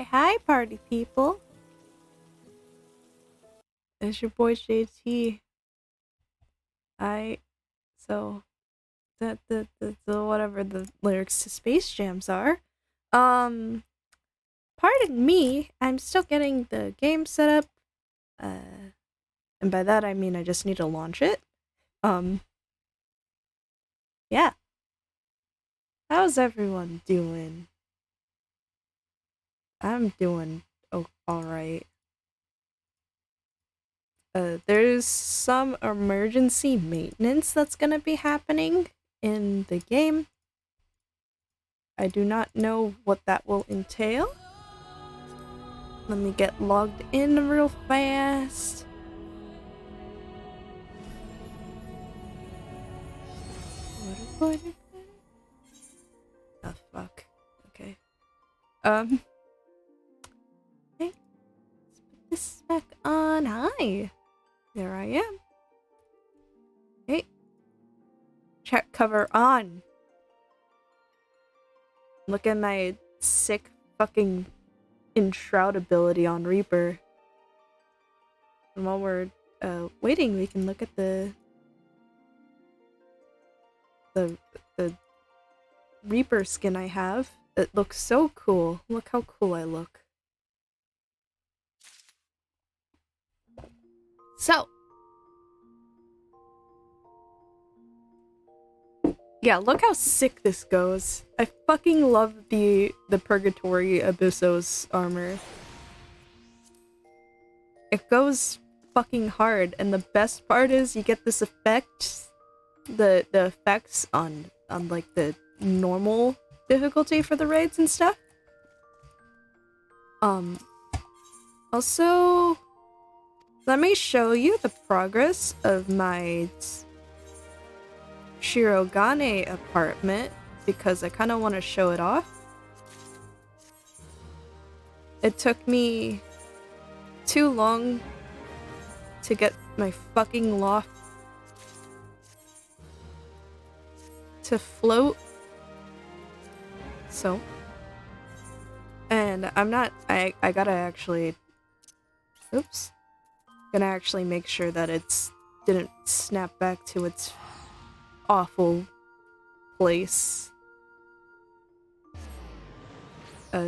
Hi, party people. It's your boy JT. I so the whatever the lyrics to Space Jams are. Um, Pardon me. I'm still getting the game set up. And by that I mean I just need to launch it. Um, yeah. How's everyone doing? I'm doing all right. There's some emergency maintenance that's gonna be happening in the game. I do not know what that will entail. Let me get logged in real fast. Oh fuck. Okay. Okay. Let's put this back on. Hi. There I am. Okay. Check cover on. Look at my sick fucking enshroud ability on Reaper. And while we're waiting, we can look at the Reaper skin I have. It looks so cool. Look how cool I look. So, yeah, look how sick this goes. I fucking love the Purgatory Abyssos armor. It goes fucking hard, and the best part is you get this effect, the effects on like the normal difficulty for the raids and stuff. Also, let me show you the progress of my Shirogane apartment because I kind of want to show it off. It took me too long to get my fucking loft to float. So, and I'm not, I gotta actually, oops, gonna actually make sure that it's didn't snap back to its awful place.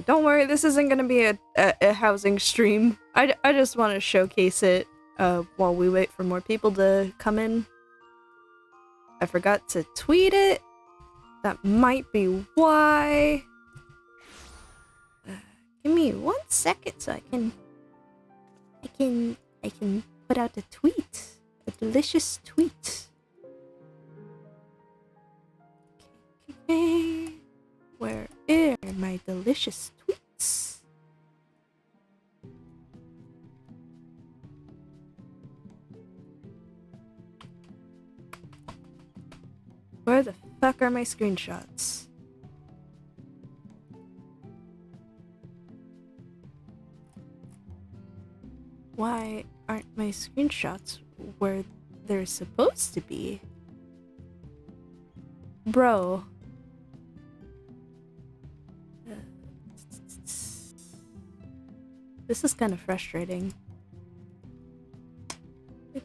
Don't worry, this isn't gonna be a housing stream. I just want to showcase it while we wait for more people to come in. I forgot to tweet it. That might be why. Give me 1 second so I can put out a tweet. A delicious tweet. Okay. Where are my delicious tweets? Where the fuck are my screenshots? Why aren't my screenshots where they're supposed to be? Bro. This is kind of frustrating. Is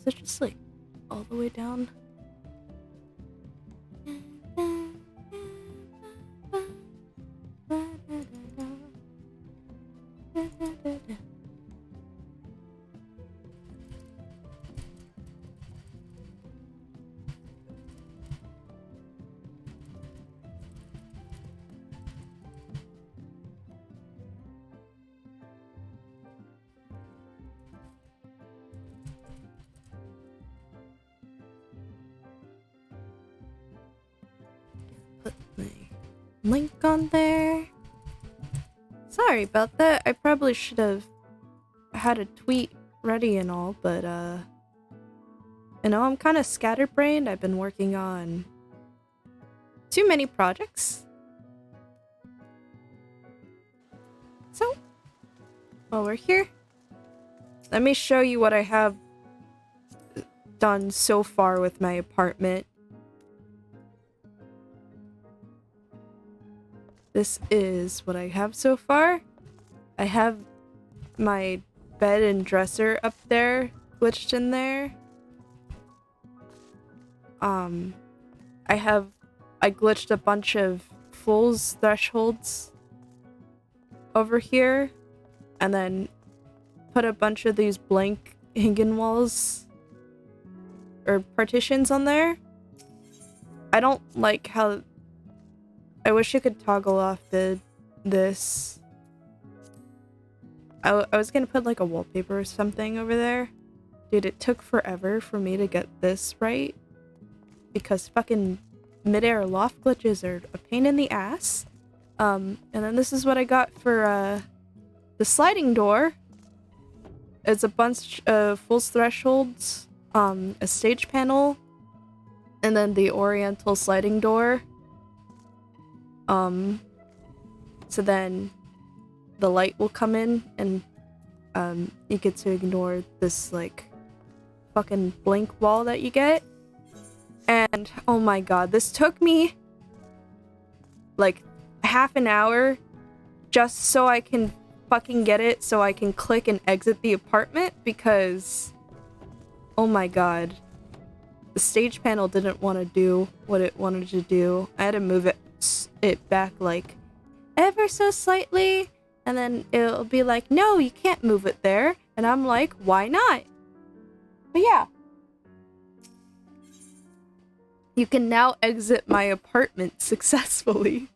it just like all the way down? Put my link on there. Sorry about that. I probably should have had a tweet ready and all, but you know, I'm kind of scatterbrained. I've been working on too many projects. So, while we're here, let me show you what I have done so far with my apartment. this is what I have so far. I have my bed and dresser up there, glitched in there. I glitched a bunch of Fool's thresholds over here, and then put a bunch of these blank hanging walls or partitions on there. I don't like how... I wish you could toggle off this. I was gonna put like a wallpaper or something over there. Dude, it took forever for me to get this right, because fucking mid-air loft glitches are a pain in the ass. And then this is what I got for the sliding door. It's a bunch of Fool's thresholds, a stage panel, and then the oriental sliding door. So then the light will come in, and you get to ignore this like fucking blank wall that you get. And oh my god, this took me like half an hour just so I can fucking get it, so I can click and exit the apartment, because oh my god, the stage panel didn't want to do what it wanted to do. I had to move it back like ever so slightly, and then it'll be like, no, you can't move it there, and I'm like, why not? But yeah, you can now exit my apartment successfully.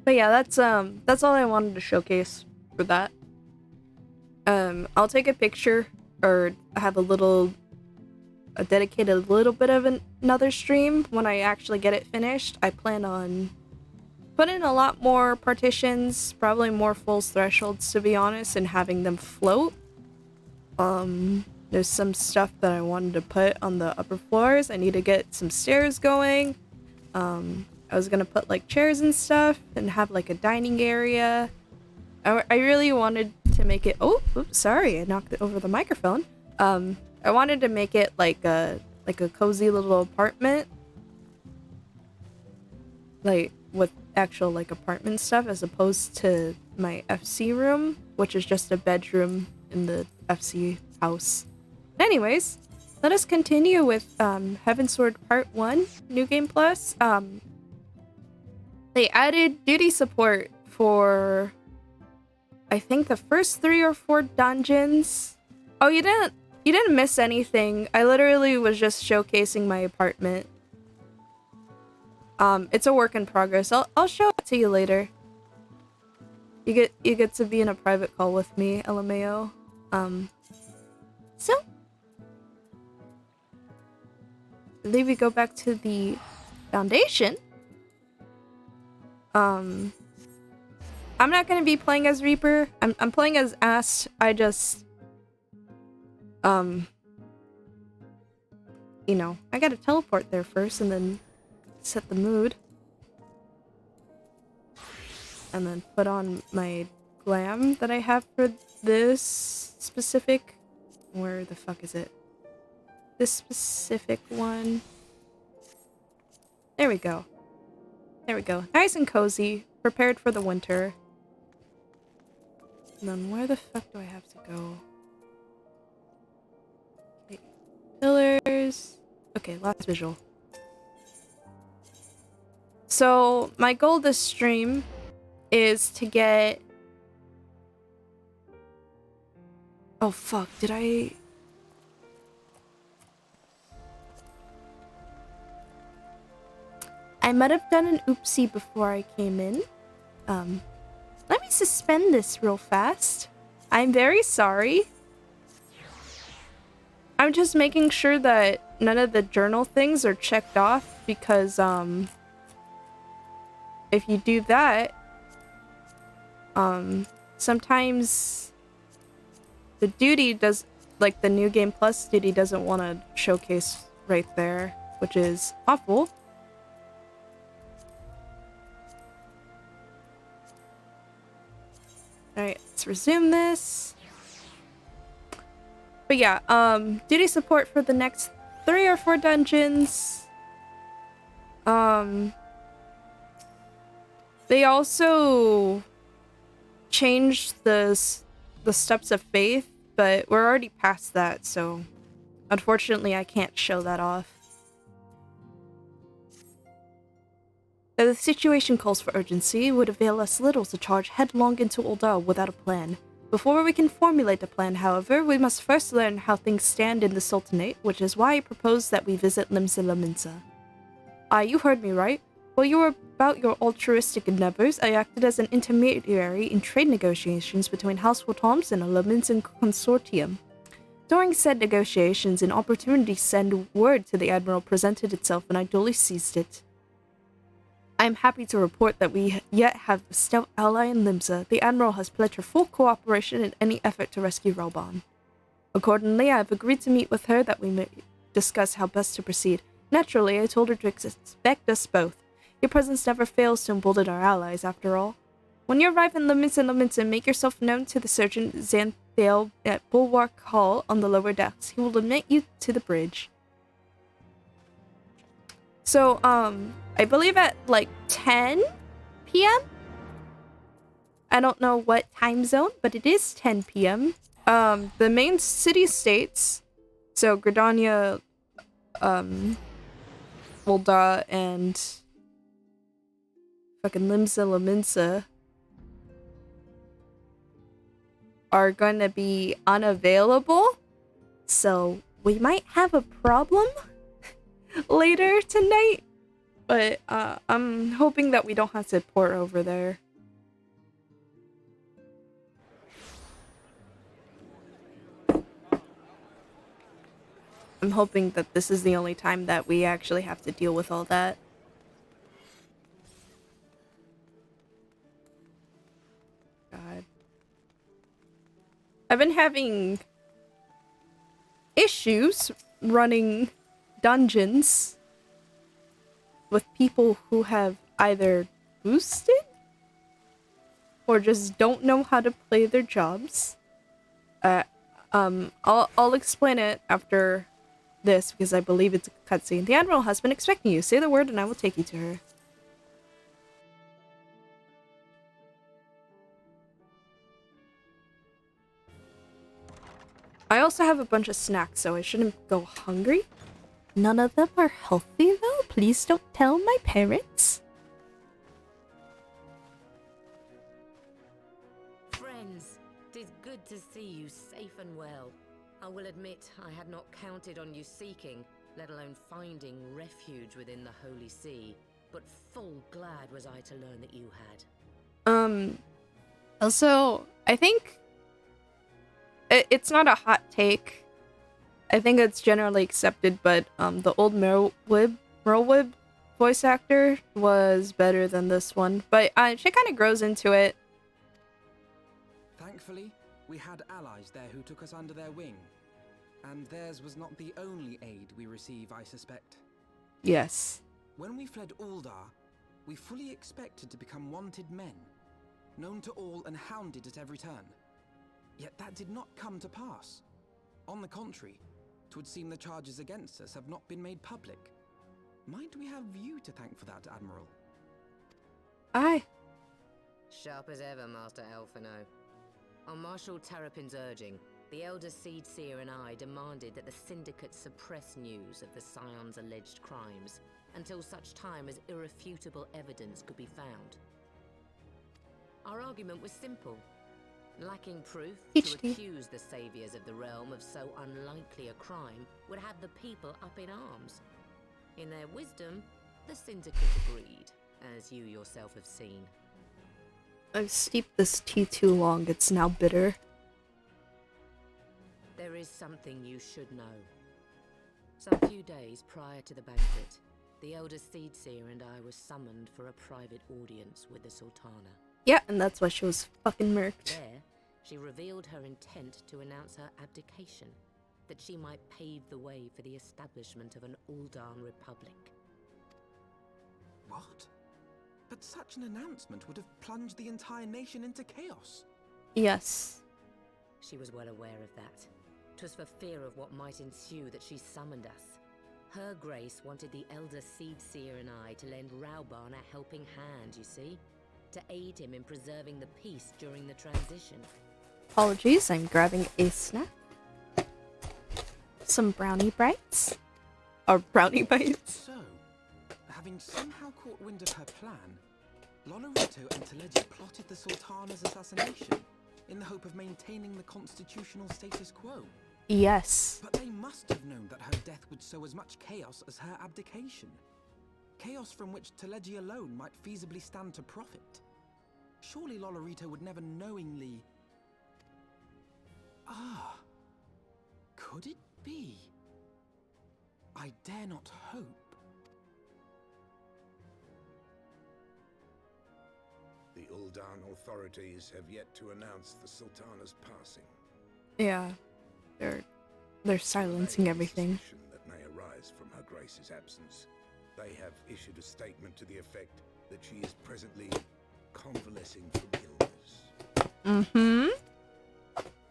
But yeah, that's all I wanted to showcase for that. I'll take a picture or have a dedicated little bit of another stream when I actually get it finished. I plan on putting a lot more partitions, probably more Fool's thresholds to be honest, and having them float. There's some stuff that I wanted to put on the upper floors. I need to get some stairs going. I was gonna put like chairs and stuff and have like a dining area. I really wanted to make it... Oh, oops, sorry, I knocked it over the microphone. I wanted to make it like a cozy little apartment, like with actual like apartment stuff, as opposed to my FC room, which is just a bedroom in the FC house. Anyways, let us continue with Heavensward Part 1, New Game Plus. They added duty support for, I think, the first 3 or 4 dungeons. Oh, you didn't miss anything. I literally was just showcasing my apartment. It's a work in progress. I'll show it to you later. You get to be in a private call with me, LMAO. So I believe we go back to the foundation. I'm not gonna be playing as Reaper. I'm playing as Ast. I just you know, I gotta teleport there first and then set the mood. And then put on my glam that I have for this specific... Where the fuck is it? This specific one. There we go. There we go. Nice and cozy. Prepared for the winter. And then where the fuck do I have to go? Okay. Pillars. Okay, last visual. So, my goal this stream is to get... Oh fuck, did I... I might have done an oopsie before I came in. Let me suspend this real fast. I'm very sorry. I'm just making sure that none of the journal things are checked off, because if you do that, sometimes the duty does, like the New Game Plus duty doesn't want to showcase right there, which is awful. Alright, let's resume this. But yeah, duty support for the next 3 or 4 dungeons. They also changed the steps of faith, but we're already past that, so unfortunately I can't show that off. The situation calls for urgency. It would avail us little to charge headlong into Uldar without a plan. Before we can formulate a plan, however, we must first learn how things stand in the Sultanate, which is why I propose that we visit Limsa Laminsa. You heard me right. While you were about your altruistic endeavors, I acted as an intermediary in trade negotiations between House Wattoms and a Laminsan consortium. During said negotiations, an opportunity to send word to the Admiral presented itself, and I duly seized it. I am happy to report that we yet have a stout ally in Limsa. The Admiral has pledged her full cooperation in any effort to rescue Relban. Accordingly, I have agreed to meet with her that we may discuss how best to proceed. Naturally, I told her to expect us both. Your presence never fails to embolden our allies, after all. When you arrive in Laminsa, make yourself known to the Sergeant Xanthiel at Bulwark Hall on the lower decks. He will admit you to the bridge. So, I believe at like 10 p.m.? I don't know what time zone, but it is 10 p.m. The main city-states, so Gridania, Ul'dah, and fucking Limsa Laminsa are gonna be unavailable, so we might have a problem later tonight, but I'm hoping that we don't have to port over there. I'm hoping that this is the only time that we actually have to deal with all that. God. I've been having issues running dungeons with people who have either boosted or just don't know how to play their jobs. I'll explain it after this because I believe it's a cutscene. The Admiral has been expecting you. Say the word and I will take you to her. I also have a bunch of snacks, so I shouldn't go hungry. None of them are healthy, though. Please don't tell my parents. Friends, 'tis good to see you safe and well. I will admit I had not counted on you seeking, let alone finding refuge within the Holy See, but full glad was I to learn that you had. Also, I think it's not a hot take. I think it's generally accepted, but the old Merlwyb voice actor was better than this one. But she kind of grows into it. Thankfully, we had allies there who took us under their wing. And theirs was not the only aid we receive, I suspect. Yes. When we fled Uldar, we fully expected to become wanted men, known to all and hounded at every turn. Yet that did not come to pass. On the contrary, 'twould seem the charges against us have not been made public. Might we have you to thank for that, Admiral? Aye. Sharp as ever, Master Elfino. On Marshal Terrapin's urging, the Elder Seedseer and I demanded that the Syndicate suppress news of the Scion's alleged crimes until such time as irrefutable evidence could be found. Our argument was simple. Lacking proof to accuse the saviors of the realm of so unlikely a crime would have the people up in arms. In their wisdom, the Syndicate agreed, as you yourself have seen. I've steeped this tea too long, it's now bitter. There is something you should know. Some few days prior to the banquet, the Elder Seedseer and I were summoned for a private audience with the Sultana. Yeah, and that's why she was fucking murked. There, she revealed her intent to announce her abdication, that she might pave the way for the establishment of an Ul'dan Republic. What? But such an announcement would have plunged the entire nation into chaos. Yes. She was well aware of that. 'Twas for fear of what might ensue that she summoned us. Her Grace wanted the Elder Seed Seer and I to lend Raubarn a helping hand, you see? To aid him in preserving the peace during the transition. Apologies, I'm grabbing a snack. Some brownie bites. Or brownie bites. So, having somehow caught wind of her plan, Lolorito and Teleji plotted the Sultana's assassination in the hope of maintaining the constitutional status quo. Yes. But they must have known that her death would sow as much chaos as her abdication. Chaos from which Teleji alone might feasibly stand to profit. Surely Lolorito would never knowingly... Ah, could it be? I dare not hope. The Uldan authorities have yet to announce the Sultana's passing. Yeah. They're silencing everything. Suspicion that may arise from Her Grace's absence. They have issued a statement to the effect that she is presently convalescing from illness. Mm-hmm.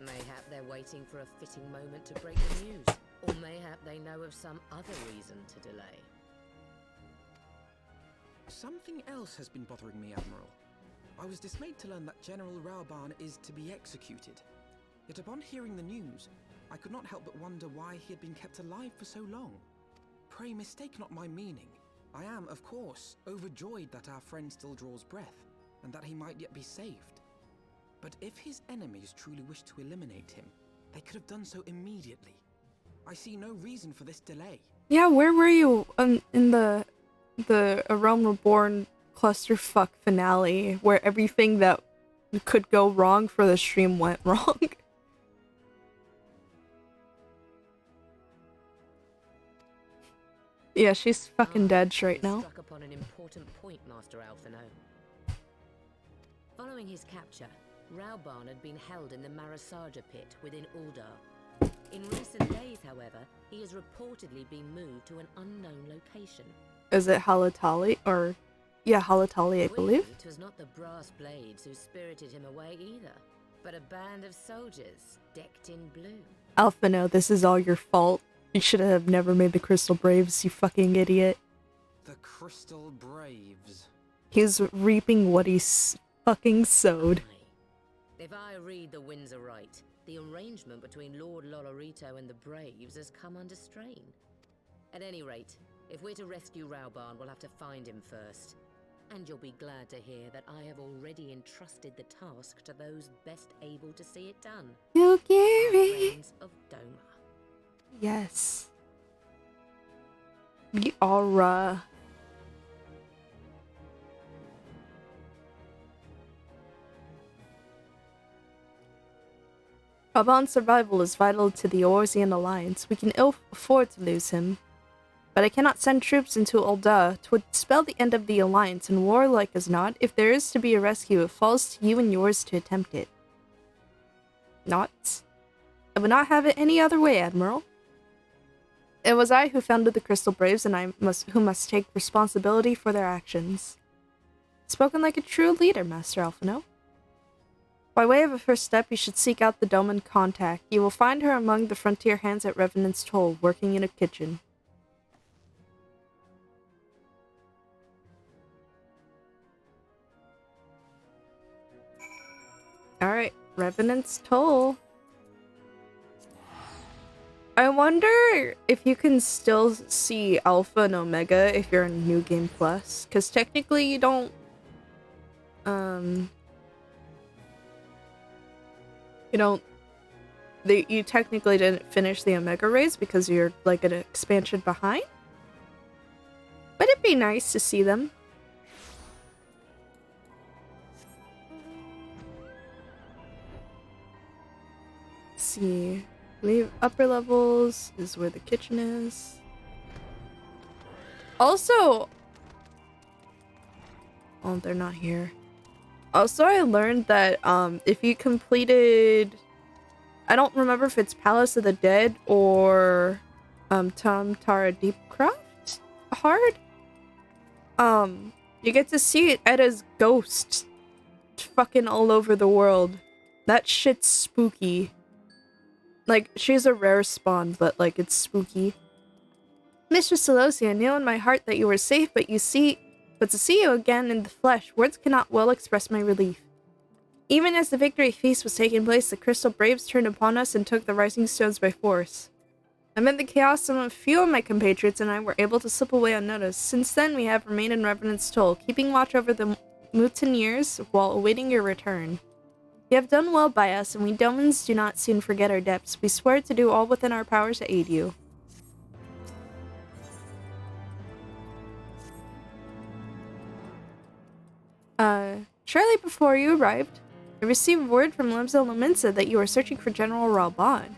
Mayhap they're waiting for a fitting moment to break the news. Or mayhap they know of some other reason to delay. Something else has been bothering me, Admiral. I was dismayed to learn that General Raubarn is to be executed. Yet upon hearing the news, I could not help but wonder why he had been kept alive for so long. Pray mistake not my meaning. I am, of course, overjoyed that our friend still draws breath, and that he might yet be saved. But if his enemies truly wished to eliminate him, they could have done so immediately. I see no reason for this delay. Yeah, where were you in the A Realm Reborn clusterfuck finale, where everything that could go wrong for the stream went wrong? Yeah, she's fucking dead right now. Struck upon an important point, Master Alphino. Following his capture, Raubarn had been held in the Marasaja pit within Uldar. In recent days, however, he has reportedly been moved to an unknown location. Is it Halatali? Or... yeah, Halatali, I believe. It was not the brass blades who spirited him away either, but a band of soldiers decked in blue. Alphino, this is all your fault. You should have never made the Crystal Braves, you fucking idiot. The Crystal Braves. He's reaping what he's fucking sowed. If I read the winds aright, the arrangement between Lord Lolorito and the Braves has come under strain. At any rate, if we're to rescue Raubarn, we'll have to find him first. And you'll be glad to hear that I have already entrusted the task to those best able to see it done. Yugiri! Friends of Doma. Yes. The aura. Raban's survival is vital to the Orsian Alliance. We can ill afford to lose him. But I cannot send troops into Ulda. 'Twould spell the end of the Alliance, and war like as not, if there is to be a rescue, it falls to you and yours to attempt it. Not? I would not have it any other way, Admiral. It was I who founded the Crystal Braves, and who must take responsibility for their actions. Spoken like a true leader, Master Alphino. By way of a first step, you should seek out the Doman contact. You will find her among the frontier hands at Revenant's Toll, working in a kitchen. Alright, Revenant's Toll. I wonder if you can still see Alpha and Omega if you're in New Game Plus, because technically you don't, you technically didn't finish the Omega race because you're like an expansion behind. But it'd be nice to see them. Let's see. I believe upper levels is where the kitchen is. Also... oh, they're not here. Also, I learned that if you completed... I don't remember if it's Palace of the Dead or Tom Tara Deepcroft hard. You get to see Edda's ghost fucking all over the world. That shit's spooky. Like, she's a rare spawn, but, like, it's spooky. Mistress Celosi, I knew in my heart that you were safe, but to see you again in the flesh, words cannot well express my relief. Even as the victory feast was taking place, the Crystal Braves turned upon us and took the Rising Stones by force. Amid the chaos, some of few of my compatriots and I were able to slip away unnoticed. Since then, we have remained in Revenant's Toll, keeping watch over the mutineers while awaiting your return. You have done well by us, and we Domans do not soon forget our debts. We swear to do all within our powers to aid you. Shortly before you arrived, I received word from Lemzo Laminsa that you were searching for General Ralban.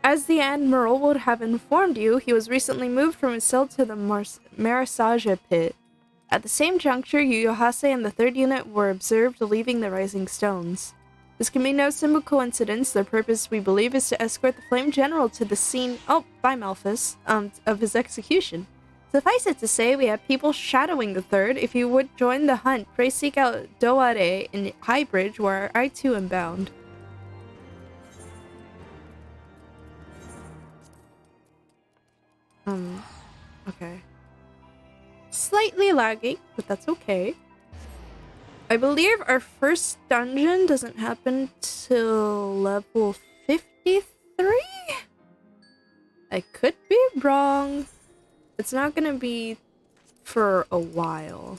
As the Admiral would have informed you, he was recently moved from his cell to the Marissaja pit. At the same juncture, Yu Yohase and the 3rd Unit were observed leaving the Rising Stones. This can be no simple coincidence. Their purpose, we believe, is to escort the Flame General to the scene, by Malphus, of his execution. Suffice it to say, we have people shadowing the 3rd. If you would join the hunt, pray seek out Doare in Highbridge, where I too am bound. Okay. Slightly lagging, but that's okay. I believe our first dungeon doesn't happen till level 53? I could be wrong. It's not gonna be for a while.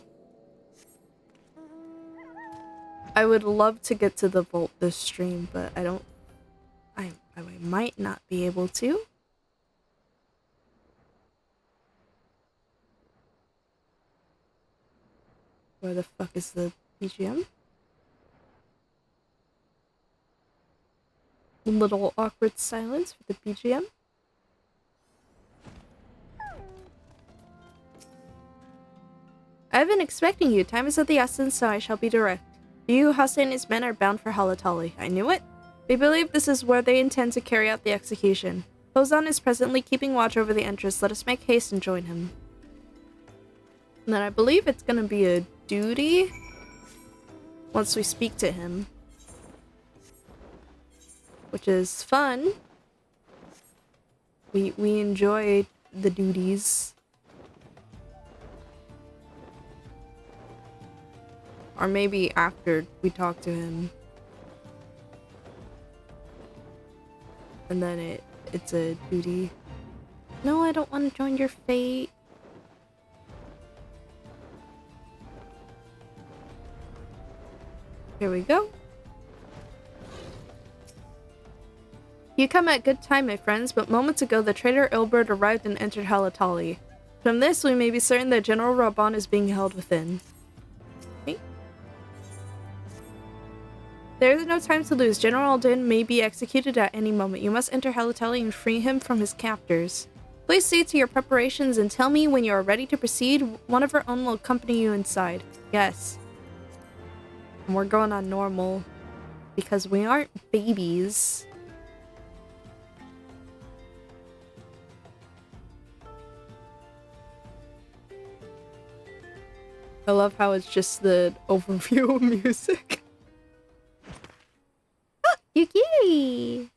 I would love to get to the vault this stream, but I might not be able to. Where the fuck is the BGM? A little awkward silence for the BGM. I've been expecting you. Time is of the essence, so I shall be direct. You, Hase and his men are bound for Halatali. I knew it. We believe this is where they intend to carry out the execution. Hozan is presently keeping watch over the entrance. Let us make haste and join him. And then I believe it's gonna be a duty once we speak to him, which is fun. We enjoy the duties. Or maybe after we talk to him. And then it's a duty. No, I don't want to join your fate. Here we go. You come at good time, my friends, but moments ago the traitor Ilbert arrived and entered Halatali. From this, we may be certain that General Raban is being held within. Okay. There is no time to lose. General Aldin may be executed at any moment. You must enter Halatali and free him from his captors. Please see to your preparations and tell me when you are ready to proceed. One of our own will accompany you inside. Yes. And we're going on normal because we aren't babies. I love how it's just the overview music. Oh, Yukiri!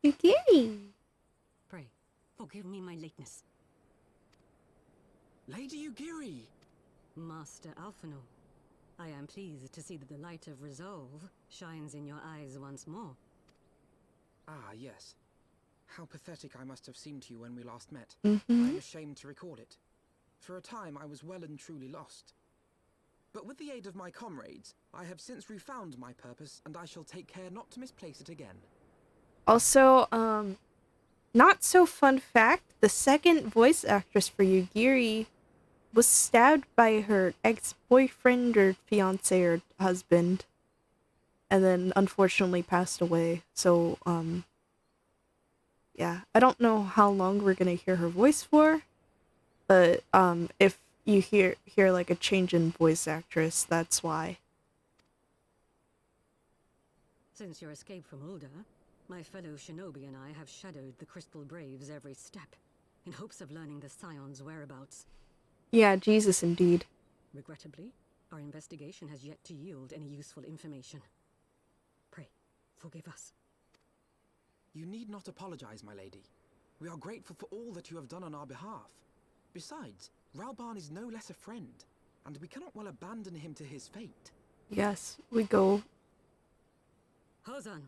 Yukiri! Pray, forgive me my lateness. Lady Yugiri! Master Alphino, I am pleased to see that the light of resolve shines in your eyes once more. Ah, yes. How pathetic I must have seemed to you when we last met. Mm-hmm. I'm ashamed to recall it. For a time, I was well and truly lost. But with the aid of my comrades, I have since refound my purpose, and I shall take care not to misplace it again. Also, not so fun fact, the second voice actress for Yugiri was stabbed by her ex-boyfriend or fiance or husband, and then unfortunately passed away. So, yeah, I don't know how long we're gonna hear her voice for, but if you hear like a change in voice actress, that's why. Since your escape from Ulda, my fellow shinobi and I have shadowed the Crystal Braves every step, in hopes of learning the Scion's whereabouts. Yeah, Jesus indeed. Regrettably, our investigation has yet to yield any useful information. Pray, forgive us. You need not apologize, my lady. We are grateful for all that you have done on our behalf. Besides, Ralban is no less a friend, and we cannot well abandon him to his fate. Yes, we go. Hozan,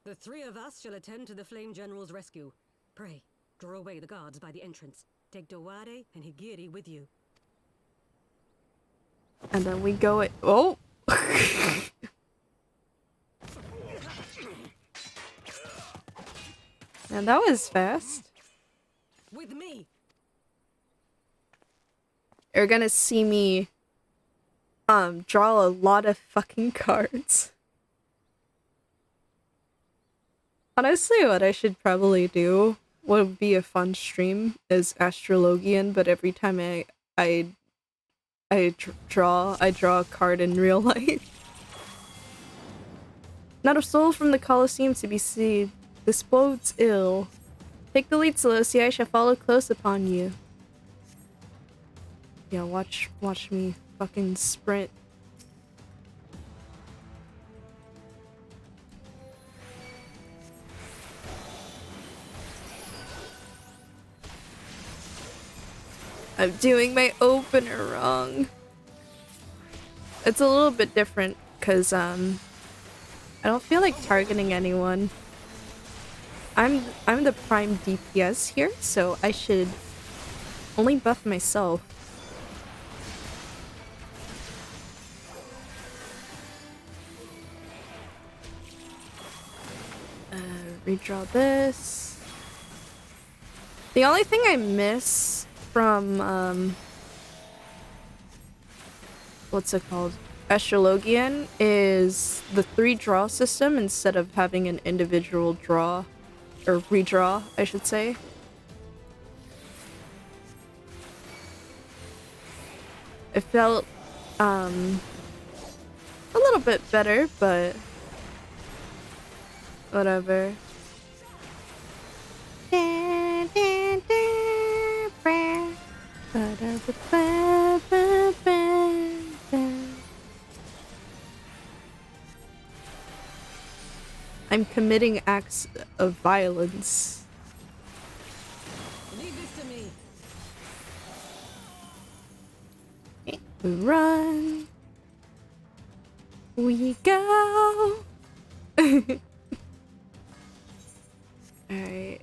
the three of us shall attend to the Flame General's rescue. Pray, draw away the guards by the entrance. Take Dowade and Higiri with you. And then we go it. Oh! And that was fast. With me! You're gonna see me draw a lot of fucking cards. Honestly, what I should probably do, what would be a fun stream, is Astrologian, but every time I draw a card in real life. Not a soul from the Colosseum to be seen. This bodes ill. Take the lead, Celosia. I shall follow close upon you. Yeah, watch me fucking sprint. I'm doing my opener wrong. It's a little bit different because I don't feel like targeting anyone. I'm the prime DPS here, so I should only buff myself. Redraw this. The only thing I miss from what's it called? Astrologian is the 3 draw system instead of having an individual draw or redraw, I should say. It felt a little bit better, but whatever. I'm committing acts of violence. Leave this to me. We run. We go. Alright.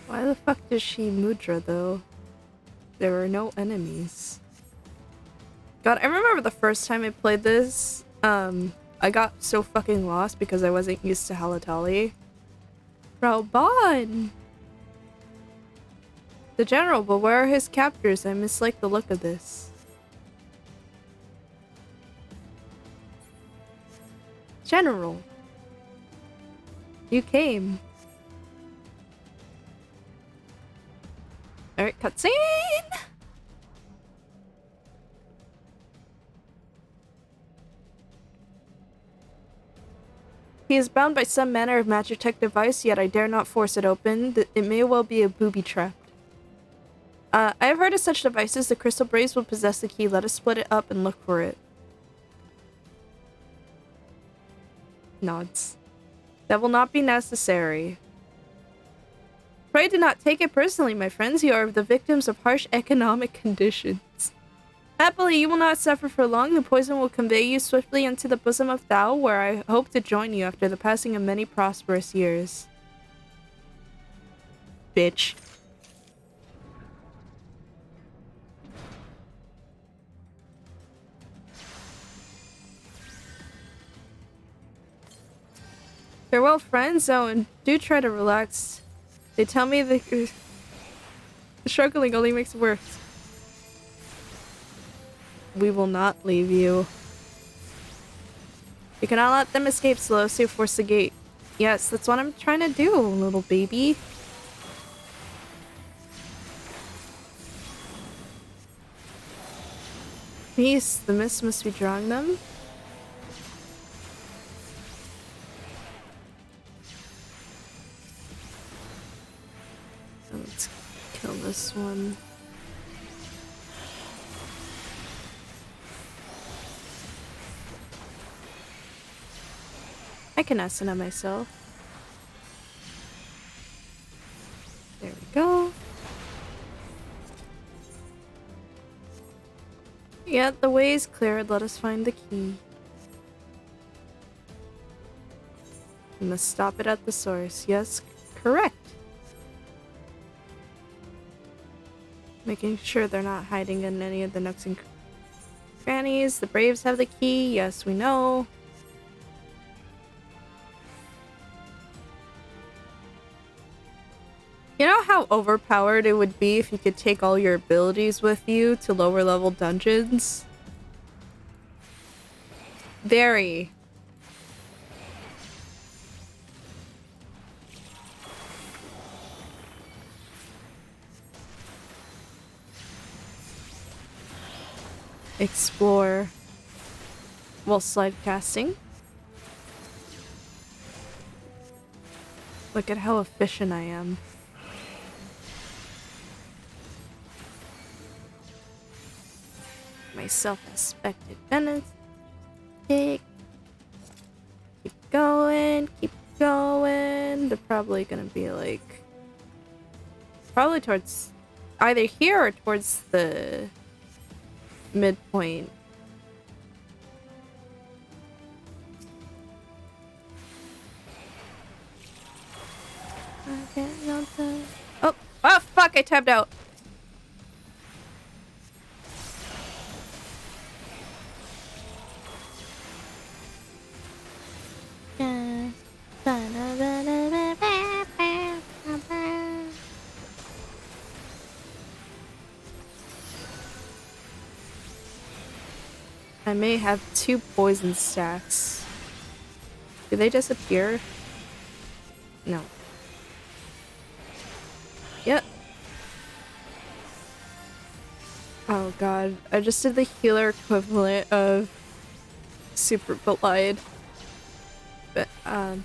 Why the fuck does she mudra though? There are no enemies. God, I remember the first time I played this, I got so fucking lost because I wasn't used to Halatali. Ralban! The general, but where are his captors? I mislike the look of this. General! You came. Alright, cutscene! He is bound by some manner of magitech device, yet I dare not force it open. It may well be a booby-trapped. I have heard of such devices. The crystal braves will possess the key. Let us split it up and look for it. Nods. That will not be necessary. Pray do not take it personally, my friends. You are the victims of harsh economic conditions. Happily, you will not suffer for long. The poison will convey you swiftly into the bosom of Thao, where I hope to join you after the passing of many prosperous years. Bitch. Farewell, friends. Oh, and do try to relax. They tell me the struggling only makes it worse. We will not leave you. You cannot let them escape, Celosia. Force the gate. Yes, that's what I'm trying to do, little baby. Peace. The mist must be drawing them. Let's kill this one. I can Asana myself. Yeah, the way is cleared. Let us find the key. We must stop it at the source. Yes, correct. Making sure they're not hiding in any of the nooks and crannies. The Braves have the key. Yes, we know. You know how overpowered it would be if you could take all your abilities with you to lower level dungeons? Very. Explore while slide casting. Look at how efficient I am. My self-inspected benefits. Keep going, keep going. They're probably gonna be like... Probably towards... Either here or towards the... midpoint. Oh! Oh, fuck! I tapped out! I may have 2 poison stacks. Do they disappear? No. Yep. Oh god, I just did the healer equivalent of Super Belied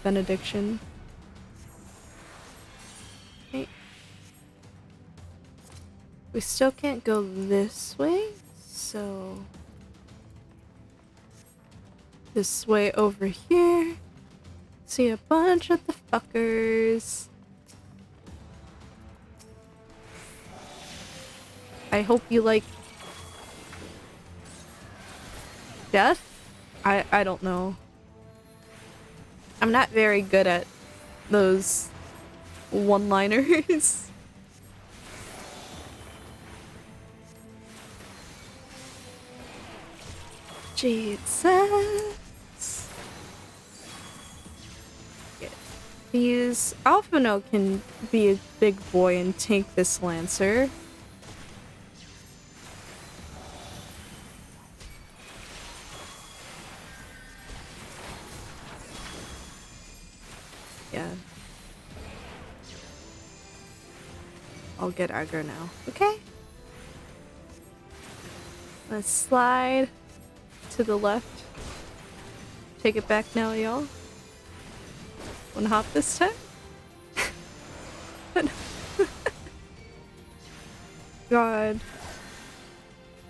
Benediction. Okay. We still can't go this way, so... This way over here. See a bunch of the fuckers. I hope you like death? I don't know. I'm not very good at those one-liners. Jesus. These Alphino can be a big boy and take this Lancer. Yeah. I'll get aggro now. Okay. Let's slide to the left. Take it back now, y'all. Wanna hop this time? God.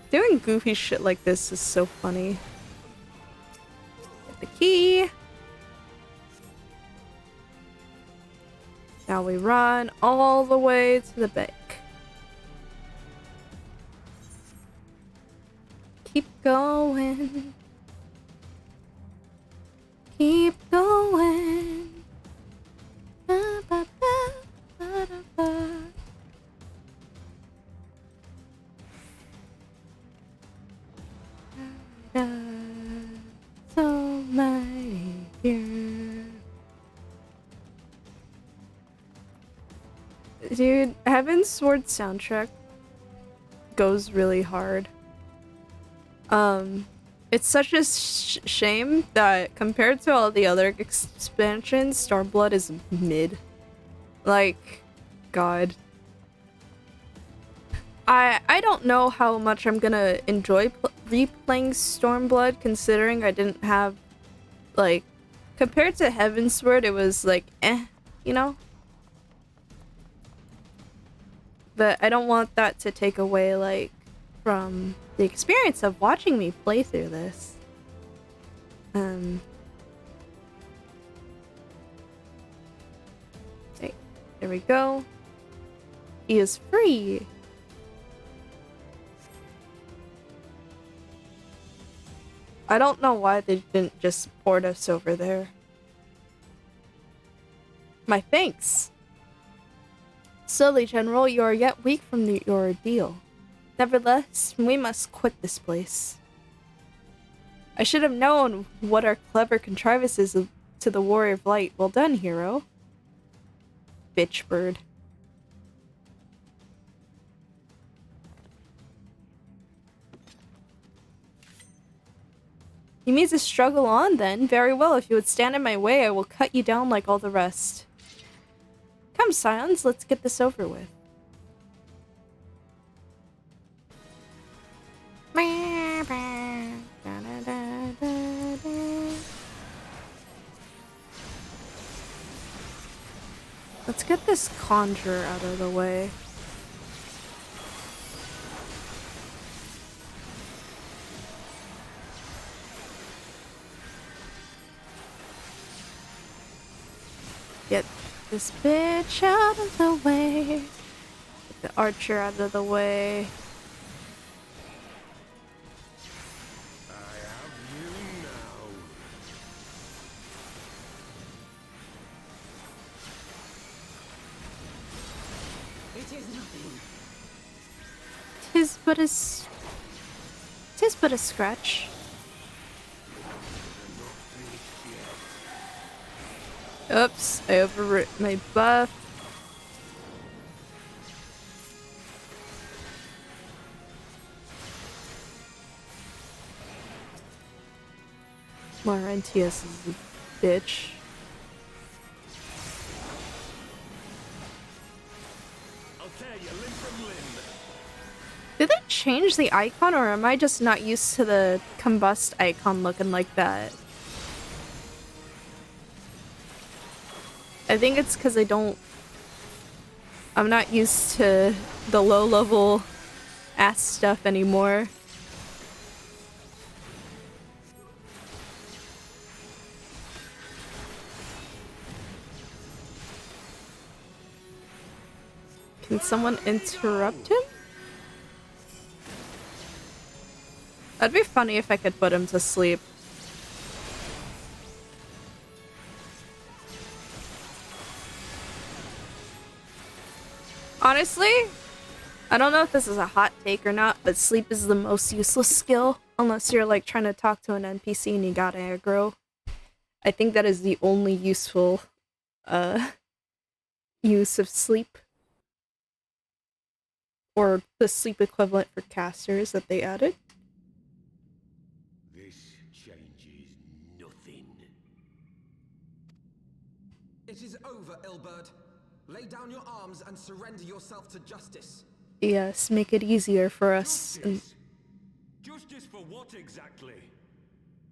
Doing goofy shit like this is so funny. Get the key. Now we run all the way to the bank. Keep going. Keep going. Ba, ba, ba, ba, da, ba. So mighty here. Dude, Heavensward soundtrack goes really hard. It's such a shame that compared to all the other expansions, Stormblood is mid. Like, God. I don't know how much I'm gonna enjoy replaying Stormblood, considering I didn't have, like, compared to Heavensward, it was like, you know? But I don't want that to take away, like, from the experience of watching me play through this. Okay, there we go. He is free. I don't know why they didn't just port us over there. My thanks. Slowly, General, you are yet weak from your ordeal. Nevertheless, we must quit this place. I should have known what our clever contrivances to the Warrior of Light. Well done, hero. Bitch bird. You mean to struggle on, then? Very well, if you would stand in my way, I will cut you down like all the rest. Come, Scions, let's get this over with. Let's get this conjurer out of the way. Get this bitch out of the way. Get the archer out of the way. I have you now. It is nothing. Tis but a scratch. Oops, I overwrote my buff. Laurentius is a bitch. I'll tear you limb from limb. Did they change the icon, or am I just not used to the combust icon looking like that? I think it's because I'm not used to the low level ass stuff anymore. Can someone interrupt him? That'd be funny if I could put him to sleep. Honestly, I don't know if this is a hot take or not, but sleep is the most useless skill unless you're like trying to talk to an NPC and you got aggro. I think that is the only useful use of sleep. Or the sleep equivalent for casters that they added. This changes nothing. It is over, Ilberd. Lay down your arms and surrender yourself to justice. Yes, make it easier for us. Justice? Justice for what exactly?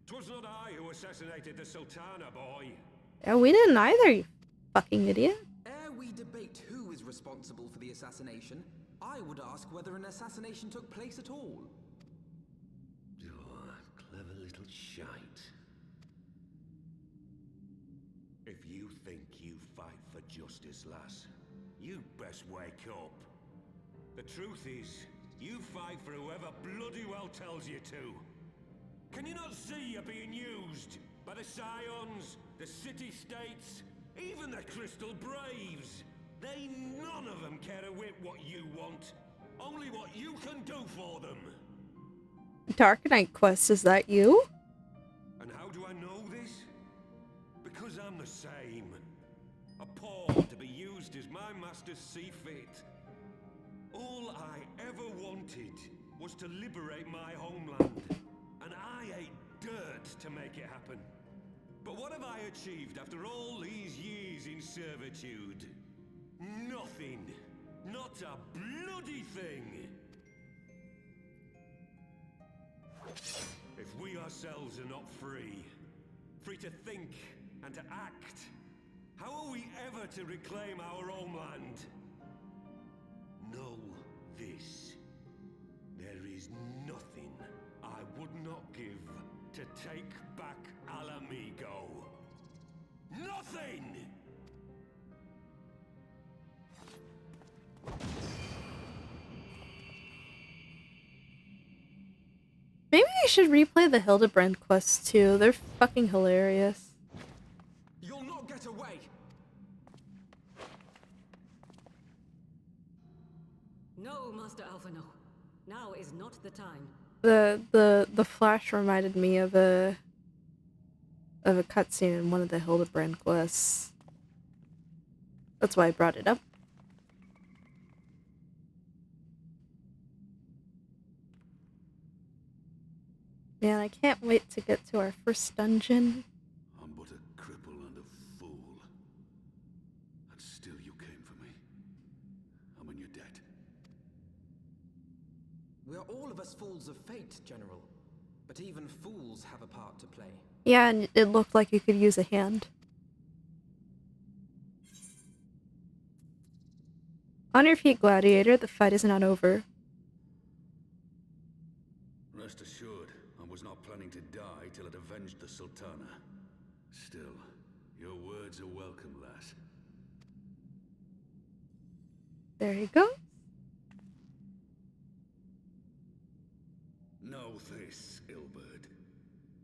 'Twas not I who assassinated the Sultana, boy. Yeah, we didn't either, you fucking idiot. Ere we debate who is responsible for the assassination, I would ask whether an assassination took place at all. Oh, clever little shite. If you think you fight for justice, lass, you best wake up. The truth is, you fight for whoever bloody well tells you to. Can you not see you're being used? By the Scions, the City-States, even the Crystal Braves? They none of them care a whit what you want. Only what you can do for them. Dark Knight Quest, is that you? And how do I know this? Because I'm the same. A pawn to be used as my masters see fit. All I ever wanted was to liberate my homeland. And I ate dirt to make it happen. But what have I achieved after all these years in servitude? Nothing. Not a bloody thing. If we ourselves are not free, free to think and to act, how are we ever to reclaim our homeland? Know this. There is nothing I would not give to take back Alamigo. Nothing! Maybe I should replay the Hildebrand quests too. They're fucking hilarious. You'll not get away! No, Master Alpha, no. Now is not the time. The flash reminded me of a cutscene in one of the Hildebrand quests. That's why I brought it up. Man, I can't wait to get to our first dungeon. I'm but a cripple and a fool. And still you came for me. I'm in your debt. We are all of us fools of fate, General. But even fools have a part to play. Yeah, and it looked like you could use a hand. On your feet, Gladiator. The fight is not over. Rest assured, I was not planning to die till I'd avenged the Sultana. Still, your words are welcome, lass. There you go. Know this, Ilberd.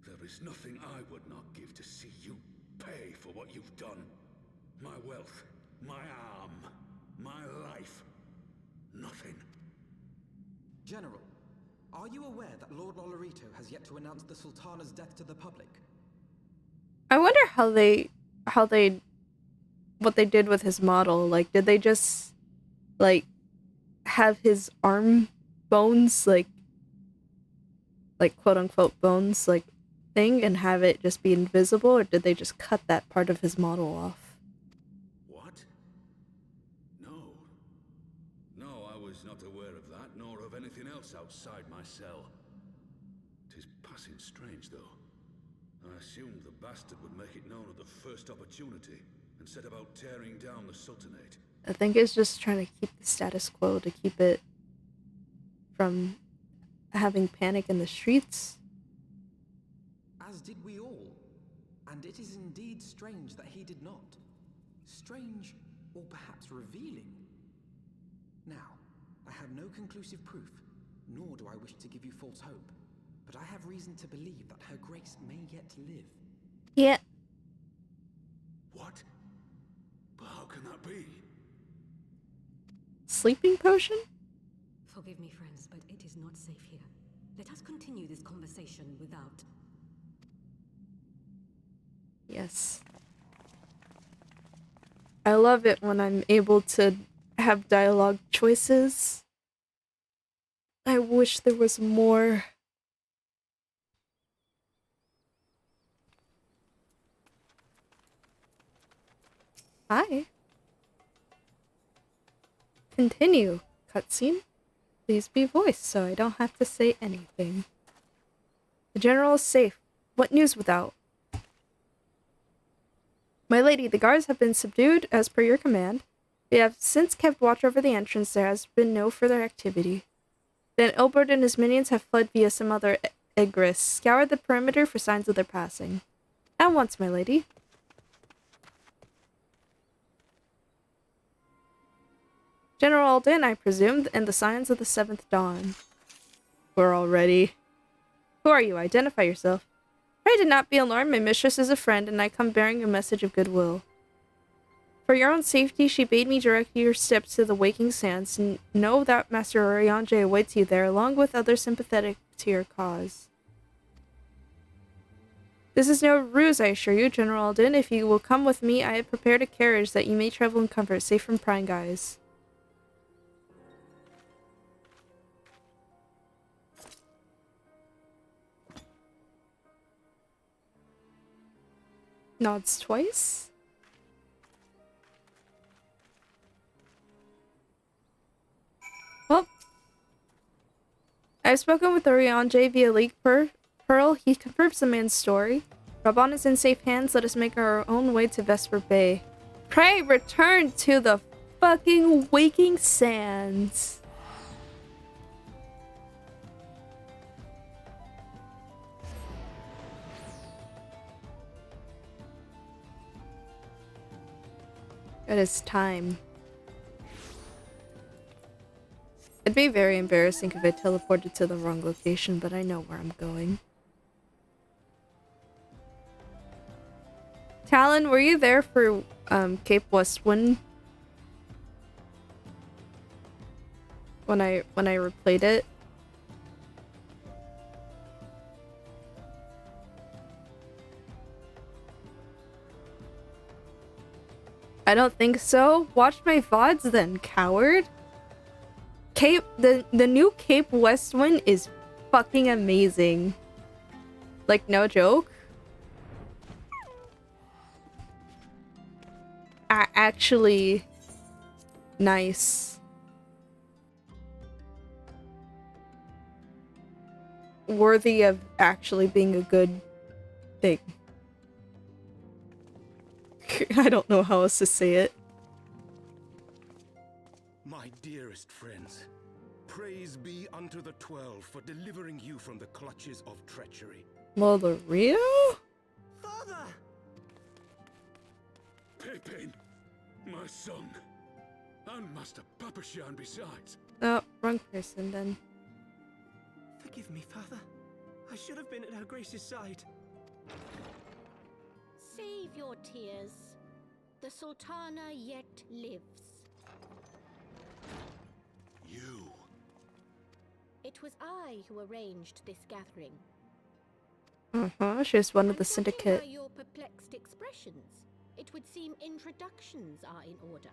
There is nothing I would not give to see you pay for what you've done. My wealth, my arm, my life. Nothing. General, are you aware that Lord Lolorito has yet to announce the Sultana's death to the public? I wonder what they did with his model. Like, did they just, like, have his arm bones, like quote-unquote bones, like, thing, and have it just be invisible, or did they just cut that part of his model off? What? No. No, I was not aware of that, nor of anything else outside my cell. 'Tis passing strange, though. I assumed the bastard would make it known at the first opportunity, and set about tearing down the Sultanate. I think it's just trying to keep the status quo, to keep it from having panic in the streets. As did we all. And it is indeed strange that he did not. Strange, or perhaps revealing. Now, I have no conclusive proof, nor do I wish to give you false hope, but I have reason to believe that Her Grace may yet live. Yeah. What? But how can that be? Sleeping potion? Forgive me, friends, but it is not safe here. Let us continue this conversation without. Yes. I love it when I'm able to have dialogue choices. I wish there was more. Hi. Continue. Cutscene. Please be voiced so I don't have to say anything. The general is safe. What news without? My lady, the guards have been subdued as per your command. We have since kept watch over the entrance. There has been no further activity. Then Ilberd and his minions have fled via some other egress. Scoured the perimeter for signs of their passing. At once, my lady. General Alden, I presume, and the signs of the 7th dawn. We're all ready. Who are you? Identify yourself. Pray do not be alarmed. My mistress is a friend, and I come bearing a message of goodwill. For your own safety, she bade me direct your steps to the Waking Sands, and know that Master Oriange awaits you there, along with others sympathetic to your cause. This is no ruse, I assure you, General Alden. If you will come with me, I have prepared a carriage that you may travel in comfort, safe from prying eyes. Nods twice. Well, I've spoken with Oriange via League Pearl. He confirms the man's story. Raban is in safe hands. Let us make our own way to Vesper Bay. Pray return to the fucking Waking Sands. It is time. It'd be very embarrassing if I teleported to the wrong location, but I know where I'm going. Talon, were you there for Cape Westwind? When I replayed it? I don't think so. Watch my VODs then, coward. The new Cape Westwind is fucking amazing. Like, no joke. Actually nice. Worthy of actually being a good thing. I don't know how else to say it. My dearest friends, praise be unto the 12 for delivering you from the clutches of treachery. Lolorito? Father! Pippin, my son, and Master Papashan besides. Oh, wrong person then. Forgive me, Father. I should have been at Her Grace's side. Save your tears. The Sultana yet lives. You. It was I who arranged this gathering. She's one of the And judging syndicate. by your perplexed expressions, it would seem introductions are in order.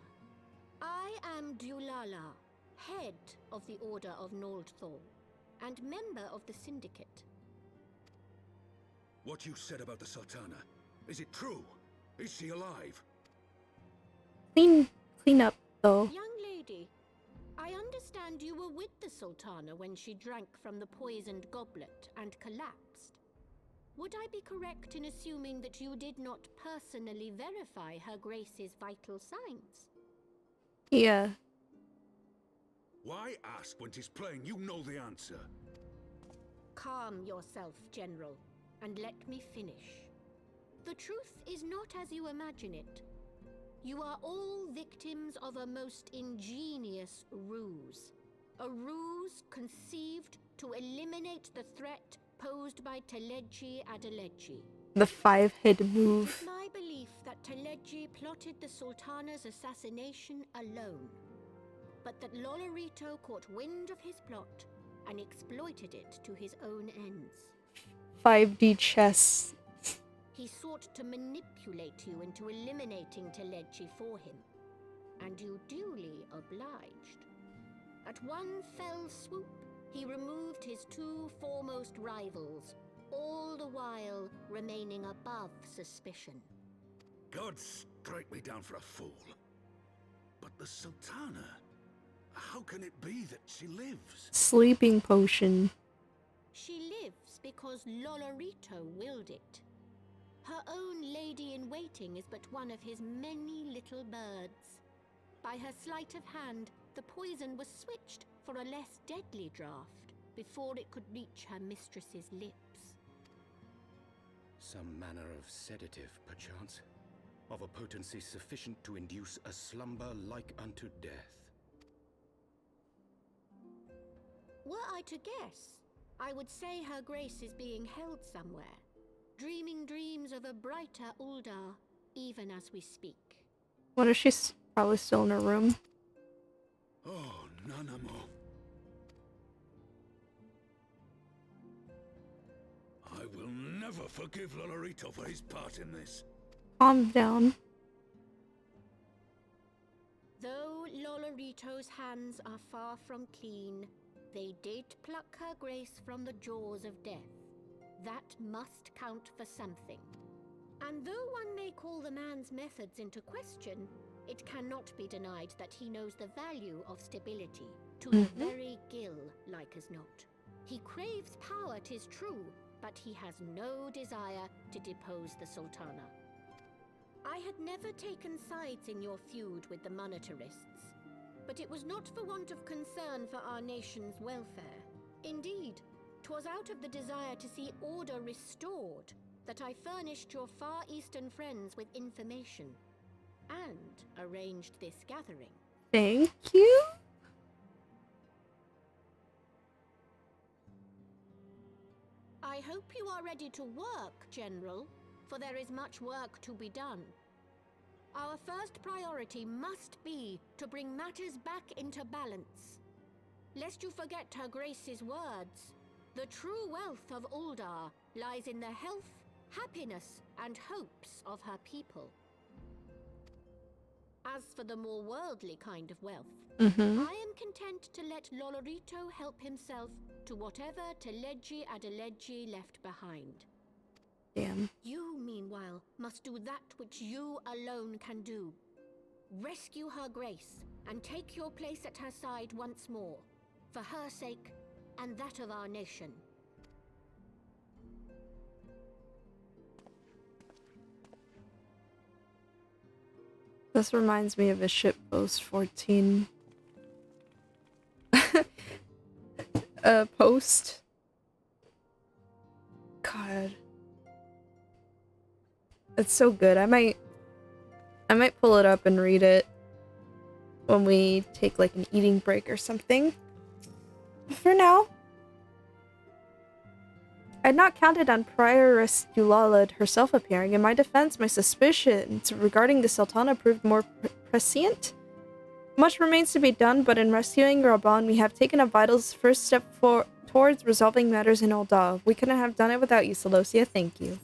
I am Dulala, head of the Order of Noldthor, and member of the Syndicate. What you said about the Sultana, is it true? Is she alive? Clean up though. Young lady, I understand you were with the Sultana when she drank from the poisoned goblet and collapsed. Would I be correct in assuming that you did not personally verify Her Grace's vital signs? Yeah. Why ask when 'tis plain you know the answer? Calm yourself, General, and let me finish. The truth is not as you imagine it. You are all victims of a most ingenious ruse. A ruse conceived to eliminate the threat posed by Teleji Adeleji. The 5-head move. It's my belief that Teleji plotted the Sultana's assassination alone, but that Lolorito caught wind of his plot and exploited it to his own ends. 5D chess. He sought to manipulate you into eliminating Teleji for him, and you duly obliged. At one fell swoop, he removed his two foremost rivals, all the while remaining above suspicion. God strike me down for a fool. But the Sultana, how can it be that she lives? Sleeping potion. She lives because Lolorito willed it. Her own lady-in-waiting is but one of his many little birds. By her sleight of hand, the poison was switched for a less deadly draught before it could reach her mistress's lips. Some manner of sedative, perchance, of a potency sufficient to induce a slumber like unto death. Were I to guess, I would say Her Grace is being held somewhere, dreaming dreams of a brighter Uldar, even as we speak. What if she's probably still in her room? Oh, Nanamo. I will never forgive Lolorito for his part in this. Calm down. Though Lolorito's hands are far from clean, they did pluck Her Grace from the jaws of death. That must count for something. And though one may call the man's methods into question, it cannot be denied that he knows the value of stability, to the very gill, like as not. He craves power, 'tis true, but he has no desire to depose the Sultana. I had never taken sides in your feud with the monetarists, but it was not for want of concern for our nation's welfare. Indeed, 'twas out of the desire to see order restored that I furnished your Far Eastern friends with information and arranged this gathering. Thank you? hope you are ready to work, General, for there is much work to be done. Our first priority must be to bring matters back into balance. Lest you forget Her Grace's words, the true wealth of Uldar lies in the health, happiness, and hopes of her people. As for the more worldly kind of wealth, I am content to let Lolorito help himself to whatever Teleji Adeleji left behind. Damn. You, meanwhile, must do that which you alone can do. Rescue Her Grace and take your place at her side once more, for her sake and that of our nation. This reminds me of a shitpost 14 post. God. It's so good. I might pull it up and read it when we take like an eating break or something. But for now, I'd not counted on Prioress Dulala herself appearing. In my defense, my suspicions regarding the Sultana proved more prescient. Much remains to be done, but in rescuing Raban, we have taken a vital first step towards resolving matters in Ul'dah. We couldn't have done it without you, Celosia. Thank you.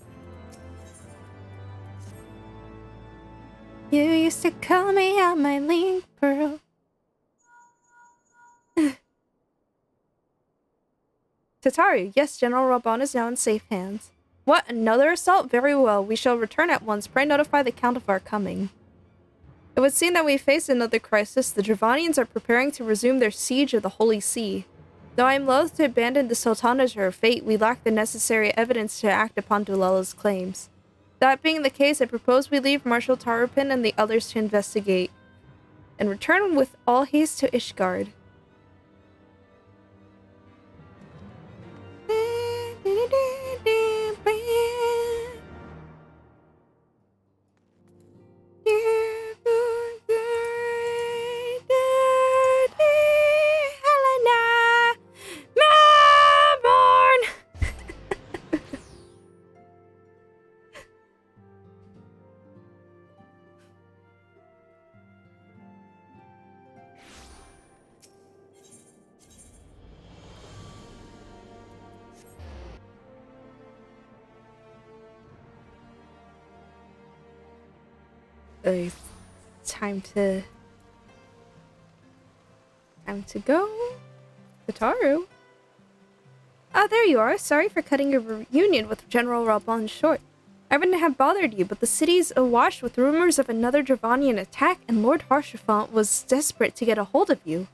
You used to call me out my link, pearl. Tataru, yes, General Raban is now in safe hands. What, another assault? Very well, we shall return at once. Pray notify the Count of our coming. It would seem that we face another crisis. The Dravanians are preparing to resume their siege of the Holy See. Though I am loath to abandon the Sultana to her fate, we lack the necessary evidence to act upon Dulala's claims. That being the case, I propose we leave Marshal Tarupin and the others to investigate, and return with all haste to Ishgard. Time to go. Kataru? Ah, there you are. Sorry for cutting your reunion with General Raban short. I wouldn't have bothered you, but the city's awash with rumors of another Dravanian attack, and Lord Haurchefant was desperate to get a hold of you.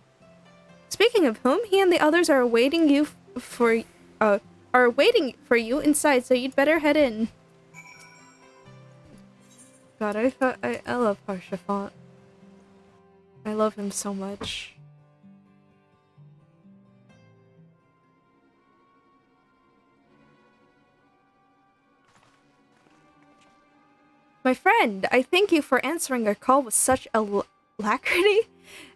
Speaking of whom, he and the others are awaiting you inside, so you'd better head in. God, I love Haurchefant. I love him so much. My friend, I thank you for answering our call with such alacrity.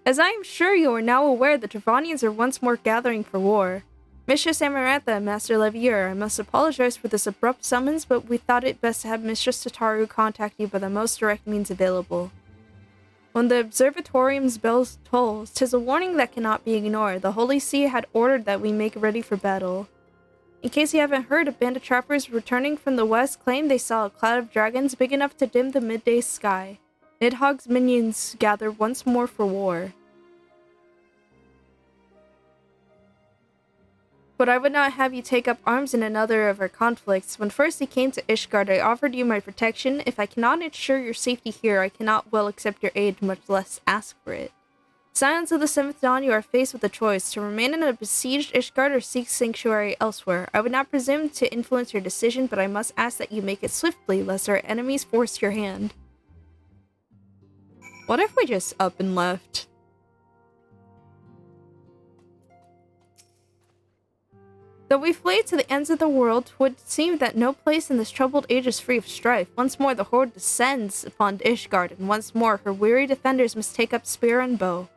As I am sure you are now aware, the Dravanians are once more gathering for war. Mistress Amarantha and Master Levier, I must apologize for this abrupt summons, but we thought it best to have Mistress Tataru contact you by the most direct means available. When the observatorium's bells toll, 'tis a warning that cannot be ignored. The Holy See had ordered that we make ready for battle. In case you haven't heard, a band of trappers returning from the west claimed they saw a cloud of dragons big enough to dim the midday sky. Nidhogg's minions gather once more for war. But I would not have you take up arms in another of our conflicts. When first you came to Ishgard, I offered you my protection. If I cannot ensure your safety here, I cannot well accept your aid, much less ask for it. Scions of the 7th Dawn, you are faced with a choice, to remain in a besieged Ishgard or seek sanctuary elsewhere. I would not presume to influence your decision, but I must ask that you make it swiftly, lest our enemies force your hand. What if we just up and left? Though we flee to the ends of the world, 'twould seem that no place in this troubled age is free of strife. Once more the horde descends upon Ishgard, and once more her weary defenders must take up spear and bow.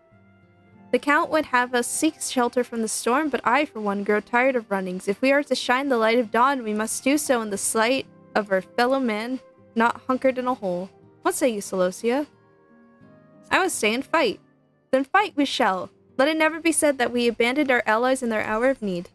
The Count would have us seek shelter from the storm, but I, for one, grow tired of runnings. If we are to shine the light of dawn, we must do so in the sight of our fellow man, not hunkered in a hole. What say you, Celosia? I would stay and fight. Then fight we shall. Let it never be said that we abandoned our allies in their hour of need.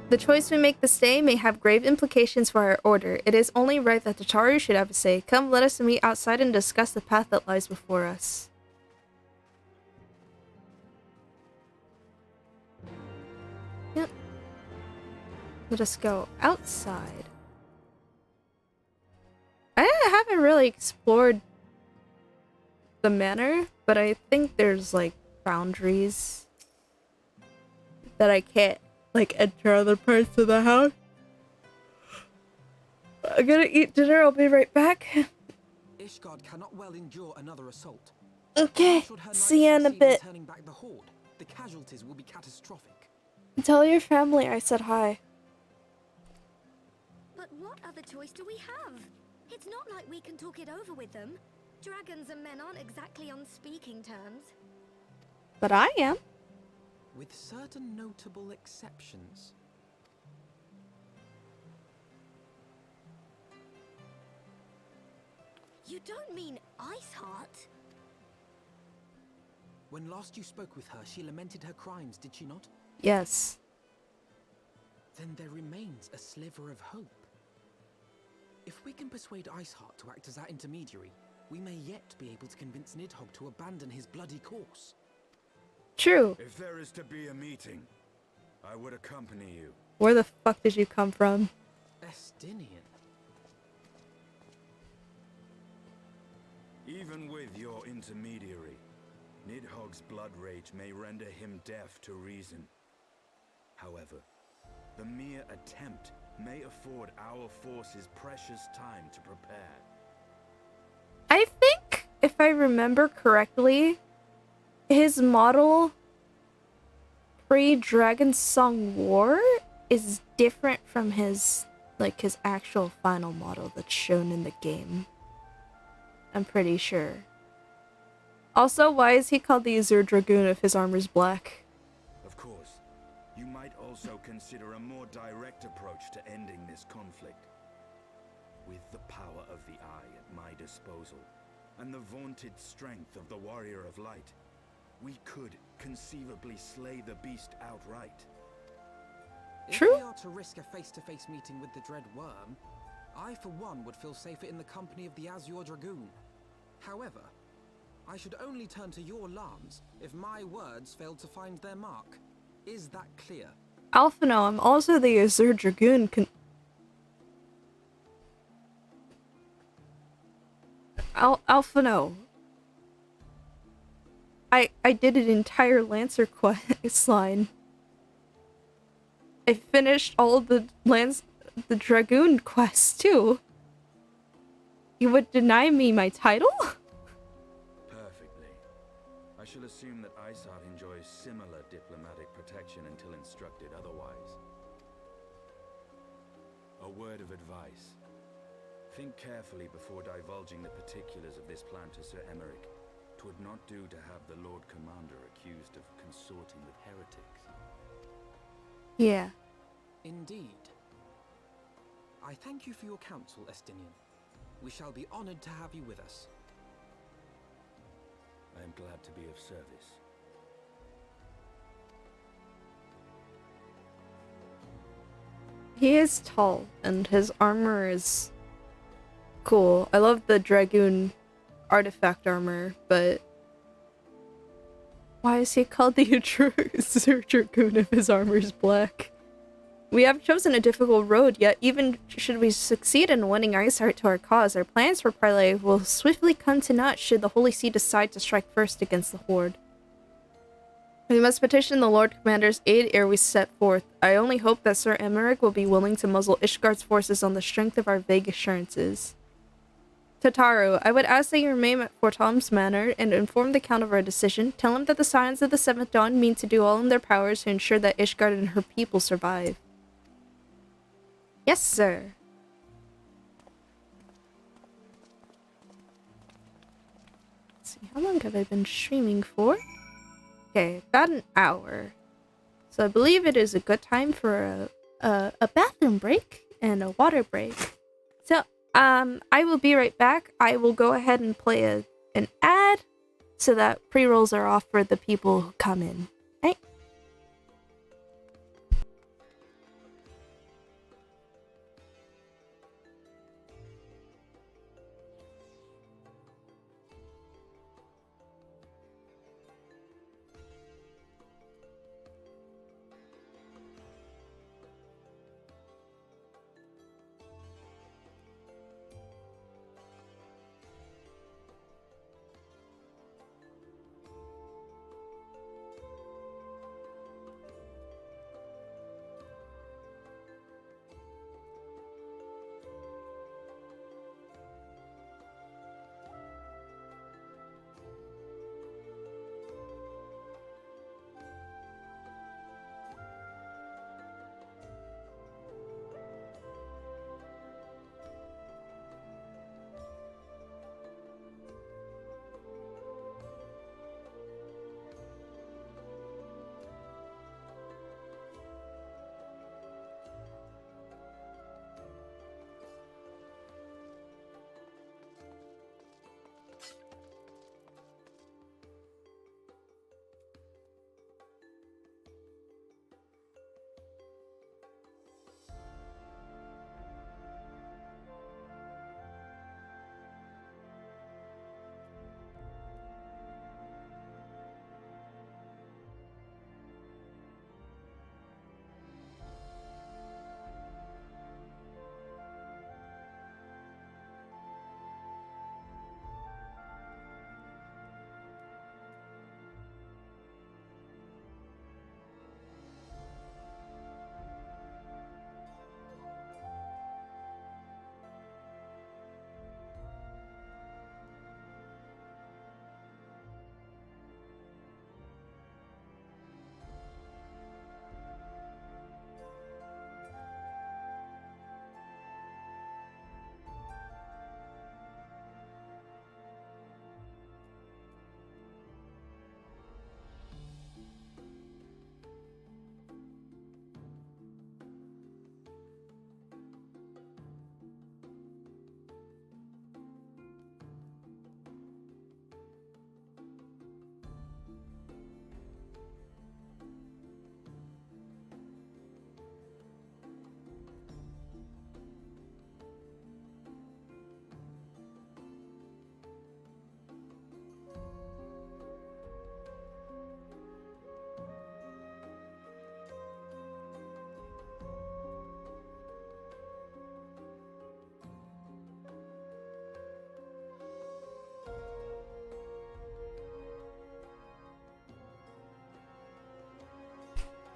The choice we make this day may have grave implications for our order. It is only right that the Taru should have a say. Come, let us meet outside and discuss the path that lies before us. Yep. Let us go outside. I haven't really explored the manor, but I think there's like boundaries that I can't like enter other parts of the house. I'm gonna eat dinner, I'll be right back. Ishgard cannot well endure another assault. Okay, Should her see you knights in a succeed bit. Turning back the horde, the casualties will be catastrophic. Tell your family I said hi. But what other choice do we have? It's not like we can talk it over with them. Dragons and men aren't exactly on speaking terms. But I am. With certain notable exceptions. You don't mean Iceheart? When last you spoke with her, she lamented her crimes, did she not? Yes. Then there remains a sliver of hope. If we can persuade Iceheart to act as our intermediary, we may yet be able to convince Nidhogg to abandon his bloody course. True. If there is to be a meeting, I would accompany you. Where the fuck did you come from? Estinian. Even with your intermediary, Nidhogg's blood rage may render him deaf to reason. However, the mere attempt may afford our forces precious time to prepare. I think, if I remember correctly, his model pre-Dragon Song War is different from his actual final model that's shown in the game. I'm pretty sure. Also, why is he called the Azure Dragoon if his armor's black? Of course, you might also consider a more direct approach to ending this conflict. With the power of the Eye at my disposal, and the vaunted strength of the Warrior of Light, we could conceivably slay the beast outright. True. If we are to risk a face-to-face meeting with the Dread Worm, I for one would feel safer in the company of the Azure Dragoon. However, I should only turn to your alarms if my words failed to find their mark. Is that clear? Alphino, I'm also the Azure Dragoon Alphino. I did an entire Lancer quest line. I finished all the Dragoon quests too. You would deny me my title? Perfectly. I shall assume that Iceheart enjoys similar diplomatic protection until instructed otherwise. A word of advice. Think carefully before divulging the particulars of this plan to Sir Emeric. 'Twould not do to have the Lord Commander accused of consorting with heretics. Yeah. Indeed. I thank you for your counsel, Estinian. We shall be honored to have you with us. I am glad to be of service. He is tall, and his armor is cool. I love the Dragoon artifact armor, but why is he called the Azure Dragoon if his armor is black? We have chosen a difficult road, yet even should we succeed in winning Iceheart to our cause, our plans for Parlay will swiftly come to naught should the Holy See decide to strike first against the Horde. We must petition the Lord Commander's aid ere we set forth. I only hope that Sir Emeric will be willing to muzzle Ishgard's forces on the strength of our vague assurances. Tataru, I would ask that you remain at Fort Tom's Manor and inform the Count of our decision. Tell him that the Scions of the Seventh Dawn mean to do all in their powers to ensure that Ishgard and her people survive. Yes, sir. see, how long have I been streaming for? Okay, about an hour. So I believe it is a good time for a bathroom break and a water break. So, I will be right back. I will go ahead and play an ad so that pre-rolls are off for the people who come in. Right?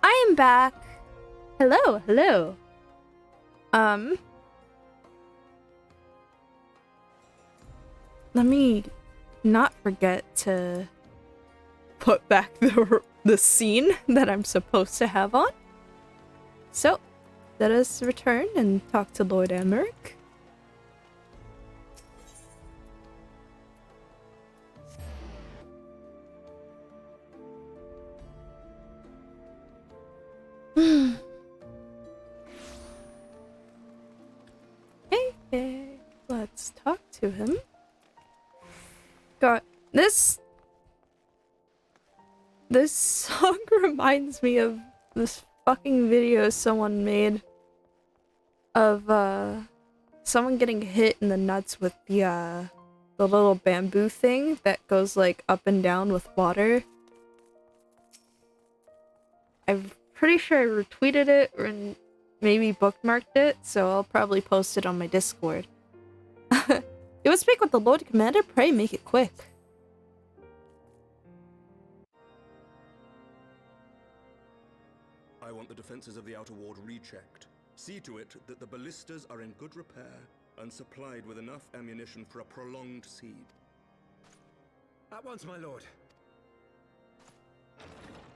I am back. Hello, hello. Let me not forget to put back the scene that I'm supposed to have on. So, let us return and talk to Lord Emmerich. Hey, let's talk to him. God, this song reminds me of this fucking video someone made of someone getting hit in the nuts with the little bamboo thing that goes like up and down with water. I'm pretty sure I retweeted it or maybe bookmarked it, so I'll probably post it on my Discord. You would speak with the Lord Commander? Pray make it quick. I want the defenses of the Outer Ward rechecked. See to it that the ballistas are in good repair and supplied with enough ammunition for a prolonged siege. At once, my lord.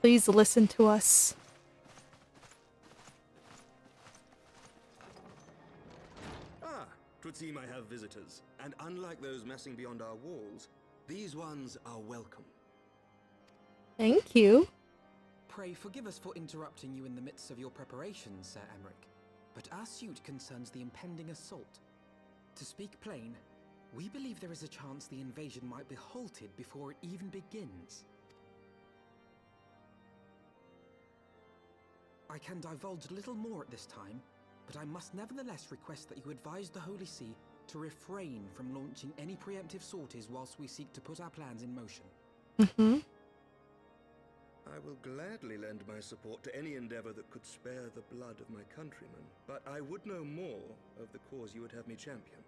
Please listen to us. Ah, 'twould seem I have visitors, and unlike those messing beyond our walls, These ones are welcome. Thank you. Pray forgive us for interrupting you in the midst of your preparations, Sir Emmerich, but our suit concerns the impending assault. To speak plain, we believe there is a chance the invasion might be halted before it even begins. I can divulge little more at this time, but I must nevertheless request that you advise the Holy See to refrain from launching any preemptive sorties whilst we seek to put our plans in motion. Mm-hmm. I will gladly lend my support to any endeavor that could spare the blood of my countrymen, but I would know more of the cause you would have me champion.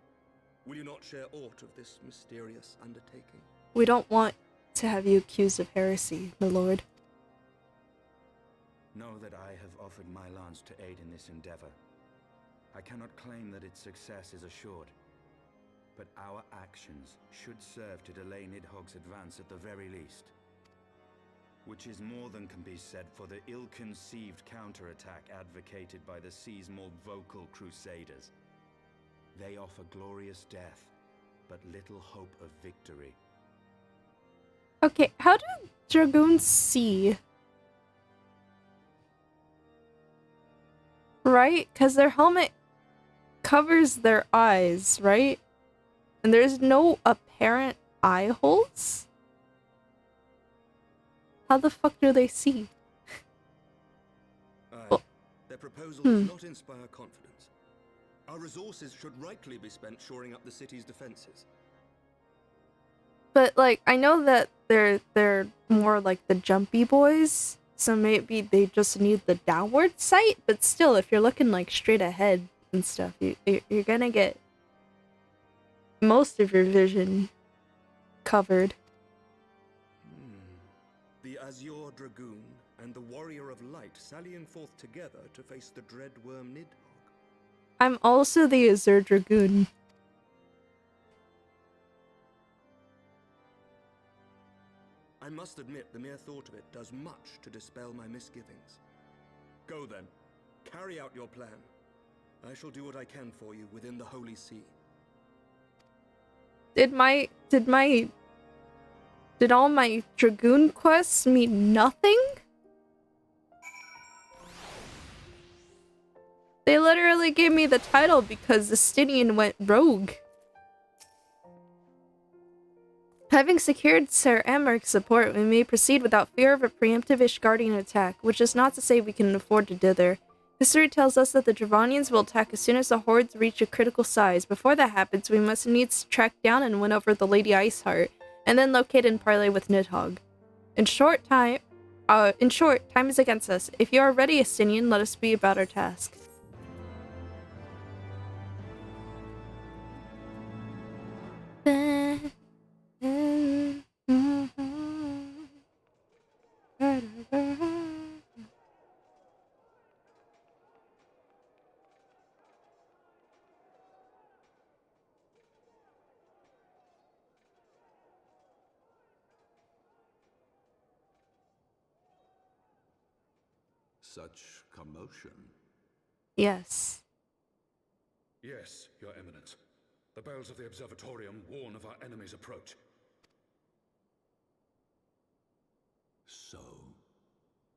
Will you not share aught of this mysterious undertaking? We don't want to have you accused of heresy, my lord. Know that I have offered my lance to aid in this endeavor. I cannot claim that its success is assured, but our actions should serve to delay Nidhogg's advance at the very least. Which is more than can be said for the ill-conceived counterattack advocated by the sea's more vocal crusaders. They offer glorious death, but little hope of victory. Okay, how do dragoons see? Right? Because their helmet covers their eyes, right? And there's no apparent eye holes? How the fuck do they see? Aye. Their proposal does not inspire confidence. Our resources should rightly be spent shoring up the city's defenses. But like, I know that they're more like the jumpy boys, so maybe they just need the downward sight. But still, if you're looking like straight ahead and stuff, you're gonna get most of your vision covered. The Azure Dragoon and the Warrior of Light sallying forth together to face the dread worm Nidhogg. I'm also the Azure Dragoon. I must admit the mere thought of it does much to dispel my misgivings. Go then, carry out your plan. I shall do what I can for you within the Holy See. Did all my Dragoon quests mean nothing? They literally gave me the title because Justinian went rogue. Having secured Sir Emmerich's support, we may proceed without fear of a preemptive Ishgardian attack, which is not to say we can afford to dither. History tells us that the Dravanians will attack as soon as the hordes reach a critical size. Before that happens, we must needs track down and win over the Lady Iceheart, and then locate and parley with Nidhogg. In short, time is against us. If you are ready, Estinian, let us be about our task. Such commotion. Yes. Yes, Your Eminence. The bells of the observatorium warn of our enemy's approach. So,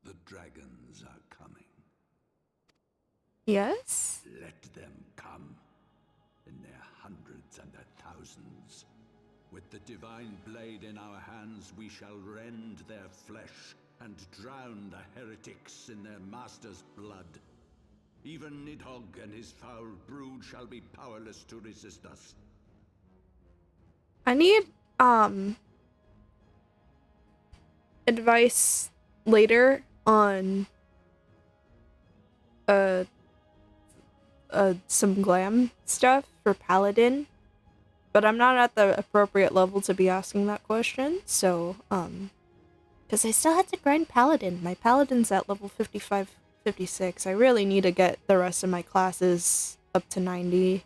the dragons are coming. Yes? Let them come. In their hundreds and their thousands. With the divine blade in our hands, we shall rend their flesh and drown the heretics in their master's blood. Even Nidhogg and his foul brood shall be powerless to resist us. I need, advice later on, some glam stuff for Paladin, but I'm not at the appropriate level to be asking that question, so, because I still had to grind Paladin. My Paladin's at level 55, 56. I really need to get the rest of my classes up to 90.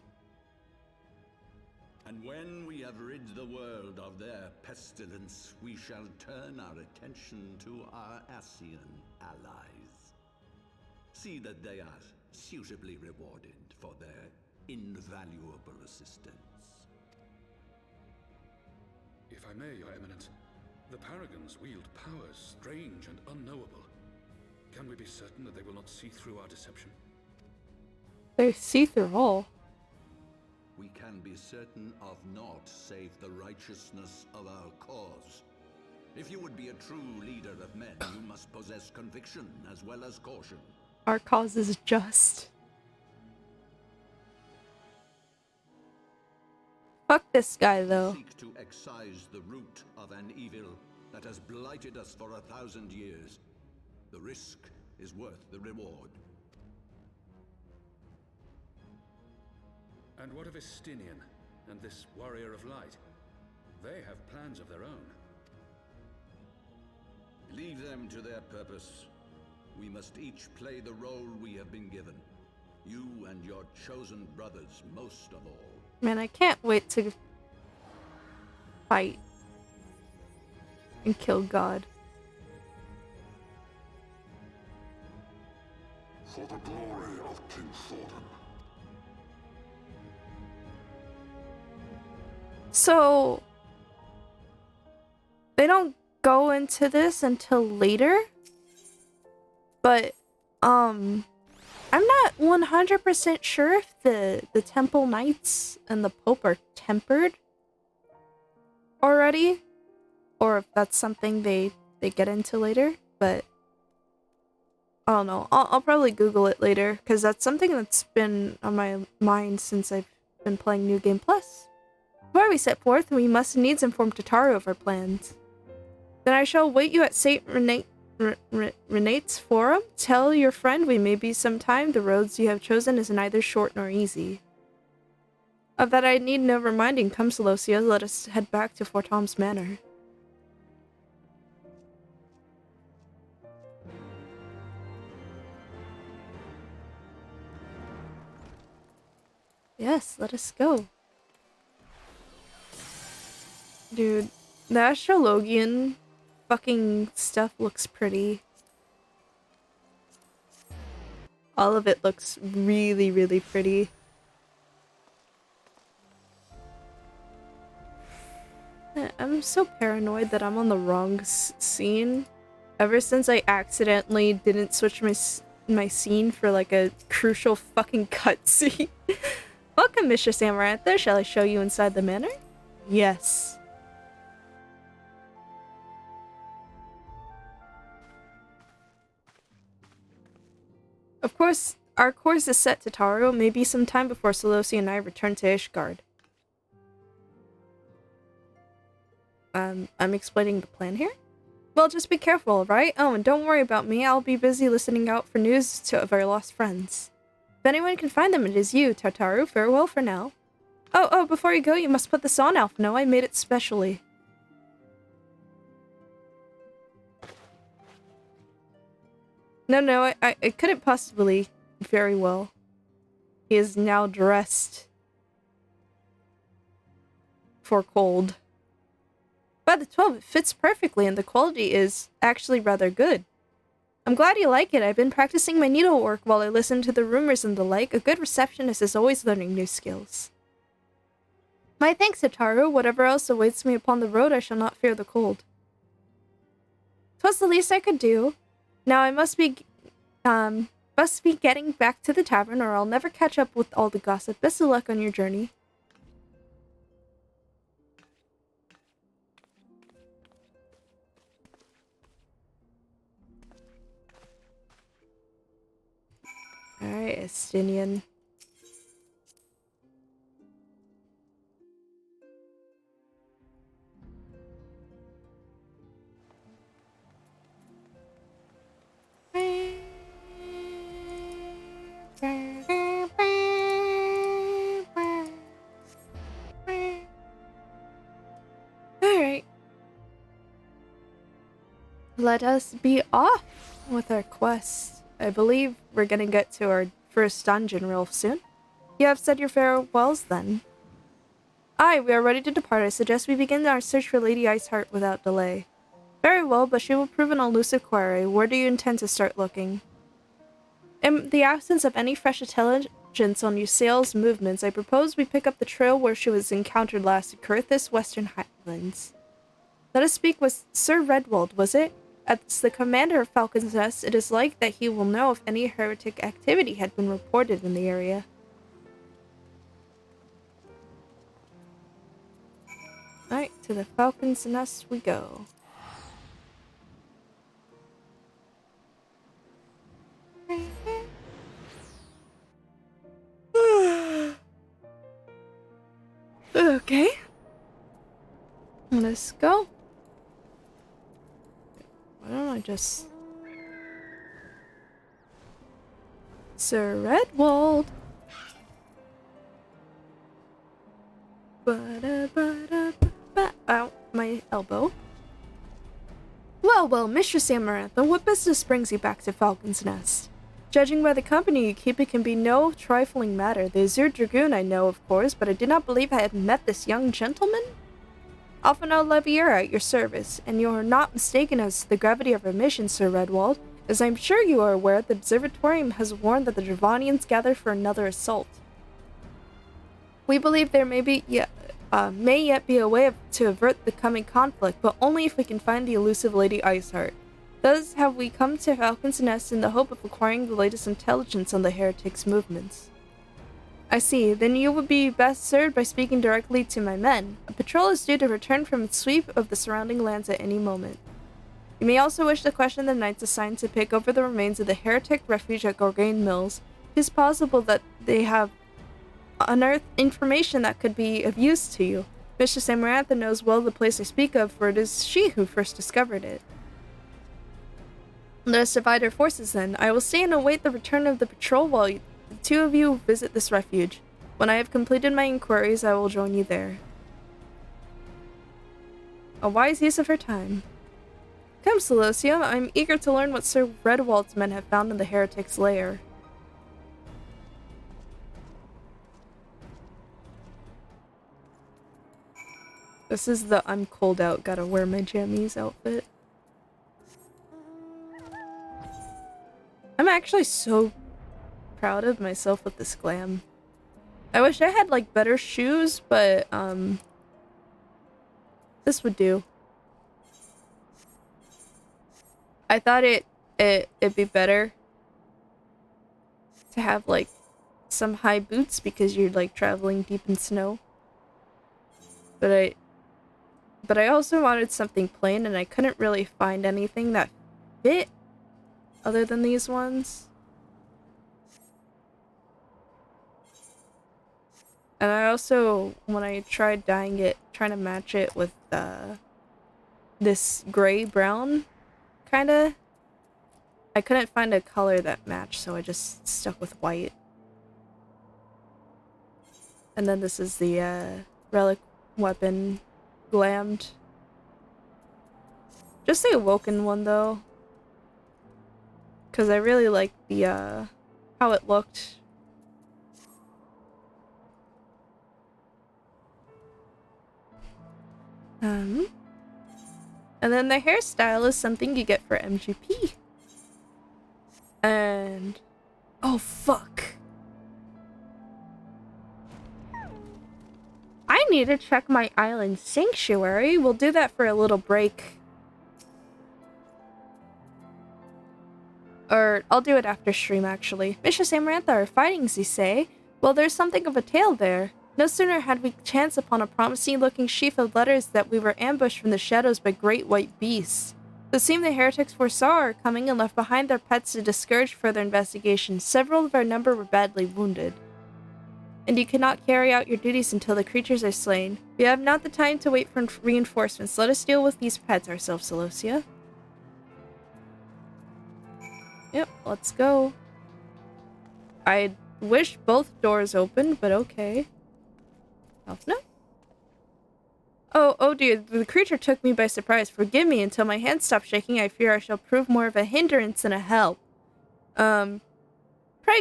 And when we have rid the world of their pestilence, we shall turn our attention to our Ascian allies. See that they are suitably rewarded for their invaluable assistance. If I may, Your Eminence, the Paragons wield powers strange and unknowable. Can we be certain that they will not see through our deception? They see through all. We can be certain of naught save the righteousness of our cause. If you would be a true leader of men, you must possess conviction as well as caution. Our cause is just. Fuck this guy, though. Seek to excise the root of an evil that has blighted us for 1,000 years. The risk is worth the reward. And what of Estinian and this Warrior of Light? They have plans of their own. Leave them to their purpose. We must each play the role we have been given. You and your chosen brothers most of all. Man, I can't wait to fight and kill God. For the glory of King Thornton. So they don't go into this until later, but I'm not 100% sure if the Temple Knights and the Pope are tempered already, or if that's something they get into later, but I don't know. I'll probably Google it later, because that's something that's been on my mind since I've been playing New Game Plus. Before we set forth, we must needs inform Tataru of our plans. Then I shall await you at Saint Renate's Forum. Tell your friend we may be some time. The roads you have chosen is neither short nor easy. Of that I need no reminding. Come, Celosia, let us head back to Fort Tom's Manor. Yes, let us go. Dude, the astrologian fucking stuff looks pretty. All of it looks really, really pretty. I'm so paranoid that I'm on the wrong scene. Ever since I accidentally didn't switch my scene for like a crucial fucking cutscene. Welcome, Mr. Samarantha. Shall I show you inside the manor? Yes. Of course, our course is set to Taro. Maybe some time before Celosia and I return to Ishgard. I'm explaining the plan here? Well, just be careful, right? Oh, and don't worry about me. I'll be busy listening out for news of our lost friends. If anyone can find them, it is you, Tataru. Farewell for now. Oh, before you go, you must put this on, Alphino. I made it specially. No, I couldn't possibly. Very well. He is now dressed for cold. By the 12, it fits perfectly, and the quality is actually rather good. I'm glad you like it. I've been practicing my needlework while I listen to the rumors and the like. A good receptionist is always learning new skills. My thanks, Hitaru. Whatever else awaits me upon the road, I shall not fear the cold. 'Twas the least I could do. Now I must be getting back to the tavern, or I'll never catch up with all the gossip. Best of luck on your journey. Alright, Estinian. Alright. Let us be off with our quest. I believe we're gonna get to our first dungeon real soon. You have said your farewells then. Aye, we are ready to depart. I suggest we begin our search for Lady Iceheart without delay. Very well, but she will prove an elusive quarry. Where do you intend to start looking? In the absence of any fresh intelligence on Ysaele's movements, I propose we pick up the trail where she was encountered last in Corinthus, Western Highlands. Let us speak with Sir Redwald, was it? As the commander of Falcon's Nest, it is like that he will know if any heretic activity had been reported in the area. Alright, to the Falcon's Nest we go. Okay. Let's go. Why don't I just... Sir Redwald. Ow, my elbow. Well, Mistress Amarantha, what business brings you back to Falcon's Nest? Judging by the company you keep, it can be no trifling matter. The Azure Dragoon I know, of course, but I did not believe I had met this young gentleman. Alphinaud Leviera at your service, and you are not mistaken as to the gravity of our mission, Sir Redwald. As I'm sure you are aware, the Observatorium has warned that the Dravanians gather for another assault. We believe there may yet be a way to avert the coming conflict, but only if we can find the elusive Lady Iceheart. Thus have we come to Falcon's Nest in the hope of acquiring the latest intelligence on the heretics' movements. I see. Then you would be best served by speaking directly to my men. A patrol is due to return from its sweep of the surrounding lands at any moment. You may also wish to question the knights assigned to pick over the remains of the heretic refuge at Gorgain Mills. It is possible that they have unearthed information that could be of use to you. Mistress Amarantha knows well the place I speak of, for it is she who first discovered it. Let us divide our forces then. I will stay and await the return of the patrol while the two of you visit this refuge. When I have completed my inquiries, I will join you there. A wise use of her time. Come, Celosia, I'm eager to learn what Sir Redwald's men have found in the heretic's lair. This is the I'm cold out, gotta wear my jammies outfit. I'm actually so proud of myself with this glam. I wish I had like better shoes, but this would do. I thought it'd be better to have like some high boots because you're like traveling deep in snow. But I also wanted something plain, and I couldn't really find anything that fit other than these ones. And I also, when I tried dyeing it, trying to match it with this gray-brown kinda, I couldn't find a color that matched, so I just stuck with white. And then this is the relic weapon glammed. Just the Awoken one though, because I really like the how it looked. And then the hairstyle is something you get for MGP. And oh fuck, I need to check my island sanctuary. We'll do that for a little break. Or I'll do it after stream, actually. Mistress Amarantha, our fightings, you say? Well, there's something of a tale there. No sooner had we chanced upon a promising-looking sheaf of letters that we were ambushed from the shadows by great white beasts. It seemed the heretics foresaw our coming and left behind their pets to discourage further investigation. Several of our number were badly wounded. And you cannot carry out your duties until the creatures are slain. We have not the time to wait for reinforcements. Let us deal with these pets ourselves, Celosia. Yep, let's go. I wish both doors open, but okay. No? Oh dear, the creature took me by surprise. Forgive me until my hands stop shaking. I fear I shall prove more of a hindrance than a help. Pray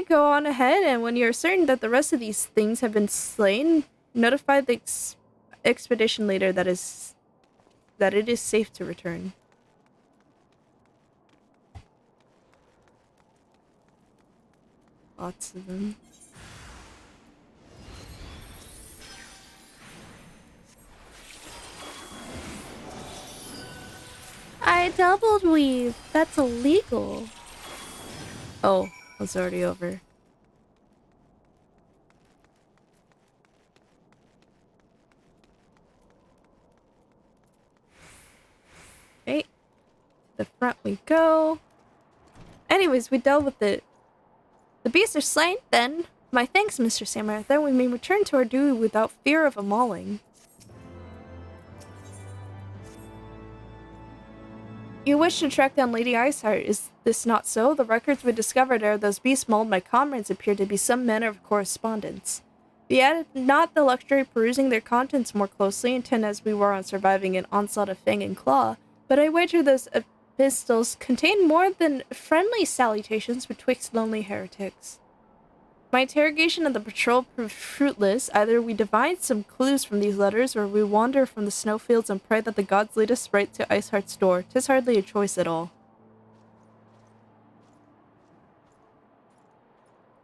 go on ahead, and when you are certain that the rest of these things have been slain, notify the expedition leader that it is safe to return. Lots of them. I doubled weave. That's illegal. Oh, it's already over. Okay. To the front we go. Anyways, we dealt with it. The beasts are slain, then. My thanks, Mr. Samurai. Then we may return to our duty without fear of a mauling. You wish to track down Lady Iceheart, is this not so? The records we discovered ere those beasts mauled my comrades appear to be some manner of correspondence. We had not the luxury of perusing their contents more closely, intent as we were on surviving an onslaught of fang and claw, but I wager those epistles contain more than friendly salutations betwixt lonely heretics. My interrogation of the patrol proved fruitless. Either we divine some clues from these letters, or we wander from the snowfields and pray that the gods lead us right to Iceheart's door. 'Tis hardly a choice at all.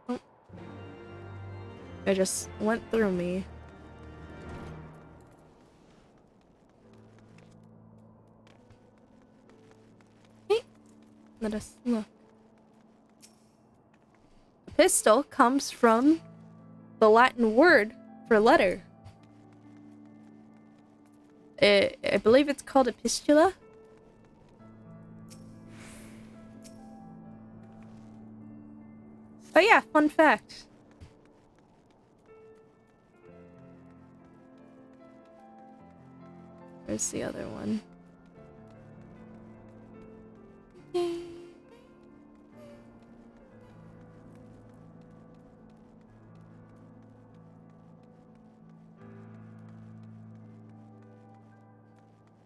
Oh. It just went through me. Hey, let us look. Epistle comes from the Latin word for letter. I believe it's called epistula. Oh yeah, fun fact. Where's the other one?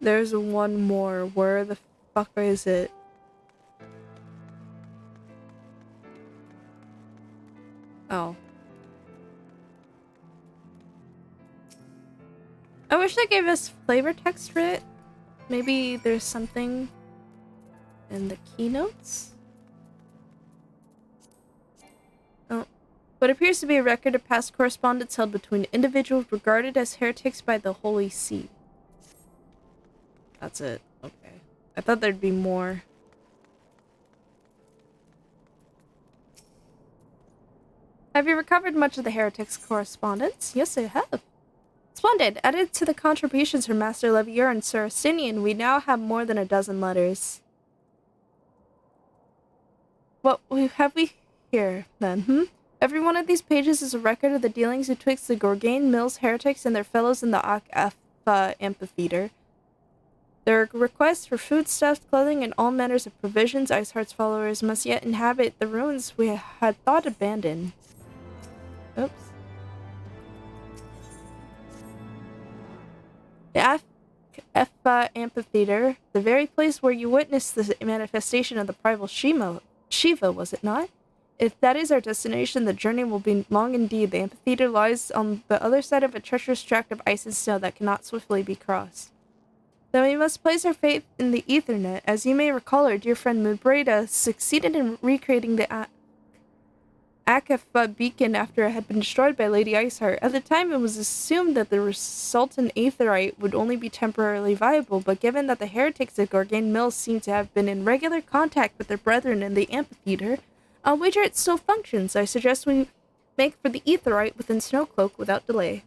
There's one more. Where the fuck is it? Oh. I wish they gave us flavor text for it. Maybe there's something in the keynotes? Oh. What appears to be a record of past correspondence held between individuals regarded as heretics by the Holy See. That's it. Okay. I thought there'd be more. Have you recovered much of the heretics' correspondence? Yes, I have. Splendid. Added to the contributions from Master Levier and Sir Astinian, we now have more than a dozen letters. What have we here, then, Every one of these pages is a record of the dealings betwixt the Gorgain Mills heretics and their fellows in the amphitheater. Their requests for foodstuffs, clothing, and all manners of provisions. Iceheart's followers must yet inhabit the ruins we had thought abandoned. Oops. The amphitheater, the very place where you witnessed the manifestation of the primal Shiva, was it not? If that is our destination, the journey will be long indeed. The amphitheater lies on the other side of a treacherous tract of ice and snow that cannot swiftly be crossed. Then we must place our faith in the Ethernet. As you may recall, our dear friend Mubreda succeeded in recreating the Akafa beacon after it had been destroyed by Lady Iceheart. At the time, it was assumed that the resultant aetherite would only be temporarily viable, but given that the heretics at Gorgain Mills seem to have been in regular contact with their brethren in the amphitheater, I'll wager it still functions. I suggest we make for the aetherite within Snowcloak without delay.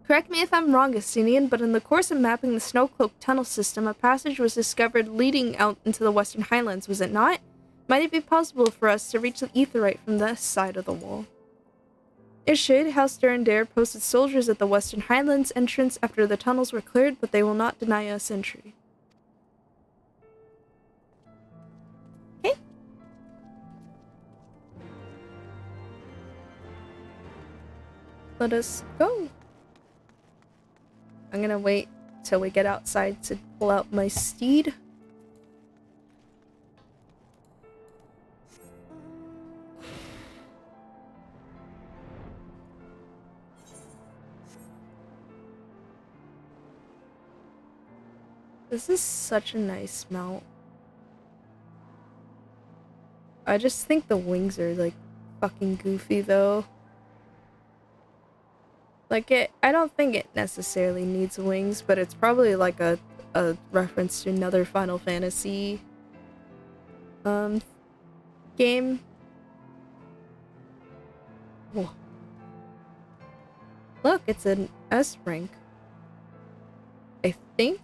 Correct me if I'm wrong, Astinian, but in the course of mapping the Snowcloak tunnel system, a passage was discovered leading out into the Western Highlands, was it not? Might it be possible for us to reach the aetherite from this side of the wall? It should. House Durandare posted soldiers at the Western Highlands entrance after the tunnels were cleared, but they will not deny us entry. Okay. Let us go. I'm gonna wait till we get outside to pull out my steed. This is such a nice mount. I just think the wings are like fucking goofy though. Like I don't think it necessarily needs wings, but it's probably like a a reference to another Final Fantasy game. Whoa. Look, it's an S rank. I think.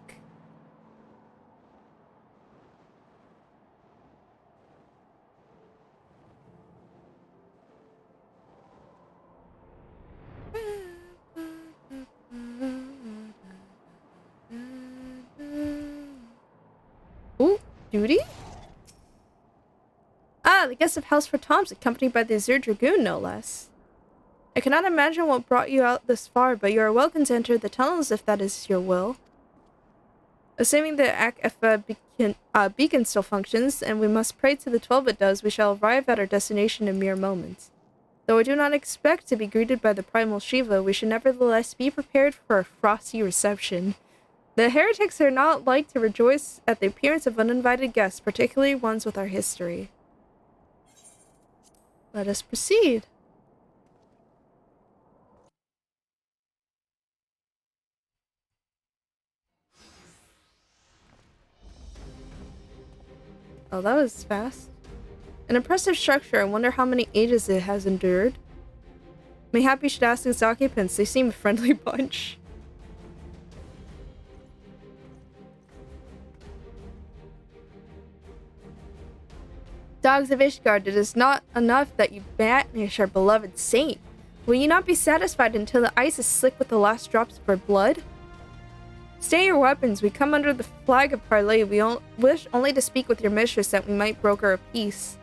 Ooh, duty? Ah, the guest of House for Toms, accompanied by the Azure Dragoon, no less. I cannot imagine what brought you out this far, but you are welcome to enter the tunnels if that is your will. Assuming the beacon still functions, and we must pray to the 12 it does, we shall arrive at our destination in mere moments. Though I do not expect to be greeted by the primal Shiva, we should nevertheless be prepared for a frosty reception. The heretics are not like to rejoice at the appearance of uninvited guests, particularly ones with our history. Let us proceed. Oh, that was fast. An impressive structure. I wonder how many ages it has endured. Mayhap you should ask its occupants. They seem a friendly bunch. Dogs of Ishgard, it is not enough that you banish our beloved saint. Will you not be satisfied until the ice is slick with the last drops of our blood? Stay your weapons. We come under the flag of parley. We wish only to speak with your mistress that we might broker a peace.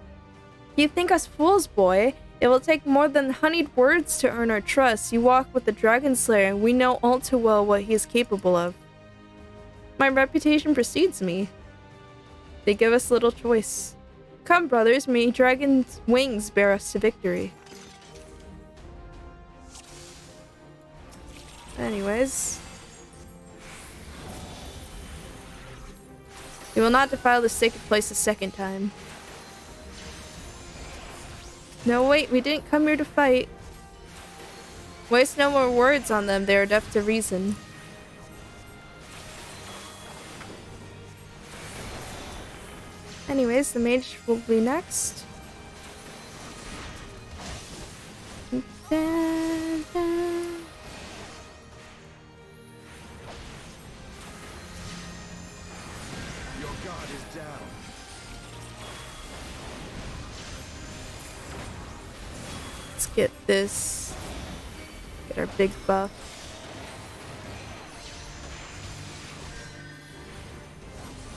You think us fools, boy. It will take more than honeyed words to earn our trust. You walk with the Dragon Slayer, and we know all too well what he is capable of. My reputation precedes me. They give us little choice. Come, brothers, may dragon's wings bear us to victory. Anyways. We will not defile this sacred place a second time. No, wait, we didn't come here to fight. Waste no more words on them, they are deaf to reason. Anyways, the mage will be next. Dun, dun. Your guard is down. Let's get this. Get our big buff.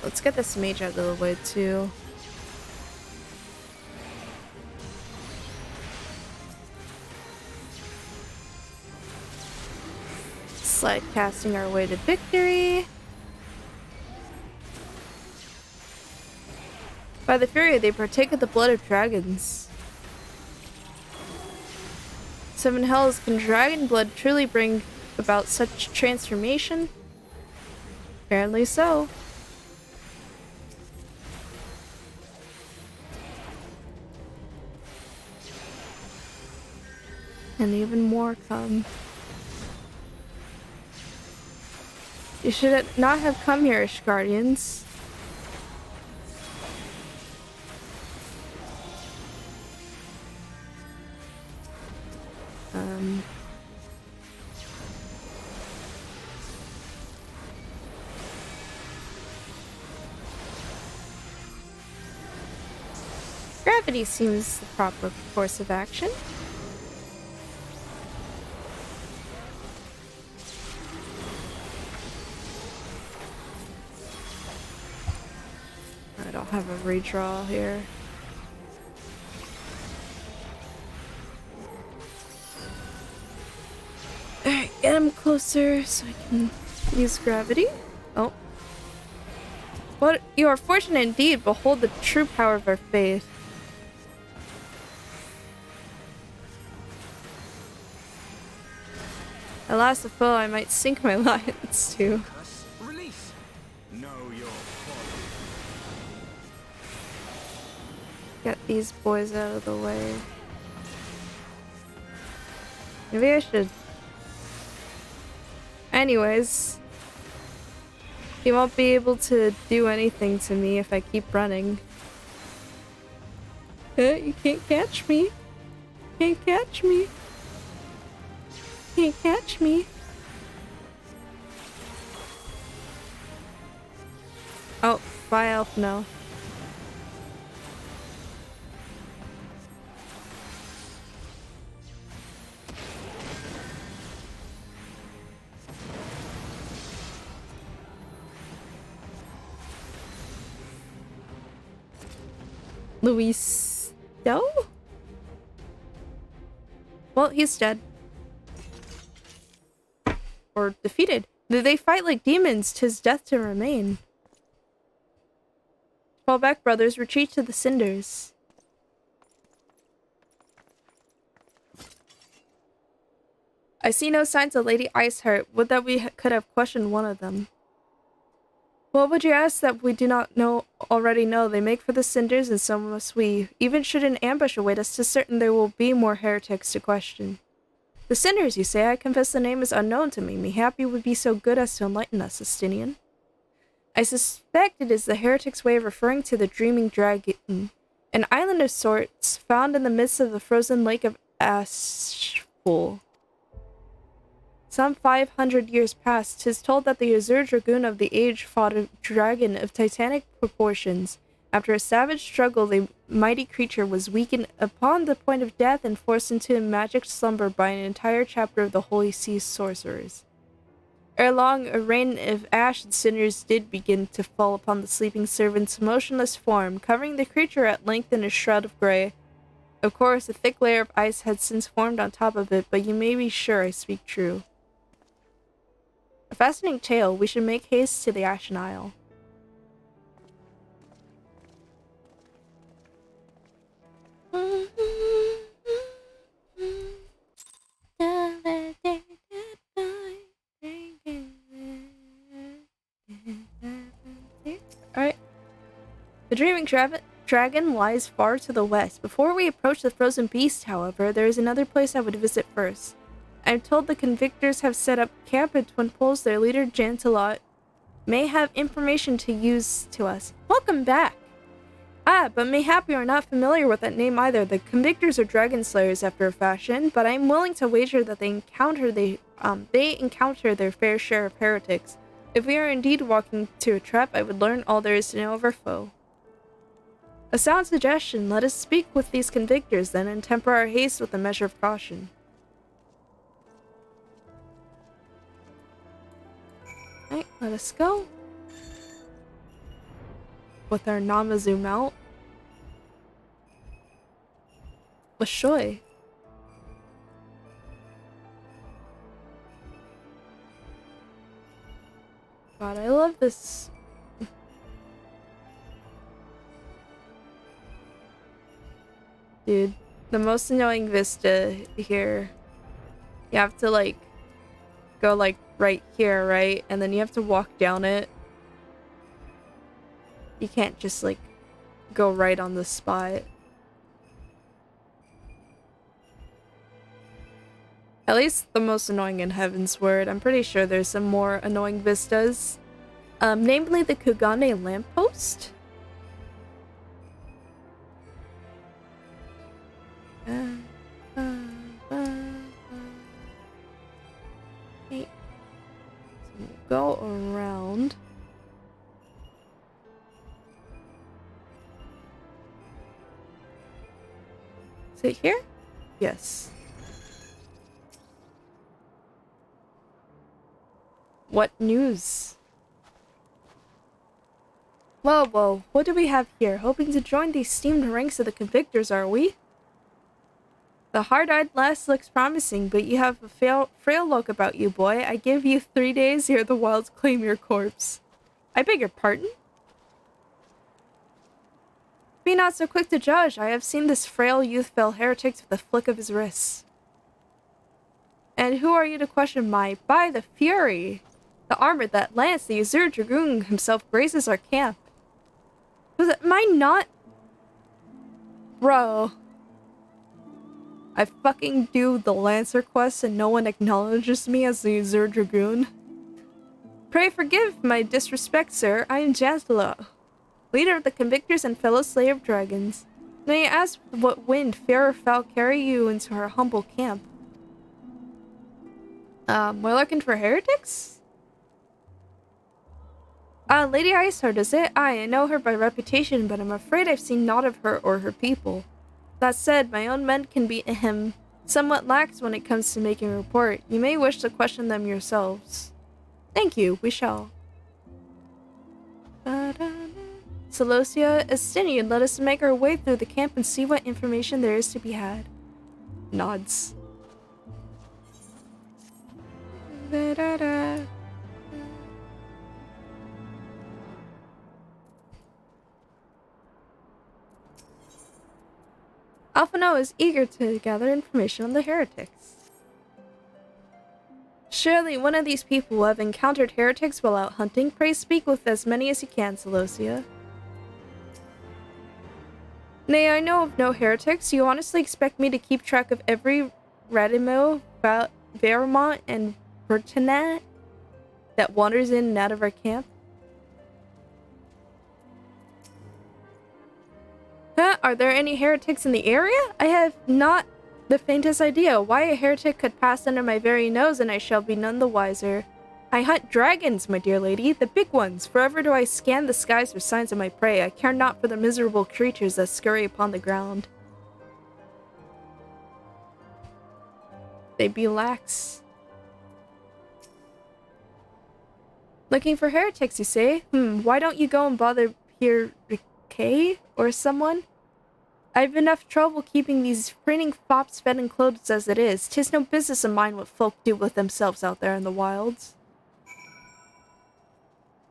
Let's get this mage out of the way too. Slide casting our way to victory. By the Fury, they partake of the blood of dragons. Seven hells, can dragon blood truly bring about such transformation? Apparently so. And even more come. You should not have come here, Ishgardians. Gravity seems the proper course of action. I don't have a redraw here. Alright, get him closer so I can use gravity. Oh. What? You are fortunate indeed. Behold the true power of our faith. Alas, a foe I might sink my lions to. Release. Know your folly. Get these boys out of the way. Maybe I should. Anyways. He won't be able to do anything to me if I keep running. You can't catch me. Can't catch me. Can't catch me. Oh, bye, elf, no. Luis. No? Well, he's dead. Or defeated. They fight like demons, 'tis death to remain. Fall back, brothers, retreat to the cinders. I see no signs of Lady Iceheart. Would that we could have questioned one of them. What would you ask that we do not already know? They make for the cinders, and so must we. Even should an ambush await us, 'tis certain there will be more heretics to question. The cinders, you say? I confess the name is unknown to me. Mayhap you would be so good as to enlighten us, Justinian. I suspect it is the heretic's way of referring to the dreaming dragon, an island of sorts found in the midst of the frozen lake of Ashpool. Some 500 years past, 'tis told that the Azure Dragoon of the age fought a dragon of titanic proportions. After a savage struggle, the mighty creature was weakened upon the point of death and forced into a magic slumber by an entire chapter of the Holy Sea sorcerers. Ere long, a rain of ash and cinders did begin to fall upon the sleeping servant's motionless form, covering the creature at length in a shroud of grey. Of course, a thick layer of ice had since formed on top of it, but you may be sure I speak true. A fascinating tale. We should make haste to the Ashen Isle. Alright. The dreaming dragon lies far to the west. Before we approach the frozen beast, however, there is another place I would visit first. I am told the convictors have set up camp at Twin Poles. Their leader, Jantelot, may have information to use to us. Welcome back! Ah, but mayhap you are not familiar with that name either. The convictors are dragon slayers after a fashion, but I am willing to wager that they encounter their fair share of heretics. If we are indeed walking to a trap, I would learn all there is to know of our foe. A sound suggestion. Let us speak with these convictors then, and temper our haste with a measure of caution. Alright, let us go. With our Namazu mount. Washoy. God, I love this. Dude, the most annoying vista here. You have to like go like right here, right? And then you have to walk down it. You can't just like go right on the spot. At least the most annoying in Heavensward. I'm pretty sure there's some more annoying vistas. Namely the Kugane lamppost. Okay. So we'll go around. Is it here? Yes. What news? Whoa, whoa, what do we have here? Hoping to join the esteemed ranks of the convictors, are we? The hard-eyed lass looks promising, but you have a frail look about you, boy. I give you 3 days, ere the wilds claim your corpse. I beg your pardon? Be not so quick to judge. I have seen this frail youth fell heretics with a flick of his wrists. And who are you to question my... By the fury! The armor, that lance, the Azure Dragoon himself graces our camp. Am I not... Bro. I fucking do the Lancer quest and no one acknowledges me as the Azure Dragoon. Pray forgive my disrespect, sir. I am Jazla, leader of the Convictors and fellow slayer of dragons. May I ask what wind, fair or foul, carry you into our humble camp? We're looking for heretics? Lady Iceheart, is it? I know her by reputation, but I'm afraid I've seen naught of her or her people. That said, my own men can be, somewhat lax when it comes to making a report. You may wish to question them yourselves. Thank you, we shall. Celosia, Estinian, let us make our way through the camp and see what information there is to be had. Nods. Alphino is eager to gather information on the heretics. Surely one of these people will have encountered heretics while out hunting. Pray speak with as many as you can, Celosia. Nay, I know of no heretics. You honestly expect me to keep track of every Radimo, Vermont, and Bertinat that wanders in and out of our camp? Huh? Are there any heretics in the area? I have not the faintest idea. Why a heretic could pass under my very nose and I shall be none the wiser. I hunt dragons, my dear lady, the big ones. Forever do I scan the skies for signs of my prey. I care not for the miserable creatures that scurry upon the ground. They be lax. Looking for heretics, you say? Why don't you go and bother Pierre Kay or someone? I've enough trouble keeping these grinning fops fed and clothed as it is. 'Tis no business of mine what folk do with themselves out there in the wilds.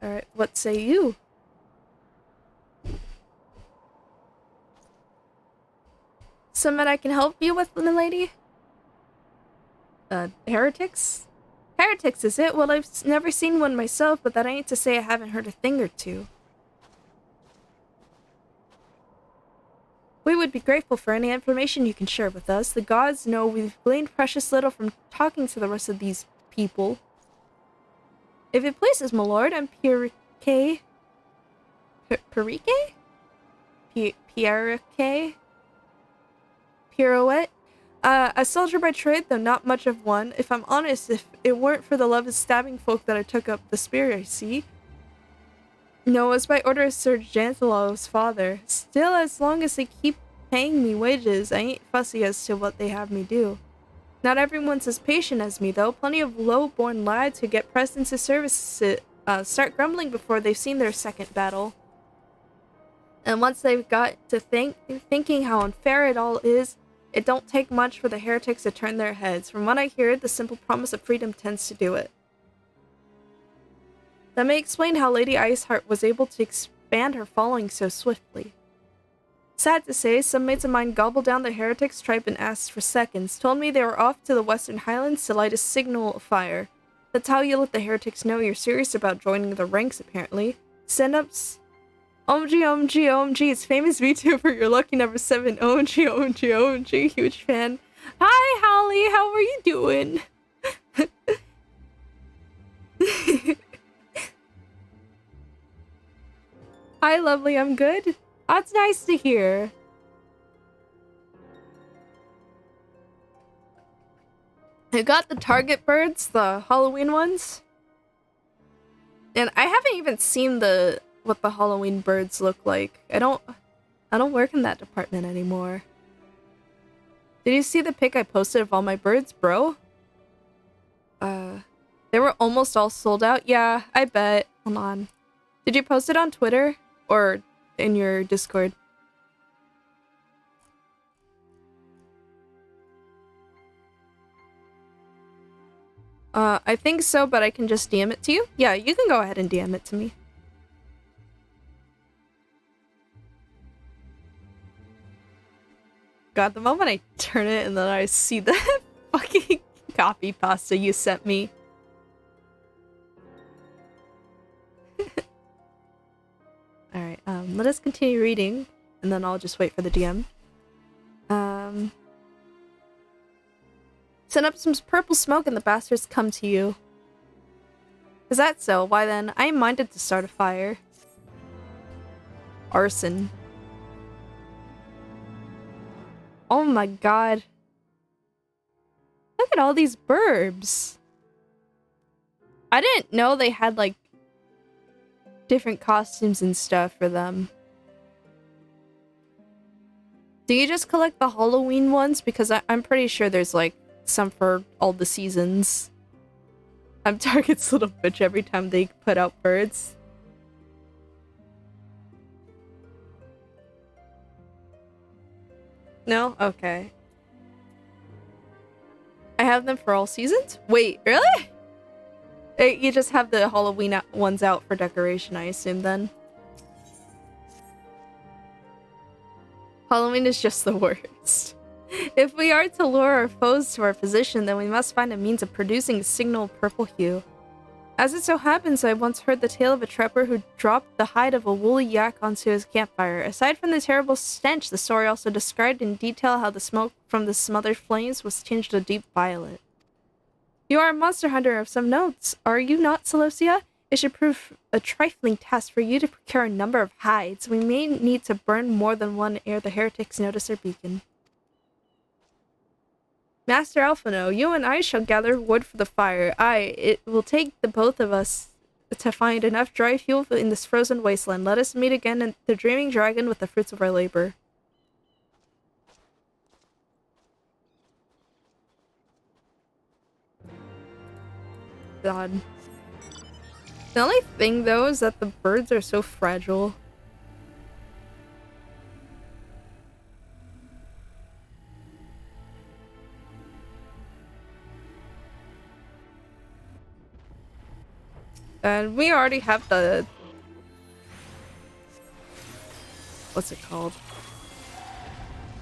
Alright, what say you? Something I can help you with, milady? Heretics? Heretics, is it? Well, I've never seen one myself, but that ain't to say I haven't heard a thing or two. We would be grateful for any information you can share with us. The gods know we've gleaned precious little from talking to the rest of these people. If it pleases, my lord, I'm Pierre. Pirouette? A soldier by trade, though not much of one. If I'm honest, if it weren't for the love of stabbing folk that I took up the spear, I see. No, it was by order of Sir Janthelo's father. Still, as long as they keep paying me wages, I ain't fussy as to what they have me do. Not everyone's as patient as me, though. Plenty of low-born lads who get pressed into service start grumbling before they've seen their second battle. And once they've got to thinking how unfair it all is, it don't take much for the heretics to turn their heads. From what I hear, the simple promise of freedom tends to do it. That may explain how Lady Iceheart was able to expand her following so swiftly. Sad to say, some mates of mine gobbled down the heretics' tribe and asked for seconds, told me they were off to the Western Highlands to light a signal fire. That's how you let the heretics know you're serious about joining the ranks, apparently. Send-ups? OMG, it's famous VTuber, you're lucky number 7. OMG, huge fan. Hi, Holly, how are you doing? Hi, lovely, I'm good. That's nice to hear. I got the Target birds, the Halloween ones. And I haven't even seen what the Halloween birds look like. I don't work in that department anymore. Did you see the pic I posted of all my birds, bro? They were almost all sold out. Yeah, I bet. Hold on. Did you post it on Twitter? Or in your Discord? I think so, but I can just DM it to you? Yeah, you can go ahead and DM it to me. God, the moment I turn it and then I see the fucking copy pasta you sent me. Alright, let us continue reading, and then I'll just wait for the DM. Send up some purple smoke and the bastards come to you. Is that so? Why then, I am minded to start a fire. Arson. Oh my god. Look at all these burbs. I didn't know they had, like, different costumes and stuff for them. Do you just collect the Halloween ones? Because I'm pretty sure there's, like, some for all the seasons. I'm Target's little bitch every time they put out birds. No? Okay. I have them for all seasons? Wait, really? You just have the Halloween ones out for decoration, I assume, then. Halloween is just the worst. If we are to lure our foes to our position, then we must find a means of producing a signal purple hue. As it so happens, I once heard the tale of a trapper who dropped the hide of a woolly yak onto his campfire. Aside from the terrible stench, the story also described in detail how the smoke from the smothered flames was tinged a deep violet. You are a monster hunter of some notes, are you not, Celosia? It should prove a trifling task for you to procure a number of hides. We may need to burn more than one ere the heretics notice our beacon. Master Alphino, you and I shall gather wood for the fire. Aye, it will take the both of us to find enough dry fuel in this frozen wasteland. Let us meet again in the Dreaming Dragon with the fruits of our labor. God. The only thing, though, is that the birds are so fragile. And we already have the... What's it called?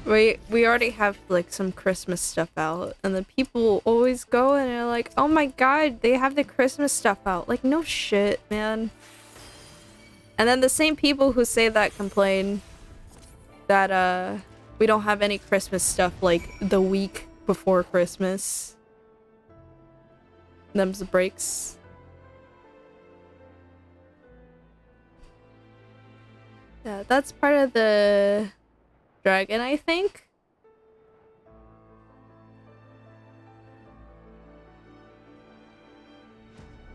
We already have, like, some Christmas stuff out. And the people always go and they're like, oh my god, they have the Christmas stuff out. Like, no shit, man. And then the same people who say that complain that, we don't have any Christmas stuff, like, the week before Christmas. Them's the breaks. Yeah, that's part of the dragon, I think.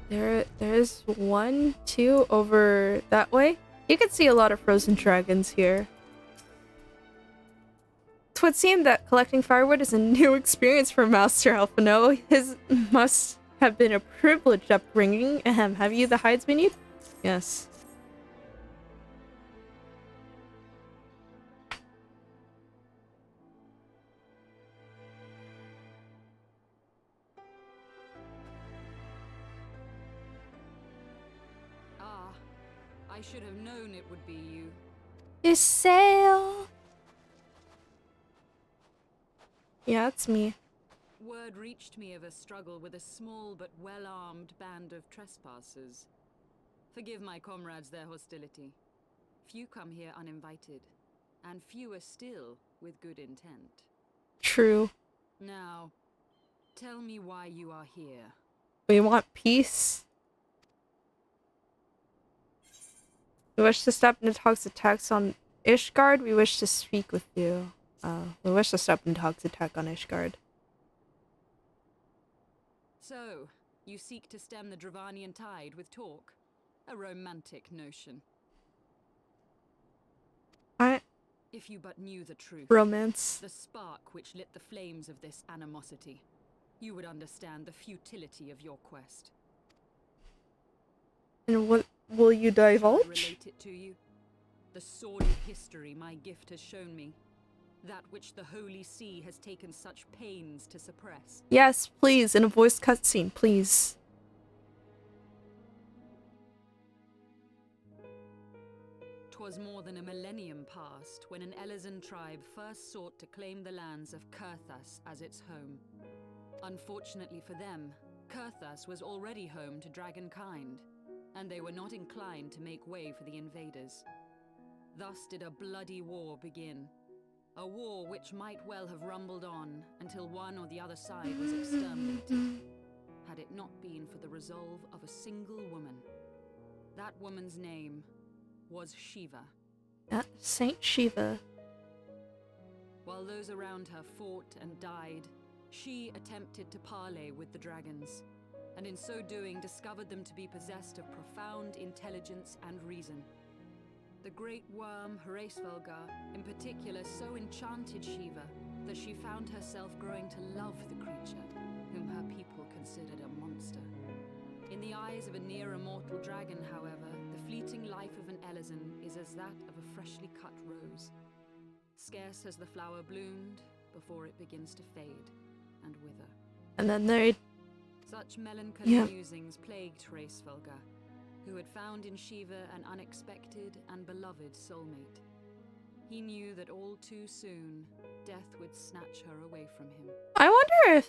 There's 1, 2 over that way. You can see a lot of frozen dragons here. It would seem that collecting firewood is a new experience for Master Alphino. His must have been a privileged upbringing. Ahem, have you the hides we need? Yes. I should have known it would be you. You sail. Yeah, it's me. Word reached me of a struggle with a small but well-armed band of trespassers. Forgive my comrades their hostility. Few come here uninvited, and fewer still with good intent. True. Now, tell me why you are here. We want peace. We wish to stop Nidhogg's attacks on Ishgard. We wish to speak with you. We wish to stop Nidhogg's attack on Ishgard. So, you seek to stem the Dravanian tide with talk? A romantic notion. If you but knew the truth. Romance. The spark which lit the flames of this animosity, you would understand the futility of your quest. And what will you divulge? I relate it to you. The sordid history my gift has shown me. That which the Holy See has taken such pains to suppress. Yes, please, in a voice cutscene, please. 'Twas more than a millennium past when an Elezen tribe first sought to claim the lands of Kurthas as its home. Unfortunately for them, Kurthas was already home to dragonkind, and they were not inclined to make way for the invaders. Thus did a bloody war begin. A war which might well have rumbled on until one or the other side was exterminated, had it not been for the resolve of a single woman. That woman's name was Shiva. Saint Shiva. While those around her fought and died, she attempted to parley with the dragons, and in so doing discovered them to be possessed of profound intelligence and reason. The great worm Heavensward in particular so enchanted Shiva that she found herself growing to love the creature, whom her people considered a monster. In the eyes of a near-immortal dragon, however, the fleeting life of an Elezen is as that of a freshly cut rose. Scarce has the flower bloomed before it begins to fade and wither. And then they... Such melancholy musings plagued Heavensward, who had found in Shiva an unexpected and beloved soulmate. He knew that all too soon, death would snatch her away from him. I wonder if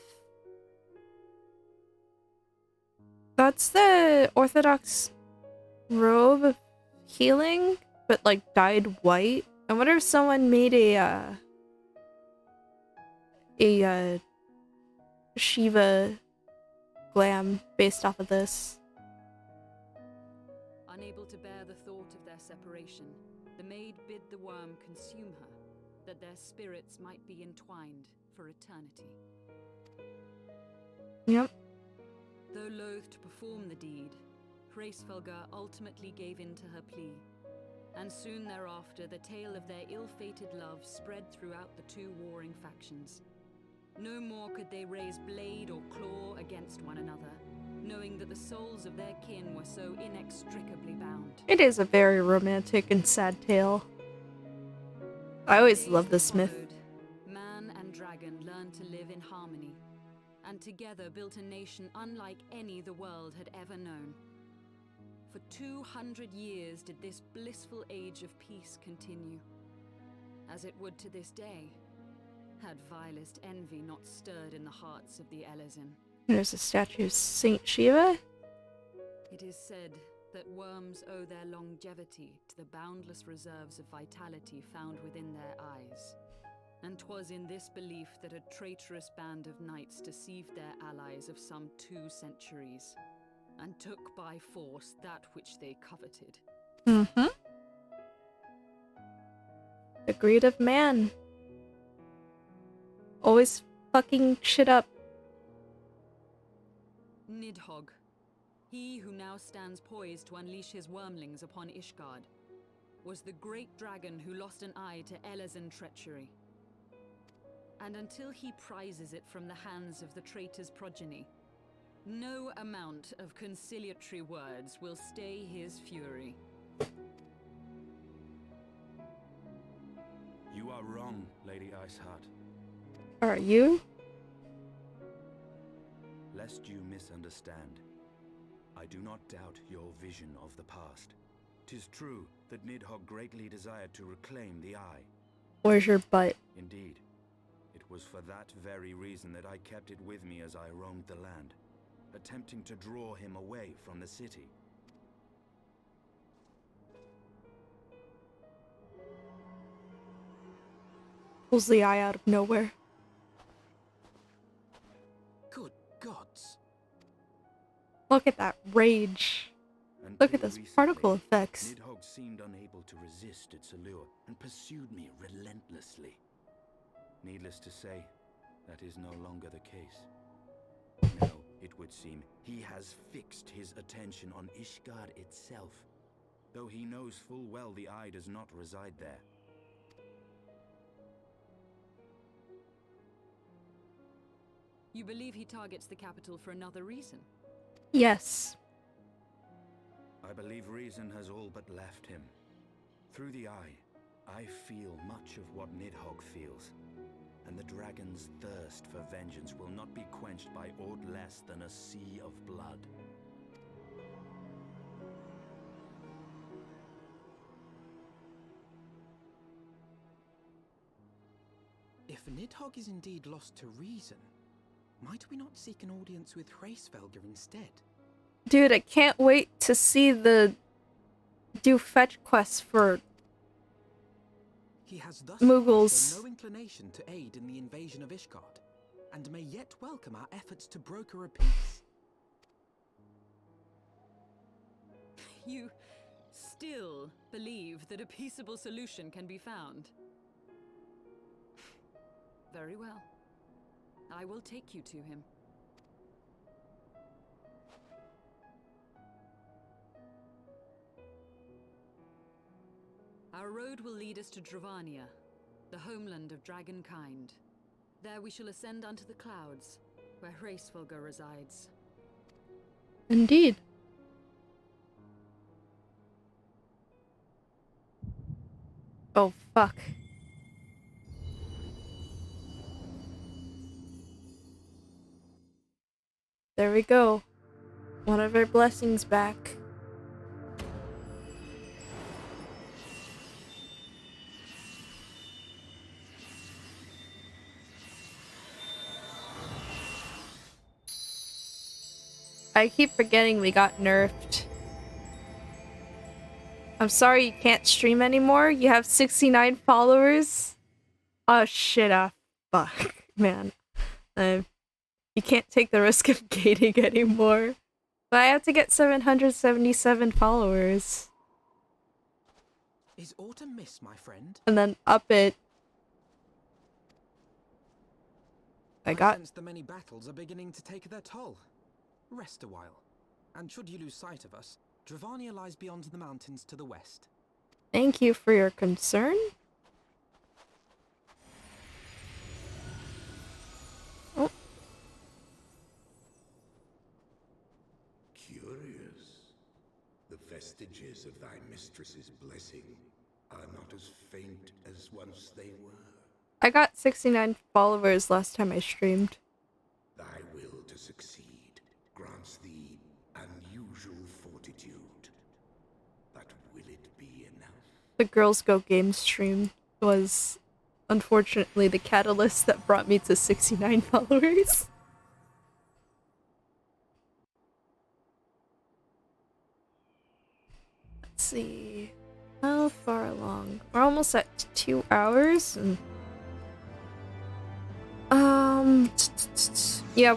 that's the Orthodox robe of healing, but like dyed white. I wonder if someone made a Shiva glam based off of this. Unable to bear the thought of their separation, the maid bid the worm consume her, that their spirits might be entwined for eternity. Yep. Though loath to perform the deed, Heavensward ultimately gave in to her plea, and soon thereafter the tale of their ill-fated love spread throughout the two warring factions. No more could they raise blade or claw against one another, knowing that the souls of their kin were so inextricably bound. It is a very romantic and sad tale. I always love this myth. Man and dragon learned to live in harmony, and together built a nation unlike any the world had ever known. For 200 years did this blissful age of peace continue, as it would to this day, had vilest envy not stirred in the hearts of the Elezen. There's a statue of Saint Shiva. It is said that worms owe their longevity to the boundless reserves of vitality found within their eyes. And 'twas in this belief that a traitorous band of knights deceived their allies of some 2 centuries, and took by force that which they coveted. Mm-hmm. The greed of man. Always fucking shit up. Nidhogg, he who now stands poised to unleash his wormlings upon Ishgard, was the great dragon who lost an eye to Elezen treachery. And until he prizes it from the hands of the traitor's progeny, no amount of conciliatory words will stay his fury. You are wrong, Lady Iceheart. Are you? Lest you misunderstand, I do not doubt your vision of the past. 'Tis true that Nidhogg greatly desired to reclaim the Eye. Where's your butt? Indeed. It was for that very reason that I kept it with me as I roamed the land, attempting to draw him away from the city. Pulls the eye out of nowhere. Good gods. Look at that rage. Look at those particle effects. Nidhogg seemed unable to resist its allure and pursued me relentlessly. Needless to say, that is no longer the case. Now, it would seem, he has fixed his attention on Ishgard itself, though he knows full well the Eye does not reside there. You believe he targets the capital for another reason? Yes. I believe reason has all but left him. Through the Eye, I feel much of what Nidhogg feels, and the dragon's thirst for vengeance will not be quenched by aught less than a sea of blood. If Nidhogg is indeed lost to reason, might we not seek an audience with Heavensward instead? Dude, I can't wait to see do fetch quests for He has thus Mughals. shown no inclination to aid in the invasion of Ishgard, and may yet welcome our efforts to broker a peace. You still believe that a peaceable solution can be found? Very well. I will take you to him. Our road will lead us to Dravania, the homeland of dragonkind. There we shall ascend unto the clouds, where Hraesvelga resides. Indeed. Oh, fuck. There we go. One of our blessings back. I keep forgetting we got nerfed. I'm sorry you can't stream anymore. You have 69 followers. Oh shit, fuck, man. You can't take the risk of gating anymore. But I have to get 777 followers. Is autumn miss, my friend? And then up it. I sense the many battles are beginning to take their toll. Rest a while. And should you lose sight of us, Dravania lies beyond the mountains to the west. Thank you for your concern. Oh. Curious. The vestiges of thy mistress's blessing are not as faint as once they were. I got 69 followers last time I streamed. Thy will to succeed grants thee unusual fortitude. But will it be enough? The Girls Go Games stream was unfortunately the catalyst that brought me to 69 followers. Let's see. How far along? We're almost at 2 hours. And yeah,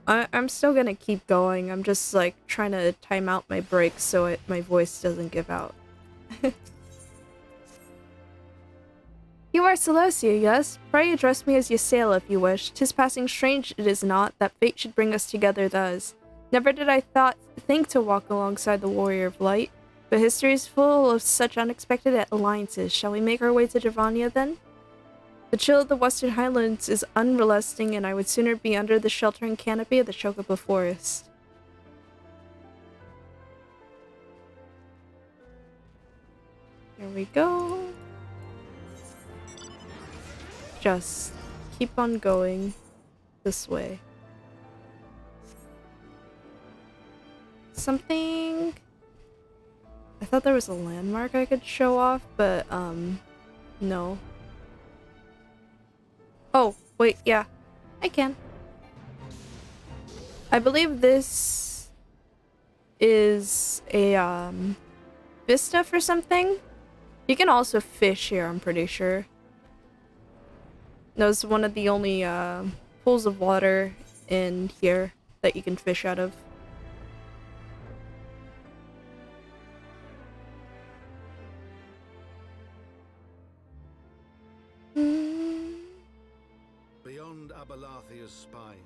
I'm still gonna keep going. I'm just like trying to time out my breaks so my voice doesn't give out. You are Celestia, yes? Pray address me as Ysela if you wish. 'Tis passing strange, it is not, that fate should bring us together thus. Never did I think to walk alongside the Warrior of Light, but history is full of such unexpected alliances. Shall we make our way to Dravania then? The chill of the Western Highlands is unrelenting, and I would sooner be under the sheltering canopy of the Chocobo Forest. Here we go. Just keep on going this way. Something... I thought there was a landmark I could show off, but, no. Oh, wait, yeah. I can. I believe this is a, vista for something. You can also fish here, I'm pretty sure. No, it's one of the only, pools of water in here that you can fish out of. Beyond Abalathia's spine,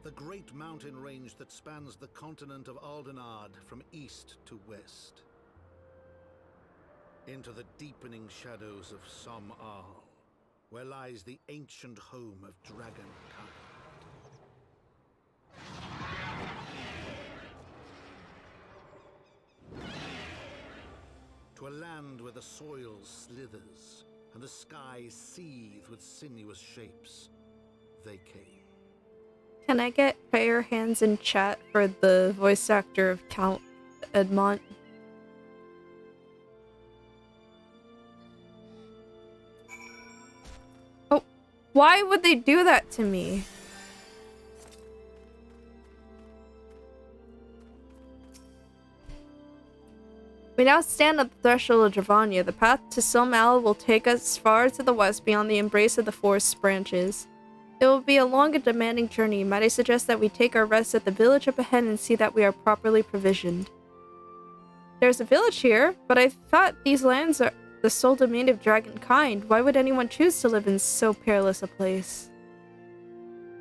the great mountain range that spans the continent of Aldenard from east to west. Into the deepening shadows of Som Al, where lies the ancient home of dragonkind. To a land where the soil slithers and the skies seethe with sinuous shapes, they came. Can I get prayer hands in chat for the voice actor of Count Edmont? Oh, why would they do that to me? We now stand at the threshold of Dravania. The path to Som-Al will take us far to the west beyond the embrace of the forest's branches. It will be a long and demanding journey. Might I suggest that we take our rest at the village up ahead and see that we are properly provisioned? There's a village here, but I thought these lands are the sole domain of dragonkind. Why would anyone choose to live in so perilous a place?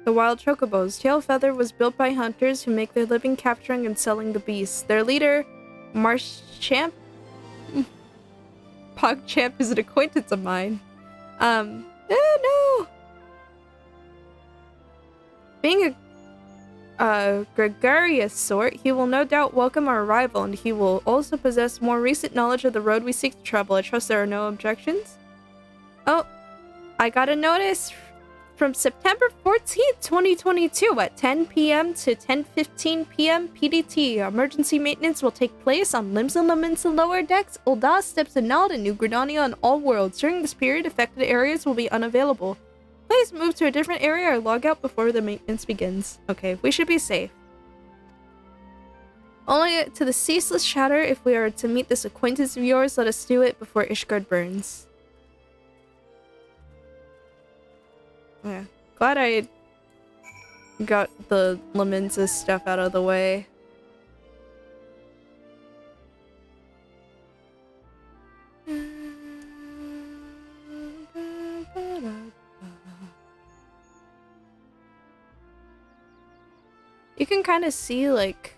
The wild chocobos. Tailfeather was built by hunters who make their living capturing and selling the beasts. Their leader, Marshchamp, PogChamp, is an acquaintance of mine. No! Being a gregarious sort, he will no doubt welcome our arrival, and he will also possess more recent knowledge of the road we seek to travel. I trust there are no objections? Oh, I got a notice from September 14th, 2022 at 10 p.m. to 10:15 p.m. PDT. Emergency maintenance will take place on Limbs and Laments and Lower Decks, Ul'dah, Steps and Nald, and New Gridania, and all worlds. During this period, affected areas will be unavailable. Please move to a different area or log out before the maintenance begins. Okay, we should be safe. Only to the ceaseless shatter. If we are to meet this acquaintance of yours, let us do it before Ishgard burns. Yeah, glad I got the Lamenza stuff out of the way. You can kind of see like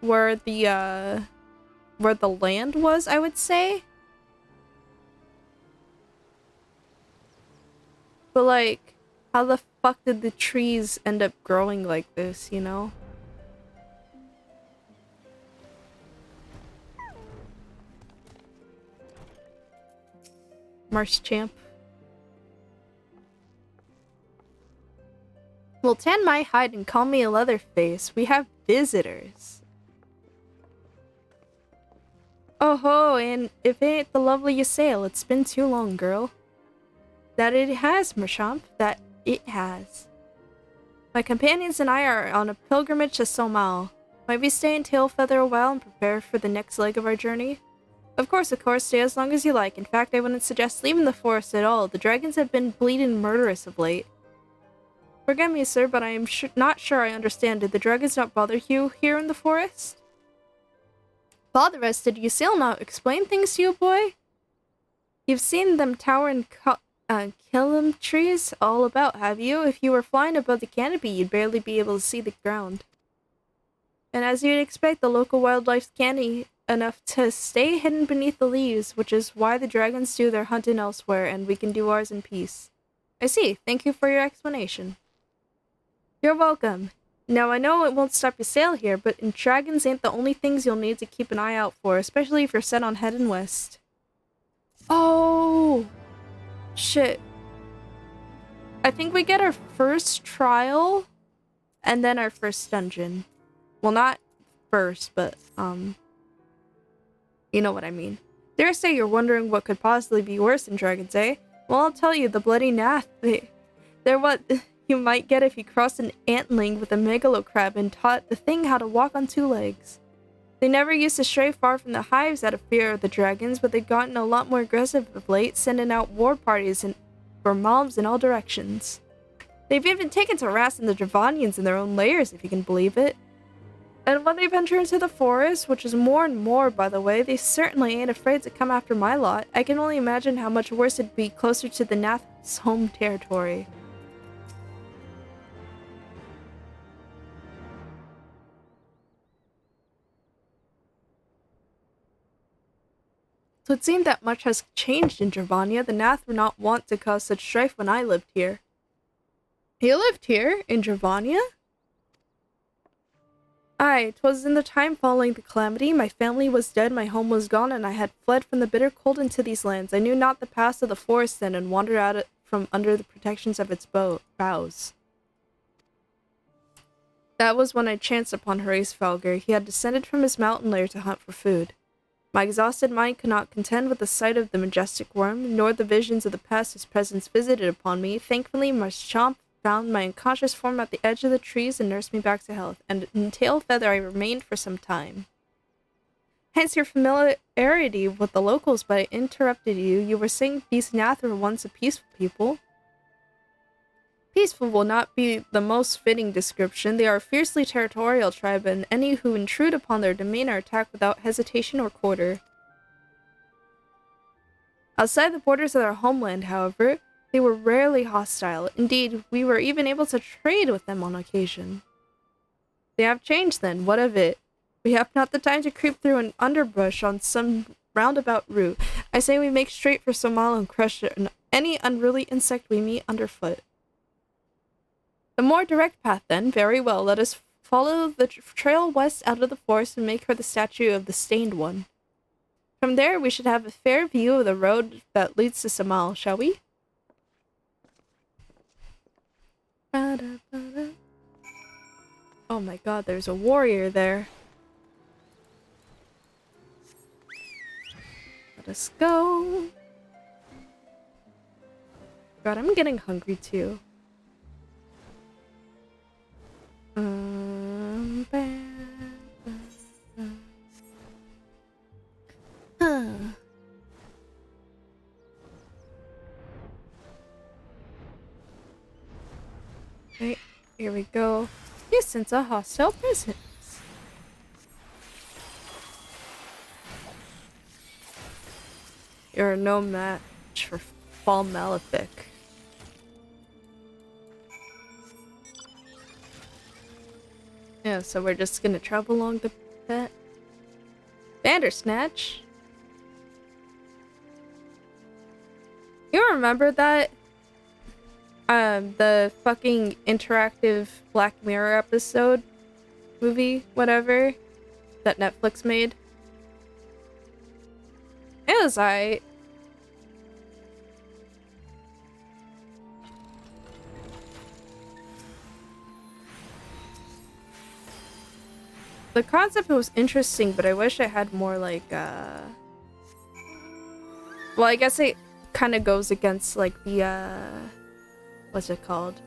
where the land was, I would say. But like, how the fuck did the trees end up growing like this, you know? Marshchamp. Well, tan my hide and call me a Leatherface. We have visitors. Oh ho, and if it ain't the lovely Ysayle, it's been too long, girl. That it has, Marshchamp. That it has. My companions and I are on a pilgrimage to Somal. Might we stay in Tailfeather a while and prepare for the next leg of our journey? Of course, stay as long as you like. In fact, I wouldn't suggest leaving the forest at all. The dragons have been bleeding murderous of late. Forgive me, sir, but I am not sure I understand. Did the dragons not bother you here in the forest? Bother us? Did Ysayle not explain things to you, boy? You've seen them towering killim trees all about, have you? If you were flying above the canopy, you'd barely be able to see the ground. And as you'd expect, the local wildlife's canny enough to stay hidden beneath the leaves, which is why the dragons do their hunting elsewhere, and we can do ours in peace. I see. Thank you for your explanation. You're welcome. Now, I know it won't stop Ysayle here, but dragons ain't the only things you'll need to keep an eye out for, especially if you're set on heading west. Oh! Shit. I think we get our first trial, and then our first dungeon. Well, not first, but, you know what I mean. Dare say you're wondering what could possibly be worse than dragons, eh? Well, I'll tell you, the bloody Nath, they're what you might get if you crossed an antling with a megalocrab and taught the thing how to walk on two legs. They never used to stray far from the hives out of fear of the dragons, but they've gotten a lot more aggressive of late, sending out war parties for mobs in all directions. They've even taken to harassing the Dravanians in their own lairs, if you can believe it. And when they venture into the forest, which is more and more, by the way, they certainly ain't afraid to come after my lot. I can only imagine how much worse it'd be closer to the Nath's home territory. So it seemed that much has changed in Dravania. The Nath were not wont to cause such strife when I lived here. You lived here? In Dravania? Aye, 'twas in the time following the calamity. My family was dead, my home was gone, and I had fled from the bitter cold into these lands. I knew not the past of the forest then, and wandered out from under the protections of its boughs. That was when I chanced upon Hraesvelgr. He had descended from his mountain lair to hunt for food. My exhausted mind could not contend with the sight of the majestic worm, nor the visions of the past his presence visited upon me. Thankfully, Marshchamp found my unconscious form at the edge of the trees and nursed me back to health, and in Tailfeather I remained for some time. Hence your familiarity with the locals, but I interrupted you. You were saying these Nath were once a peaceful people. Peaceful will not be the most fitting description. They are a fiercely territorial tribe, and any who intrude upon their domain are attacked without hesitation or quarter. Outside the borders of their homeland, however, they were rarely hostile. Indeed, we were even able to trade with them on occasion. They have changed then, what of it? We have not the time to creep through an underbrush on some roundabout route. I say we make straight for Somal and crush any unruly insect we meet underfoot. The more direct path then, very well, let us follow the trail west out of the forest and make for the statue of the Stained One. From there, we should have a fair view of the road that leads to Somal, shall we? Oh my god, there's a warrior there. Let us go. God, I'm getting hungry too. Right, here we go. You sense a hostile presence. You're no match for Fall Malefic. Yeah, so we're just gonna travel along the path. Bandersnatch? You remember that? The fucking interactive Black Mirror episode? Movie? Whatever? That Netflix made? It was alright. The concept was interesting, but I wish I had more like, well, I guess it kind of goes against like the, what's it called?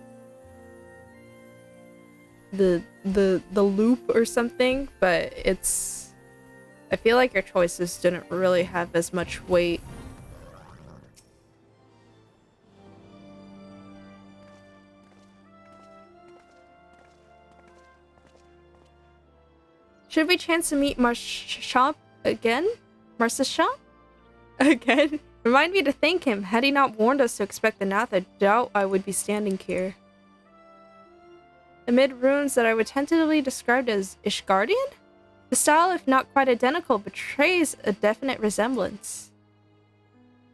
The loop or something, but it's, I feel like your choices didn't really have as much weight. Should we chance to meet Marshal again? Marshal? Again? Remind me to thank him. Had he not warned us to expect the Nath, I doubt I would be standing here. Amid ruins that I would tentatively describe as Ishgardian? The style, if not quite identical, betrays a definite resemblance.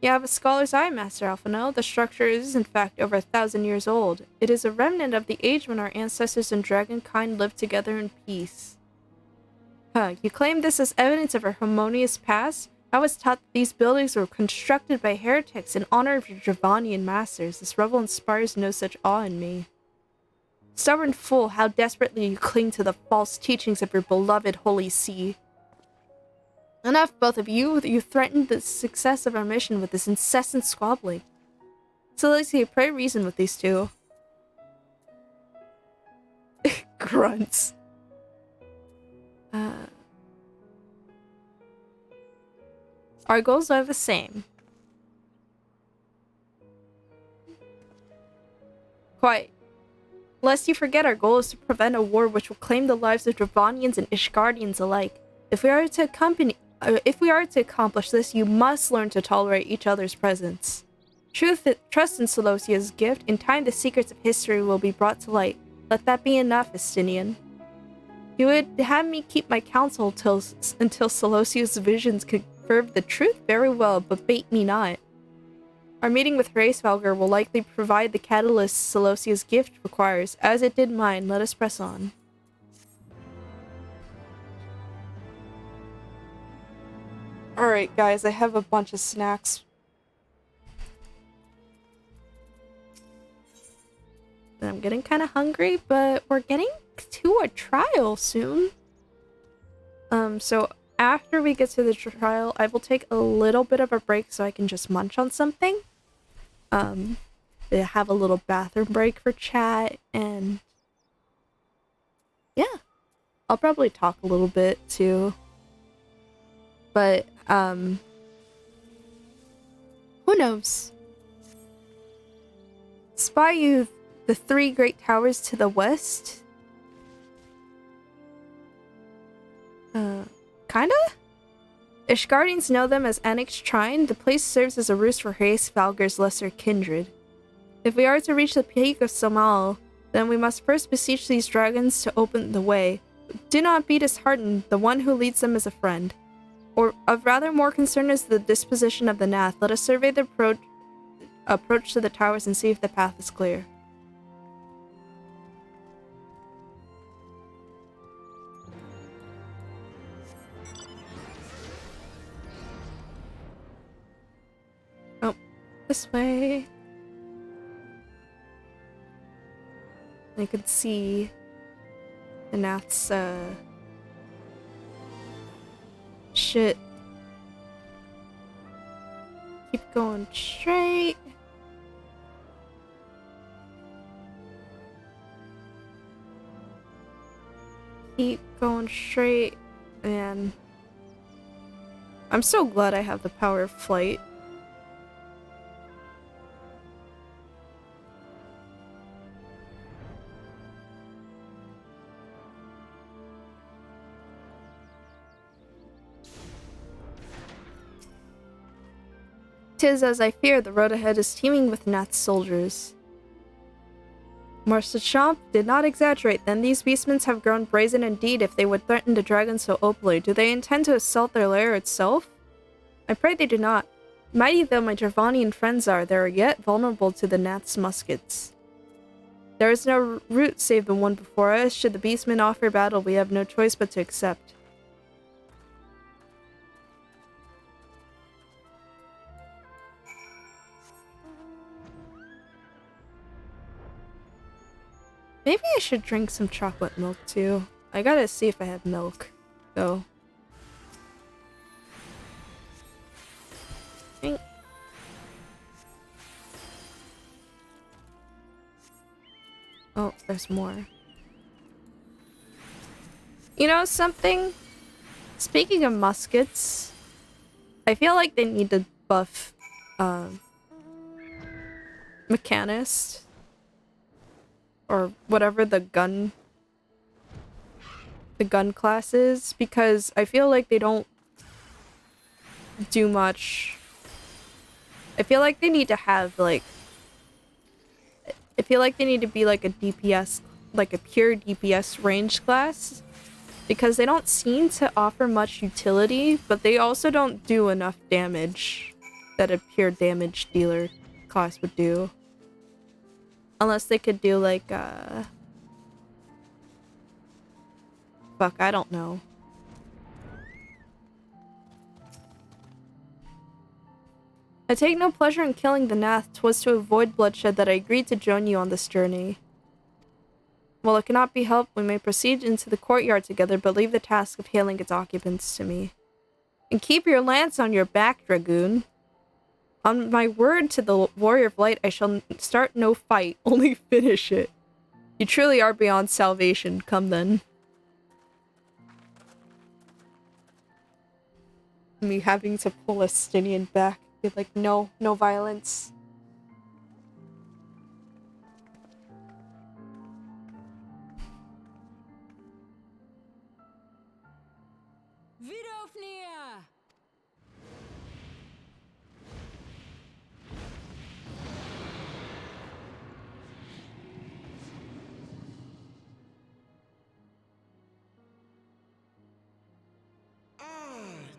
You have a scholar's eye, Master Alphino. The structure is, in fact, over 1,000 years old. It is a remnant of the age when our ancestors and dragonkind lived together in peace. Huh, you claim this as evidence of our harmonious past? I was taught that these buildings were constructed by heretics in honor of your Dravanian masters. This revel inspires no such awe in me. Stubborn fool, how desperately you cling to the false teachings of your beloved Holy See. Enough, both of you. You threatened the success of our mission with this incessant squabbling. Celestia, pray reason with these two. Grunts. Our goals are the same. Quite. Lest you forget, our goal is to prevent a war which will claim the lives of Dravanians and Ishgardians alike. If we are to accomplish this, you must learn to tolerate each other's presence. Trust in Selosia's gift. In time, the secrets of history will be brought to light. Let that be enough, Estinian. You would have me keep my counsel until Selosia's visions confirm the truth? Very well, but bait me not. Our meeting with Hraesvelgr will likely provide the catalyst Selosia's gift requires. As it did mine, let us press on. Alright guys, I have a bunch of snacks. I'm getting kind of hungry, but we're getting to a trial soon. So after we get to the trial, I will take a little bit of a break so I can just munch on something. Have a little bathroom break for chat, and yeah, I'll probably talk a little bit too. But who knows? Spy Youth The 3 great towers to the west? Kinda? Ishgardians know them as Annick's Shrine. The place serves as a roost for Hraesvalgur's lesser kindred. If we are to reach the peak of Somal, then we must first beseech these dragons to open the way. Do not be disheartened, the one who leads them is a friend. Or of rather more concern is the disposition of the Nath. Let us survey the approach to the towers and see if the path is clear. Oh, this way. I could see the Nath's, shit. Keep going straight. Keep going straight. Man. I'm so glad I have the power of flight. "'Tis as I feared, the road ahead is teeming with Nath's soldiers." Master Champ did not exaggerate, then these beastmen have grown brazen indeed if they would threaten the dragon so openly. Do they intend to assault their lair itself? I pray they do not. Mighty though my Dravanian friends are, they are yet vulnerable to the Nath's muskets. There is no route save the one before us. Should the beastmen offer battle, we have no choice but to accept. Maybe I should drink some chocolate milk too. I gotta see if I have milk, though. Oh, there's more. You know something? Speaking of muskets, I feel like they need to buff Mechanist. Or whatever the gun class is, because I feel like they don't do much. I feel like they need to have like, I feel like they need to be like a DPS, like a pure DPS range class, because they don't seem to offer much utility, but they also don't do enough damage that a pure damage dealer class would do. Unless they could do like, fuck, I don't know. I take no pleasure in killing the Nath. 'Twas to avoid bloodshed that I agreed to join you on this journey. While it cannot be helped, we may proceed into the courtyard together, but leave the task of hailing its occupants to me. And keep your lance on your back, Dragoon. On my word to the Warrior of Light, I shall start no fight, only finish it. You truly are beyond salvation. Come then. Me having to pull a Stinian back. Be like, no, no violence. Vidofnir!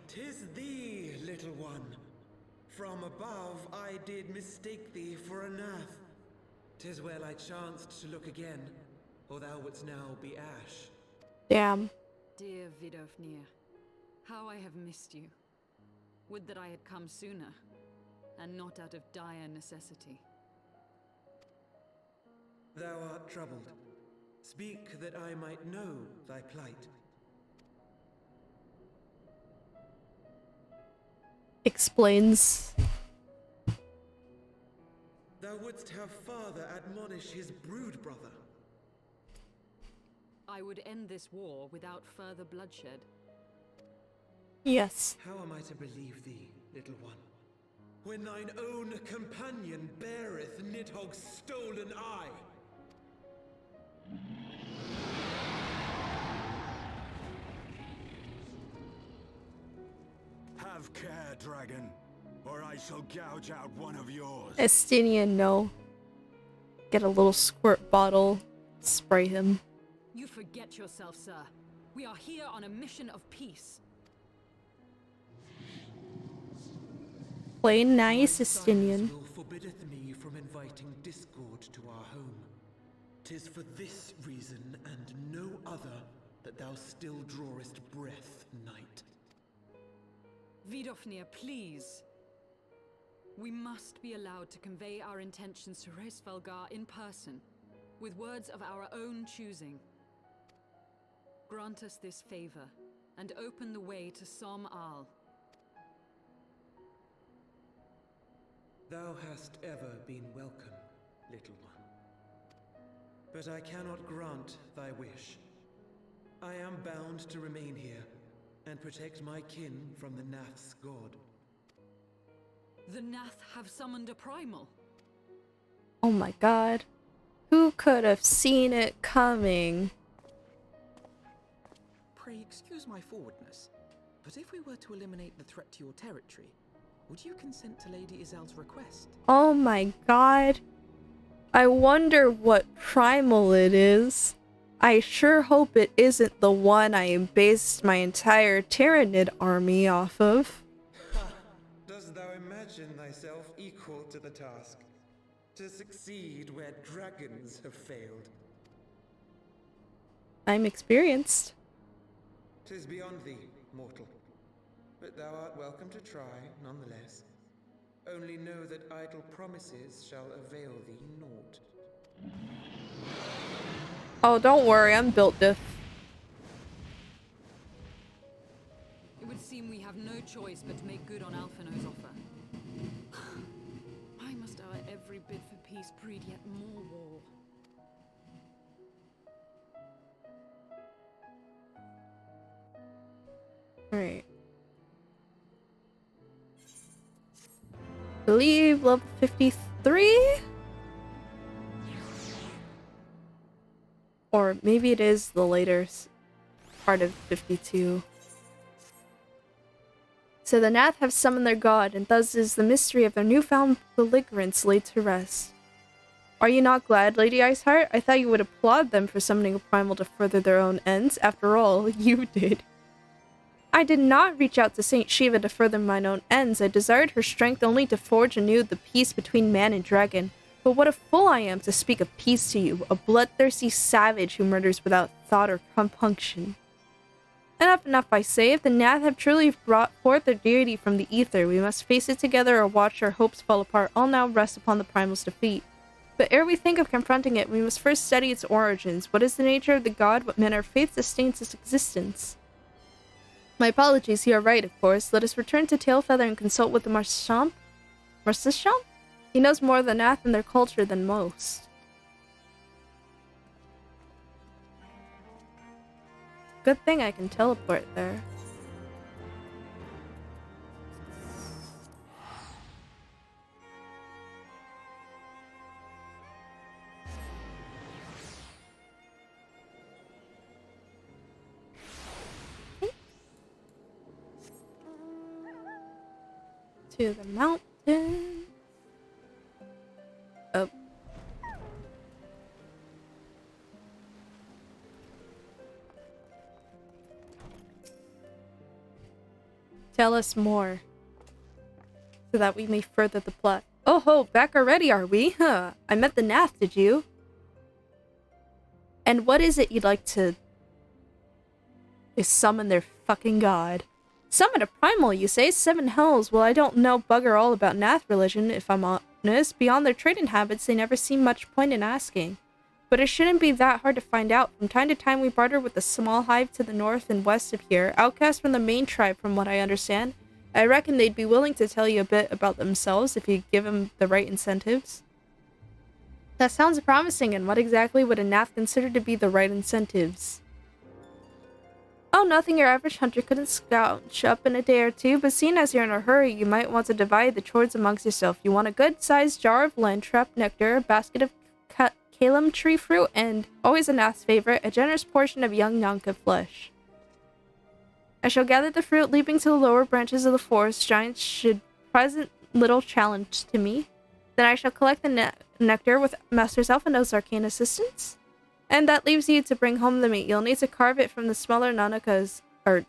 "'Tis thee, little one. From above I did mistake thee for a Nath. 'Tis well I chanced to look again, or thou wouldst now be ash." Damn. Dear Vidofnir, how I have missed you. Would that I had come sooner, and not out of dire necessity. "Thou art troubled. Speak that I might know thy plight." Explains. "Thou wouldst have father admonish his brood brother." I would end this war without further bloodshed. Yes. "How am I to believe thee, little one, when thine own companion beareth Nidhogg's stolen eye?" Have care, dragon, or I shall gouge out one of yours. Estinian, no. Get a little squirt bottle, spray him. You forget yourself, sir. We are here on a mission of peace. Play nice, Estinian. Will forbiddeth me from inviting discord to our home. 'Tis for this reason and no other that thou still drawest breath, knight. Vidofnir, please. We must be allowed to convey our intentions to Reisfelgar in person, with words of our own choosing. Grant us this favor, and open the way to Som Al. Thou hast ever been welcome, little one. But I cannot grant thy wish. I am bound to remain here, and protect my kin from the Nath's god. The Nath have summoned a primal. Oh my god. Who could have seen it coming? Pray excuse my forwardness, but if we were to eliminate the threat to your territory, would you consent to Lady Izel's request? Oh my god. I wonder what primal it is. I sure hope it isn't the one I based my entire Tyrannid army off of. Dost thou imagine thyself equal to the task? To succeed where dragons have failed? I'm experienced. 'Tis beyond thee, mortal. But thou art welcome to try, nonetheless. Only know that idle promises shall avail thee naught. Oh, don't worry, I'm built diff. It would seem we have no choice but to make good on Alphino's offer. Why must our every bid for peace breed yet more war? Alright. Believe level 53? Or maybe it is the later part of 52. So the Nath have summoned their god, and thus is the mystery of their newfound belligerence laid to rest. Are you not glad, Lady Iceheart? I thought you would applaud them for summoning a primal to further their own ends. After all, you did. I did not reach out to Saint Shiva to further mine own ends. I desired her strength only to forge anew the peace between man and dragon. But what a fool I am to speak of peace to you, a bloodthirsty savage who murders without thought or compunction. Enough, I say. If the Nath have truly brought forth their deity from the ether, we must face it together or watch our hopes fall apart. All now rest upon the primal's defeat. But ere we think of confronting it, we must first study its origins. What is the nature of the god? What manner of faith sustains its existence? My apologies, you are right, of course. Let us return to Tailfeather and consult with the Marshchamp? Marshchamp? He knows more of the Nath and their culture than most. Good thing I can teleport there. To the mountain. Oh. Tell us more, so that we may further the plot. Oh ho, back already, are we? Huh. I met the Nath, did you? And what is it you'd like to... They summon their fucking god. Summon a primal, you say? 7 hells. Well, I don't know bugger all about Nath religion, if I'm honest. Beyond their trading habits, they never seem much point in asking. But it shouldn't be that hard to find out. From time to time, we barter with a small hive to the north and west of here, outcasts from the main tribe, from what I understand. I reckon they'd be willing to tell you a bit about themselves if you give them the right incentives. That sounds promising, and what exactly would a Nath consider to be the right incentives? Oh, nothing your average hunter couldn't scouch up in a day or two, but seeing as you're in a hurry, you might want to divide the chores amongst yourself. You want a good-sized jar of Landtrap nectar, a basket of Kalem tree fruit, and, always a Nath's favorite, a generous portion of young Nyanka flesh. I shall gather the fruit, leaping to the lower branches of the forest. Giants should present little challenge to me. Then I shall collect the nectar with Master Zelfino's arcane assistance. And that leaves you to bring home the meat. You'll need to carve it from the smaller nanakas, or,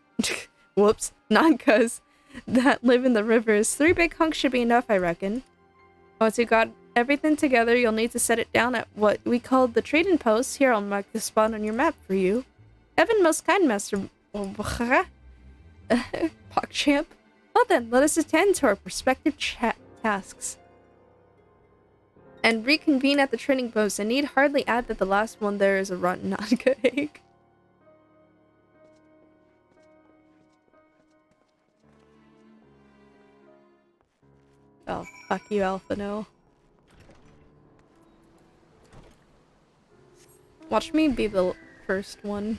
whoops, nankas that live in the rivers. 3 big hunks should be enough, I reckon. Once you got everything together, you'll need to set it down at what we call the trading post. Here, I'll mark the spot on your map for you. Evan, most kind Master PogChamp. Well then, let us attend to our respective tasks. And reconvene at the trading post. I need hardly add that the last one there is a rotten Nanka egg. Oh, fuck you, Alphino. Watch me be the first one.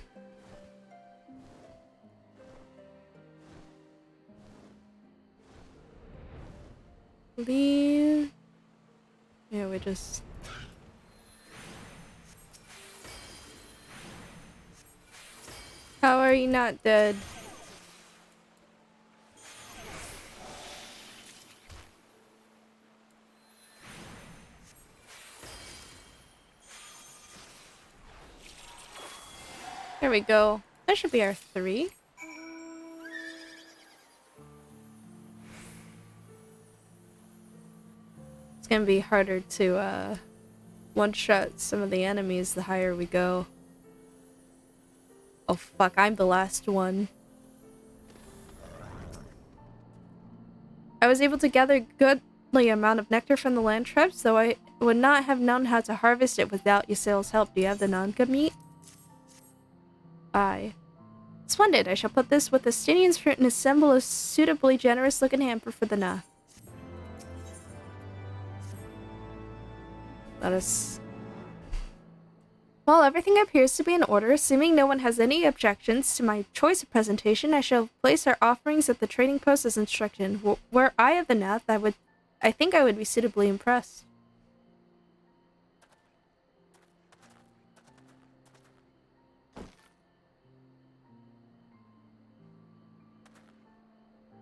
Leave. Yeah, we just... How are you not dead? There we go. That should be our 3. It's gonna be harder to one-shot some of the enemies the higher we go. Oh fuck, I'm the last one. I was able to gather a goodly amount of nectar from the land tribes, though I would not have known how to harvest it without Ysail's help. Do you have the Nanka meat? Aye. Splendid. I shall put this with the Stinian's fruit and assemble a suitably generous-looking hamper for the Nath. Let us... Well, everything appears to be in order. Assuming no one has any objections to my choice of presentation, I shall place our offerings at the trading post as instructed. Were I of the Nath, I think I would be suitably impressed.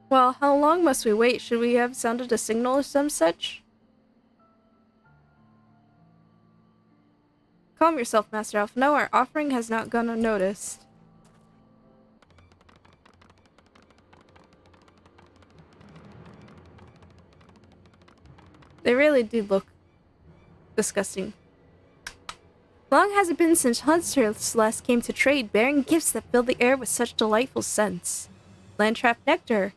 Well, how long must we wait? Should we have sounded a signal or some such? Calm yourself, Master Elf. No, our offering has not gone unnoticed. They really do look disgusting. Long has it been since hunters last came to trade, bearing gifts that fill the air with such delightful scents. Landtrap nectar,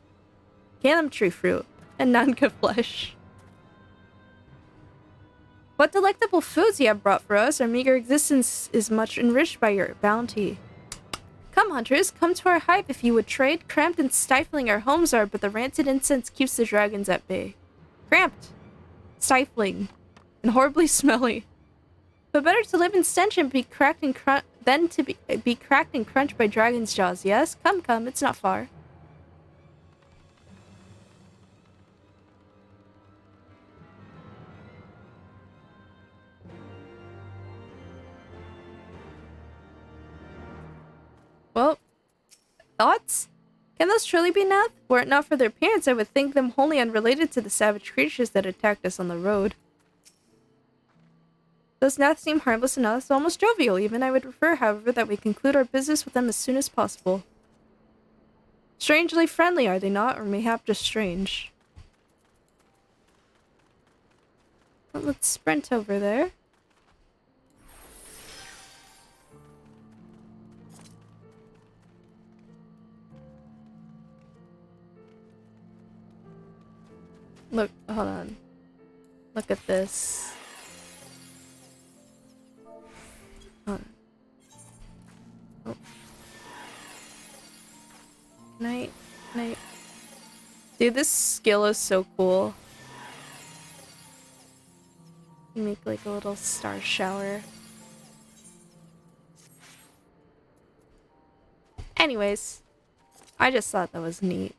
Calum tree fruit, and Nanka flesh. What delectable foods you have brought for us. Our meager existence is much enriched by your bounty. Come, hunters, come to our hive if you would trade. Cramped and stifling our homes are, but the rancid incense keeps the dragons at bay. Cramped, stifling, and horribly smelly. But better to live in stench and be cracked and than to be cracked and crunched by dragon's jaws. Yes, come, come, it's not far. Well, thoughts? Can those truly be Nath? Were it not for their appearance, I would think them wholly unrelated to the savage creatures that attacked us on the road. Those Nath seem harmless enough, almost jovial even. I would prefer, however, that we conclude our business with them as soon as possible. Strangely friendly, are they not? Or mayhap just strange? Well, let's sprint over there. Look, hold on. Look at this. Hold on. Oh. Night. Dude, this skill is so cool. You make like a little star shower. Anyways, I just thought that was neat.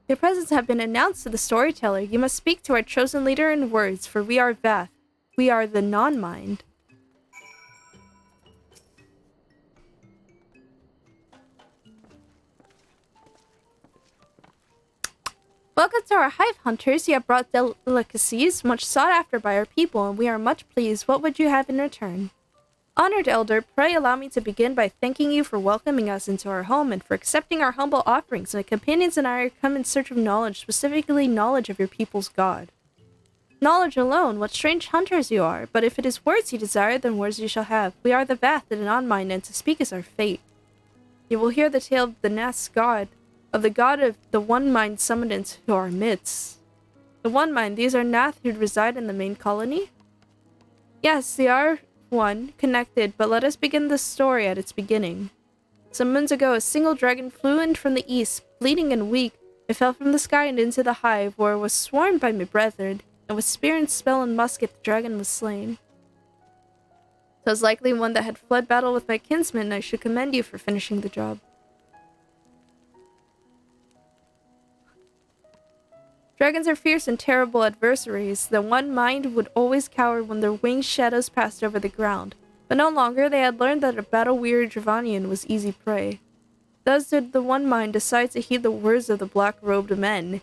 Your presence have been announced to the storyteller. You must speak to our chosen leader in words, for we are Vath. We are the non-mind. Welcome to our hive, hunters. You have brought delicacies much sought after by our people, and we are much pleased. What would you have in return? Honored elder, pray allow me to begin by thanking you for welcoming us into our home and for accepting our humble offerings. My companions and I are come in search of knowledge, specifically knowledge of your people's god. Knowledge alone, what strange hunters you are! But if it is words you desire, then words you shall have. We are the Vath, the non-mind, and to speak is our fate. You will hear the tale of the Nath's god, of the god of the One Mind summoned into our midst. The One Mind, these are Nath who reside in the main colony? Yes, they are one, connected, but let us begin the story at its beginning. Some moons ago, a single dragon flew in from the east, bleeding and weak. It fell from the sky and into the hive, where it was swarmed by my brethren, and with spear and spell and musket the dragon was slain. 'Twas likely one that had fled battle with my kinsmen, and I should commend you for finishing the job. Dragons are fierce and terrible adversaries. The One Mind would always cower when their winged shadows passed over the ground. But no longer, they had learned that a battle-weary Dravanian was easy prey. Thus did the One Mind decide to heed the words of the black-robed men.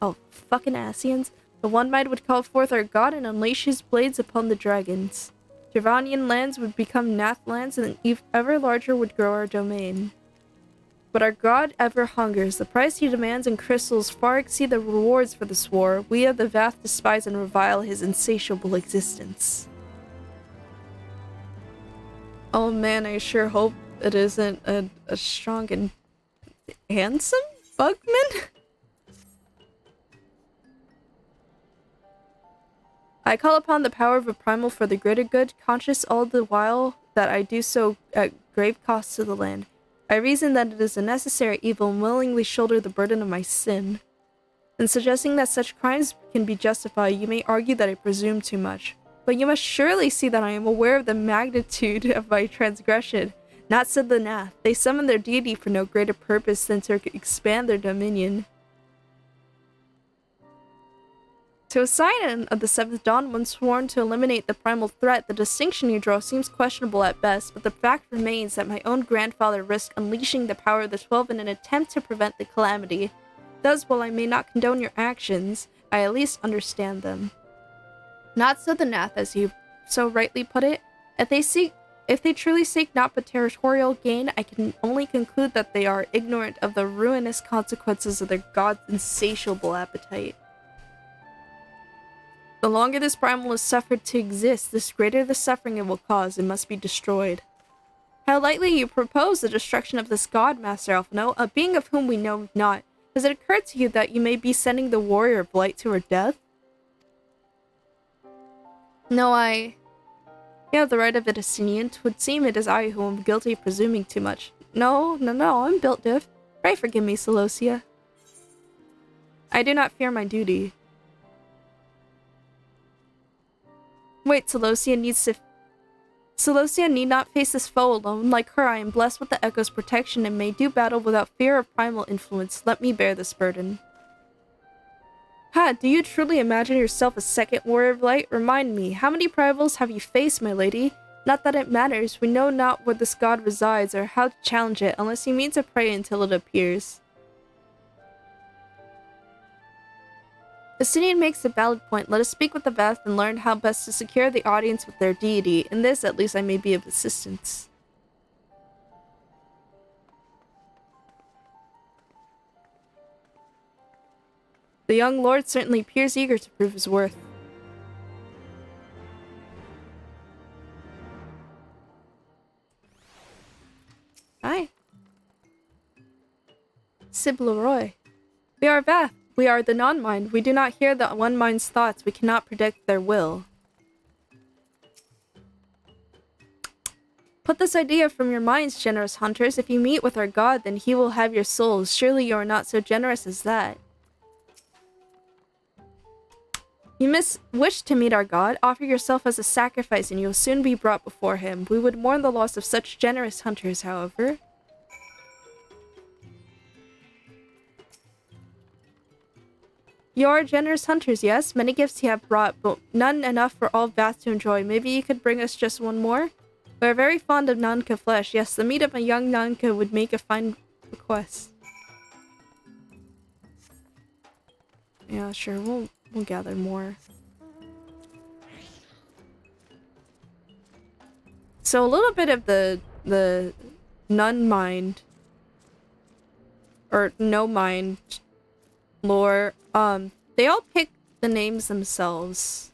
Oh, fucking Asians. The One Mind would call forth our god and unleash his blades upon the dragons. Dravanian lands would become Nath lands, and ever larger would grow our domain. But our god ever hungers. The price he demands in crystals far exceed the rewards for this war. We of the Vath despise and revile his insatiable existence. Oh man, I sure hope it isn't a strong and handsome Bugman? I call upon the power of a primal for the greater good, conscious all the while that I do so at grave cost to the land. I reason that it is a necessary evil and willingly shoulder the burden of my sin. In suggesting that such crimes can be justified, you may argue that I presume too much. But you must surely see that I am aware of the magnitude of my transgression. Not so the Nath. They summon their deity for no greater purpose than to expand their dominion. To a scion of the Seventh Dawn, one sworn to eliminate the primal threat, the distinction you draw seems questionable at best, but the fact remains that my own grandfather risked unleashing the power of the 12 in an attempt to prevent the calamity. Thus, while I may not condone your actions, I at least understand them. Not so the Nath, as you so rightly put it. If they truly seek not but territorial gain, I can only conclude that they are ignorant of the ruinous consequences of their god's insatiable appetite. The longer this primal is suffered to exist, the greater the suffering it will cause. It must be destroyed. How lightly you propose the destruction of this god, Master Alphino, a being of whom we know not. Does it occur to you that you may be sending the warrior of light to her death? No, You have the right of it, Asinian. 'Twould seem it is I who am guilty of presuming too much. No, I'm built diff. Pray forgive me, Celosia. I do not fear my duty. Wait, Celosia need not face this foe alone. Like her, I am blessed with the Echo's protection and may do battle without fear of primal influence. Let me bear this burden. Ha, do you truly imagine yourself a second warrior of light? Remind me, how many rivals have you faced, my lady? Not that it matters, we know not where this god resides or how to challenge it, unless you mean to pray until it appears. Asinian makes a valid point. Let us speak with the Vath and learn how best to secure the audience with their deity. In this, at least, I may be of assistance. The young lord certainly appears eager to prove his worth. Hi. Sib Leroy. We are Vath. We are the non-mind. We do not hear the One Mind's thoughts. We cannot predict their will. Put this idea from your minds, generous hunters. If you meet with our god, then he will have your souls. Surely you are not so generous as that. You wish to meet our god? Offer yourself as a sacrifice and you will soon be brought before him. We would mourn the loss of such generous hunters, however. You are generous hunters, yes? Many gifts you have brought, but none enough for all Bath to enjoy. Maybe you could bring us just one more? We are very fond of Nanka flesh. Yes, the meat of a young Nanka would make a fine request. Yeah, sure. We'll gather more. So a little bit of the nun mind or no mind lore. They all pick the names themselves.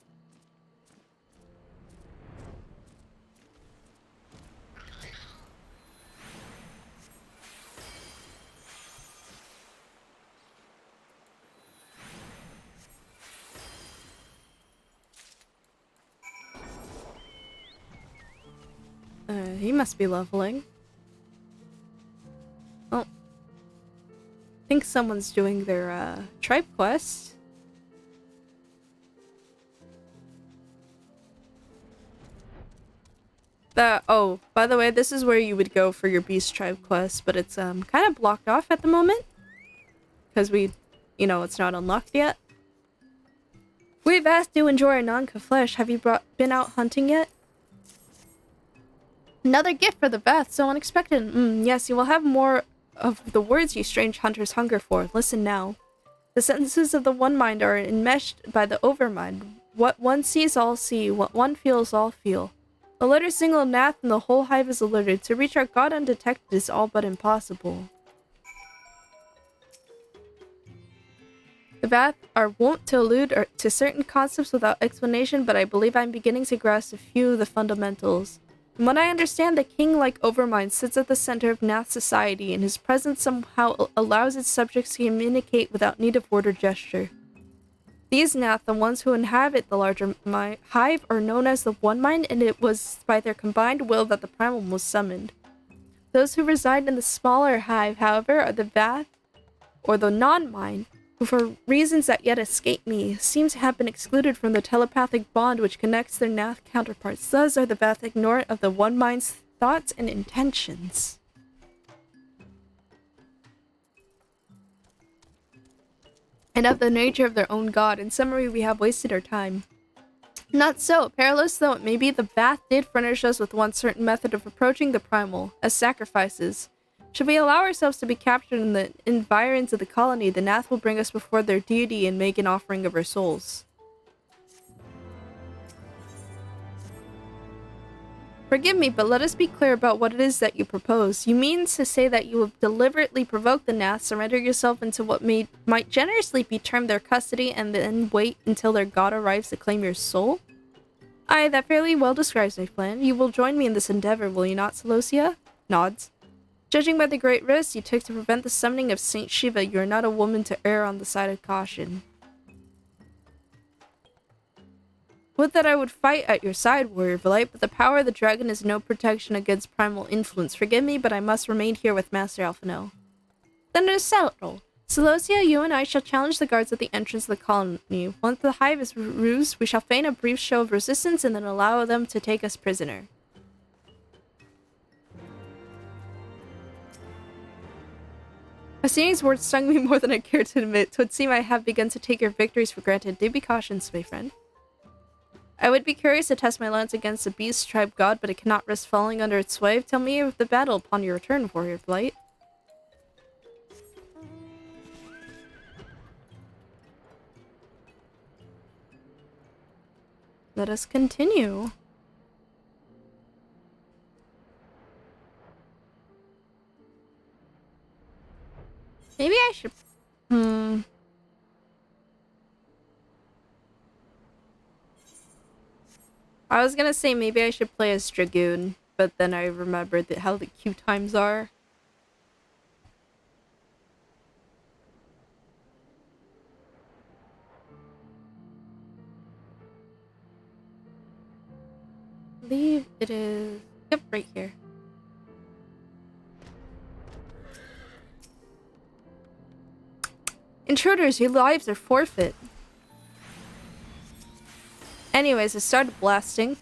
He must be leveling. Oh. I think someone's doing their, tribe quest. Oh, by the way, this is where you would go for your Beast Tribe quest, but it's, kind of blocked off at the moment. Because it's not unlocked yet. We've asked to enjoy our Nanka flesh. Have you been out hunting yet? Another gift for the Beth, so unexpected. Yes, you will have more of the words you strange hunters hunger for. Listen now. The sentences of the One Mind are enmeshed by the Overmind. What one sees, all see. What one feels, all feel. Alert a single Nath and the whole hive is alerted. To reach our god undetected is all but impossible. The Bath are wont to allude to certain concepts without explanation, but I believe I'm beginning to grasp a few of the fundamentals. From what I understand, the king, like Overmind, sits at the center of Nath society, and his presence somehow allows its subjects to communicate without need of word or gesture. These Nath, the ones who inhabit the larger hive, are known as the One Mind, and it was by their combined will that the Primal was summoned. Those who reside in the smaller hive, however, are the Bath, or the Non-Mind, who for reasons that yet escape me, seem to have been excluded from the telepathic bond which connects their Nath counterparts. Thus are the Bath ignorant of the One Mind's thoughts and intentions. And of the nature of their own god. In summary, we have wasted our time. Not so. Perilous though it may be, the Bath did furnish us with one certain method of approaching the Primal, as sacrifices. Should we allow ourselves to be captured in the environs of the colony, the Nath will bring us before their deity and make an offering of our souls. Forgive me, but let us be clear about what it is that you propose. You mean to say that you will deliberately provoke the Nath, surrender yourself into what might generously be termed their custody, and then wait until their god arrives to claim your soul? Aye, that fairly well describes my plan. You will join me in this endeavor, will you not, Celosia? Nods. Judging by the great risks you took to prevent the summoning of Saint Shiva, you are not a woman to err on the side of caution. Would that I would fight at your side, warrior Blight, but the power of the dragon is no protection against primal influence. Forgive me, but I must remain here with Master Alphino. Then it is settled. Celosia, you and I shall challenge the guards at the entrance of the colony. Once the hive is roused, we shall feign a brief show of resistance and then allow them to take us prisoner. Asini's words stung me more than I cared to admit. 'Twould seem I have begun to take your victories for granted. Do be cautious, my friend. I would be curious to test my lance against the Beast Tribe god, but I cannot risk falling under its sway. Tell me of the battle upon your return, warrior Blight. Let us continue. Maybe I should... I was gonna say maybe I should play as Dragoon, but then I remembered that how the queue times are. I believe it is... Yep, right here. Intruders, your lives are forfeit. Anyways, I started blasting.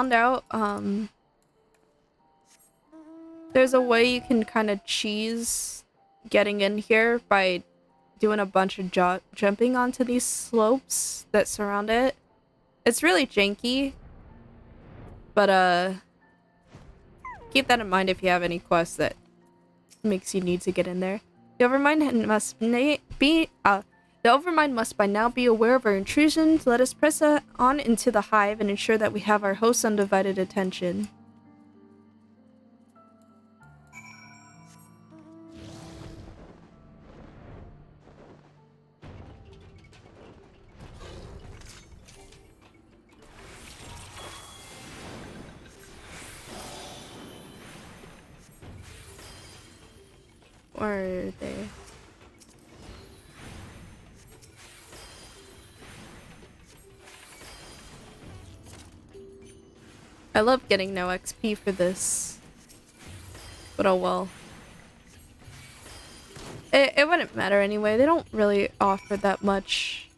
found out there's a way you can kind of cheese getting in here by doing a bunch of jumping onto these slopes that surround it. It's really janky, but keep that in mind if you have any quests that makes you need to get in there. The Overmind must by now be aware of our intrusion. Let us press on into the hive and ensure that we have our host's undivided attention. Where are they? I love getting no XP for this. But oh well. It wouldn't matter anyway. They don't really offer that much.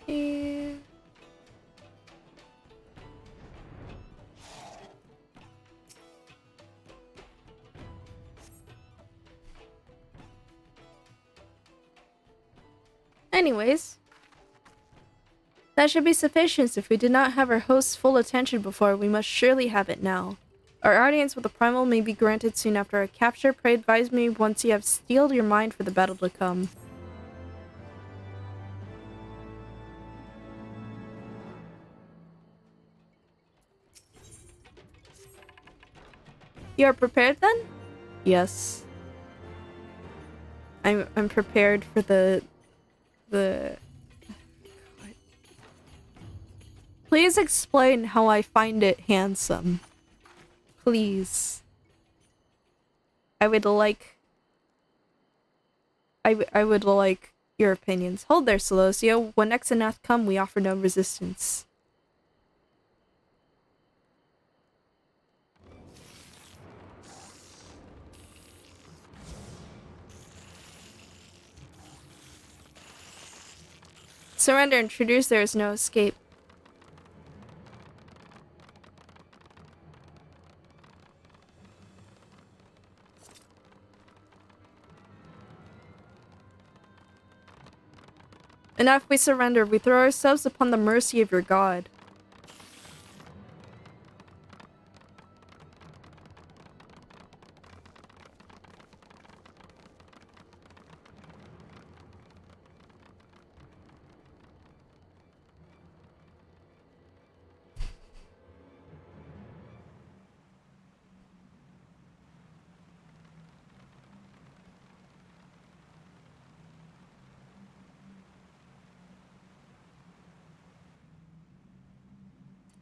Yeah. Anyways, that should be sufficient. If we did not have our host's full attention before, we must surely have it now. Our audience with the primal may be granted soon after our capture. Pray advise me once you have steeled your mind for the battle to come. You are prepared then? Yes. I'm prepared for the Please explain how I find it handsome. Please. I would like your opinions. Hold there, Celosio. When Exanath come, we offer no resistance. Surrender, introduce, there is no escape. Enough, we surrender. We throw ourselves upon the mercy of your God.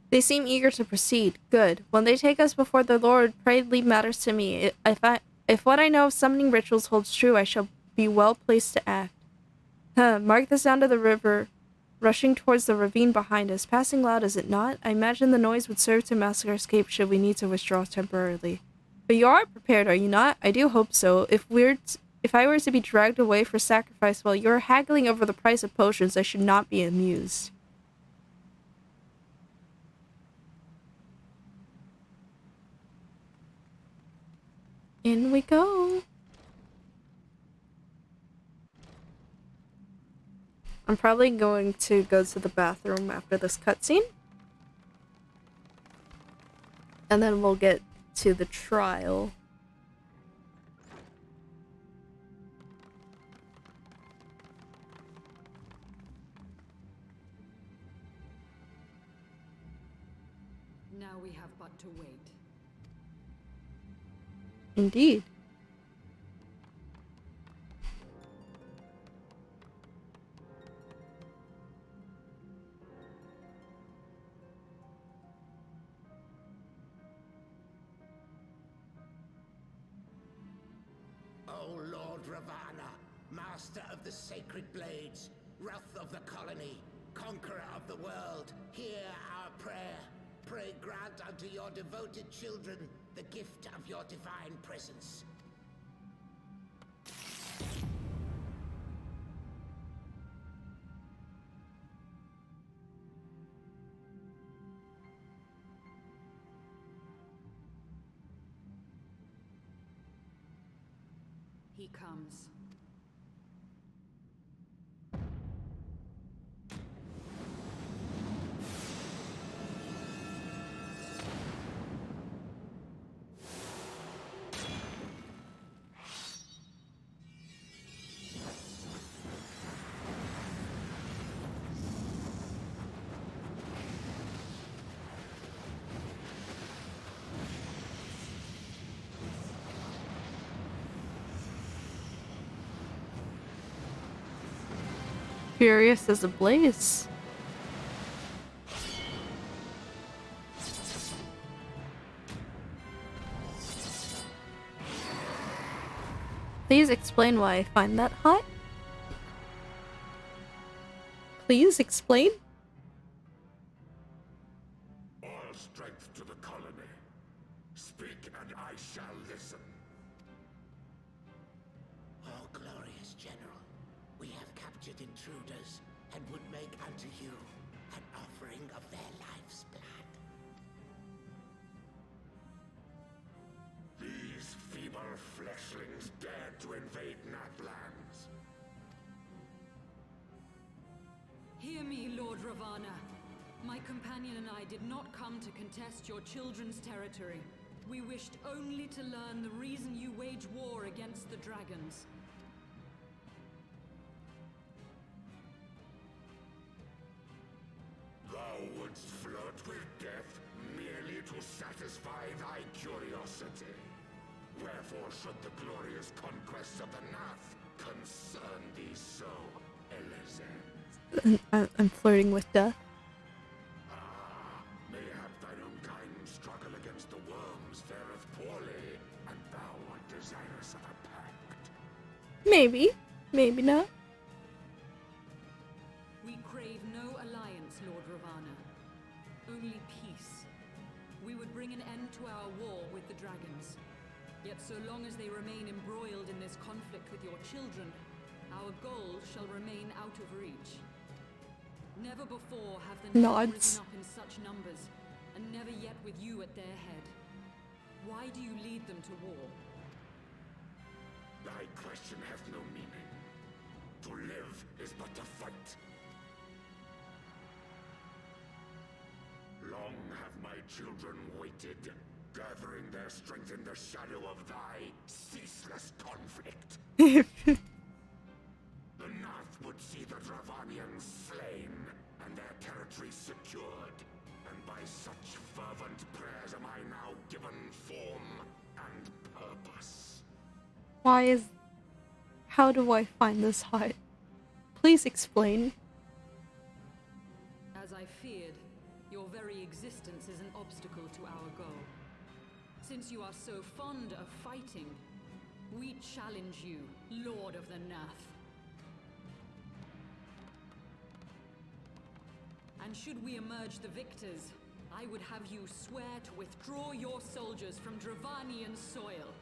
They seem eager to proceed. Good. When they take us before the Lord, pray leave matters to me. If what I know of summoning rituals holds true, I shall be well placed to act. Mark the sound of the river rushing towards the ravine behind us. Passing loud, is it not? I imagine the noise would serve to mask our escape should we need to withdraw temporarily. But you are prepared, are you not? I do hope so. If I were to be dragged away for sacrifice while you're haggling over the price of potions, I should not be amused. In we go. I'm probably going to go to the bathroom after this cutscene. And then we'll get to the trial. Now we have but to wait. Indeed. O Lord Ravana, master of the sacred blades, wrath of the colony, conqueror of the world, hear our prayer. Pray grant unto your devoted children the gift of your divine presence. He comes. Furious as a blaze. Please explain why I find that hot. Please explain. All strength to the colony. Speak and I shall listen. Oh, glorious General, we have captured intruders and would make unto you an offering of their life's blood. These feeble fleshlings dared to invade Natlands. Hear me, Lord Ravana. My companion and I did not come to contest your children's territory. We wished only to learn the reason you wage war against the dragons. Thou wouldst flirt with death merely to satisfy thy curiosity. Wherefore should the glorious conquests of the Nath concern thee so, Elezen? I'm flirting with death. Mayhap thine own kind struggle against the worms fareth poorly, and thou art desirous of a pact. Maybe. Maybe not. We crave no alliance, Lord Ravana. Only peace. We would bring an end to our war with the dragons. Yet so long as they remain embroiled in this conflict with your children, our goal shall remain out of reach. Never before have the Nath risen up in such numbers, and never yet with you at their head. Why do you lead them to war? Thy question hath no meaning. To live is but to fight. Long have my children waited, gathering their strength in the shadow of thy ceaseless conflict. The Nath would see the Dravanians slain, and their territory secured. And by such fervent prayers am I now given form and purpose. How do I find this hot? Please explain. As I feared, your very existence is an obstacle to our goal. Since you are so fond of fighting, we challenge you, Lord of the Nath. And should we emerge the victors, I would have you swear to withdraw your soldiers from Dravanian soil.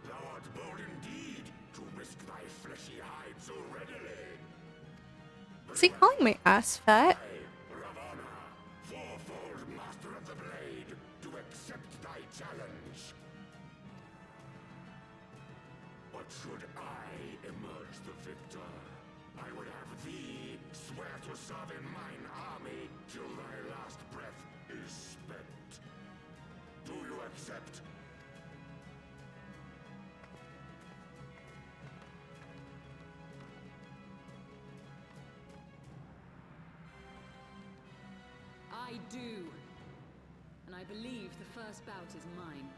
Thou art bold indeed to risk thy fleshy hide so readily. Is he calling my ass fat? Ravana, fourfold master of the blade, to accept thy challenge. But should I emerge the victor, I would have thee swear to serve in mine army till thy last breath is spent. Do you accept? I do. And I believe the first bout is mine.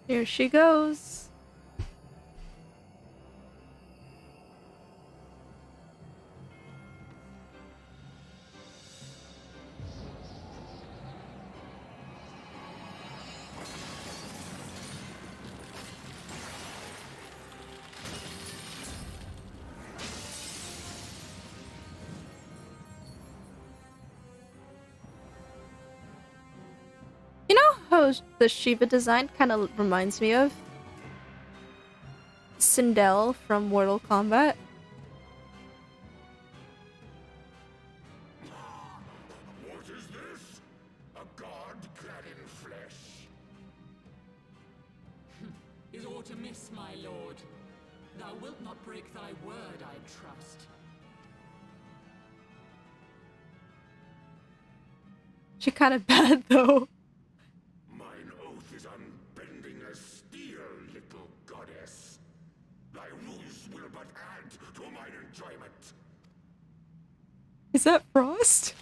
Here she goes. You know how the Shiva design kind of reminds me of? Sindel from Mortal Kombat. What is this? A god clad in flesh? Is aught amiss, my lord? Thou wilt not break thy word, I trust. She kind of bad though. Mine oath is unbending as steel, little goddess. Thy ruse will but add to mine enjoyment. Is that Frost?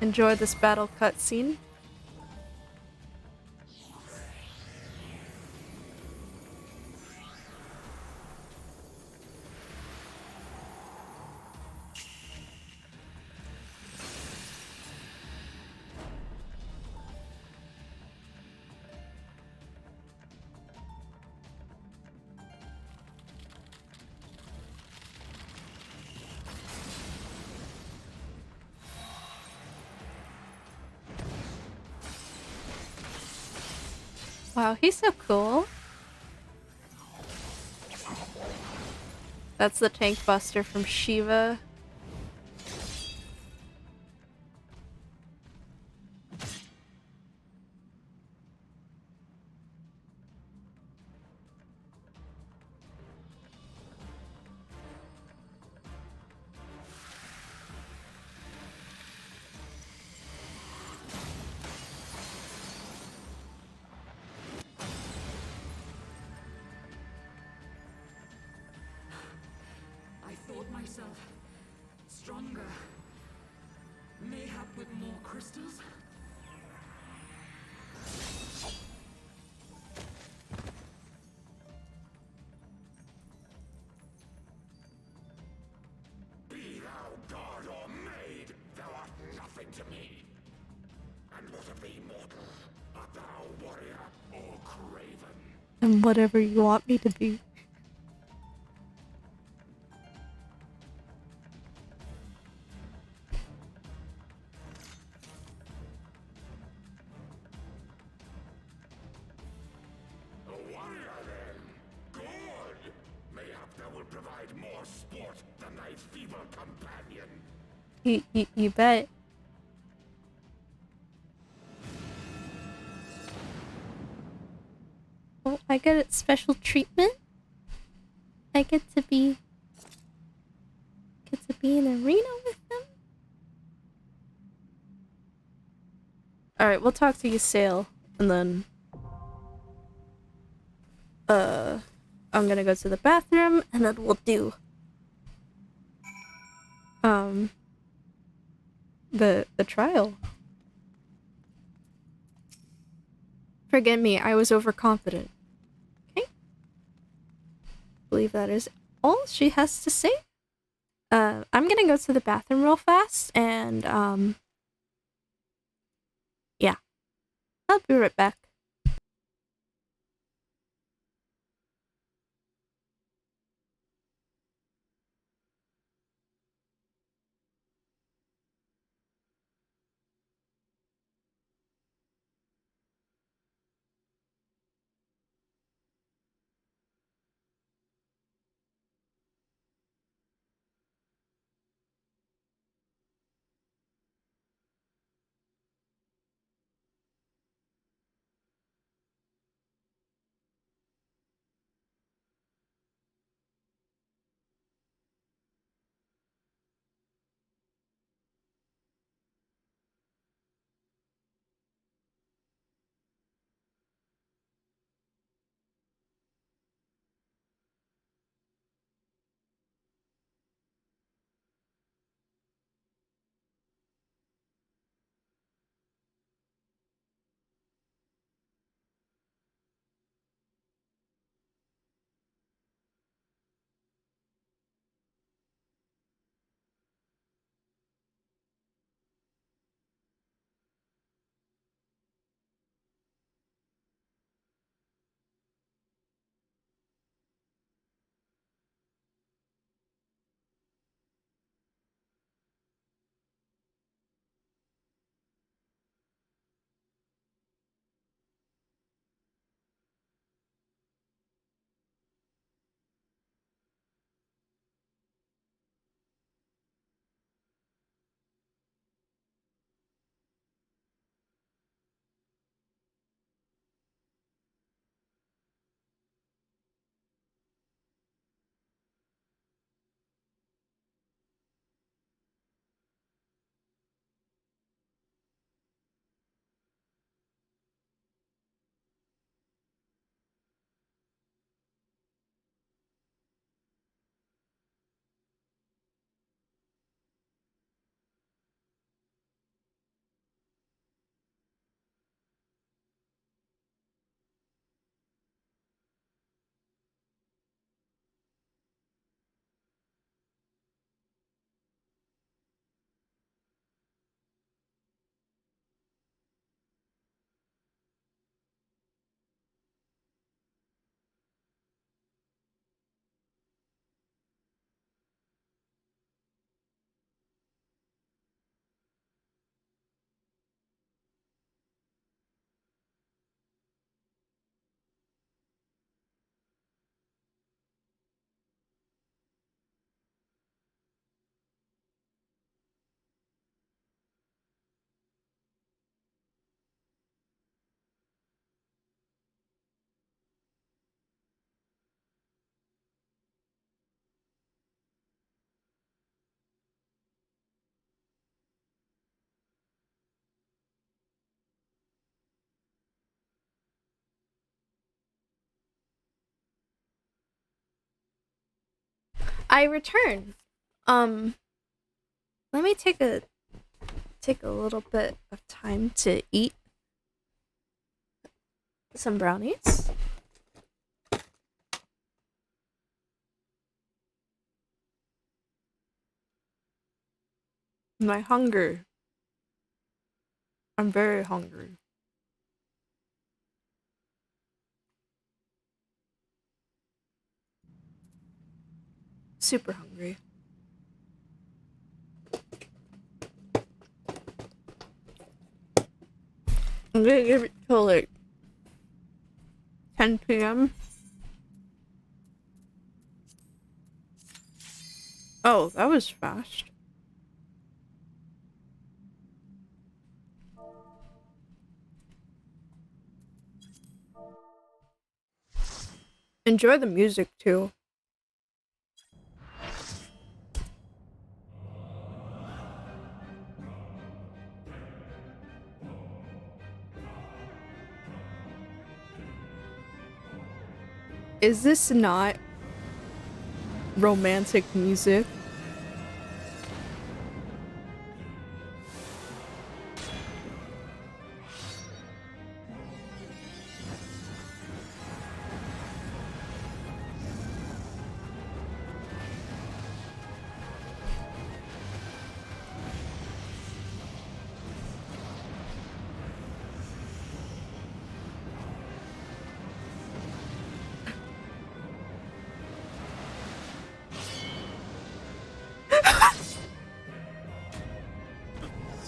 Enjoy this battle cutscene. Wow, he's so cool. That's the tank buster from Shiva. I thought myself stronger. Mayhap with more crystals? Be thou god or maid, thou art nothing to me. And what of thee, mortal? Art thou warrior or craven? And whatever you want me to be. A warrior, then? Good! Mayhap thou will provide more sport than thy feeble companion. You bet. Oh, I get special treatment? I get to be in an arena with them? Alright, we'll talk to you, Sail, and then I'm gonna go to the bathroom, and then we'll do the trial. Forgive me, I was overconfident. Okay? Believe that is all she has to say. I'm gonna go to the bathroom real fast, and yeah. I'll be right back. I return. Let me take a little bit of time to eat some brownies. My hunger. I'm very hungry. Super hungry. I'm gonna give it till like 10 p.m. Oh, that was fast. Enjoy the music too. Is this not romantic music?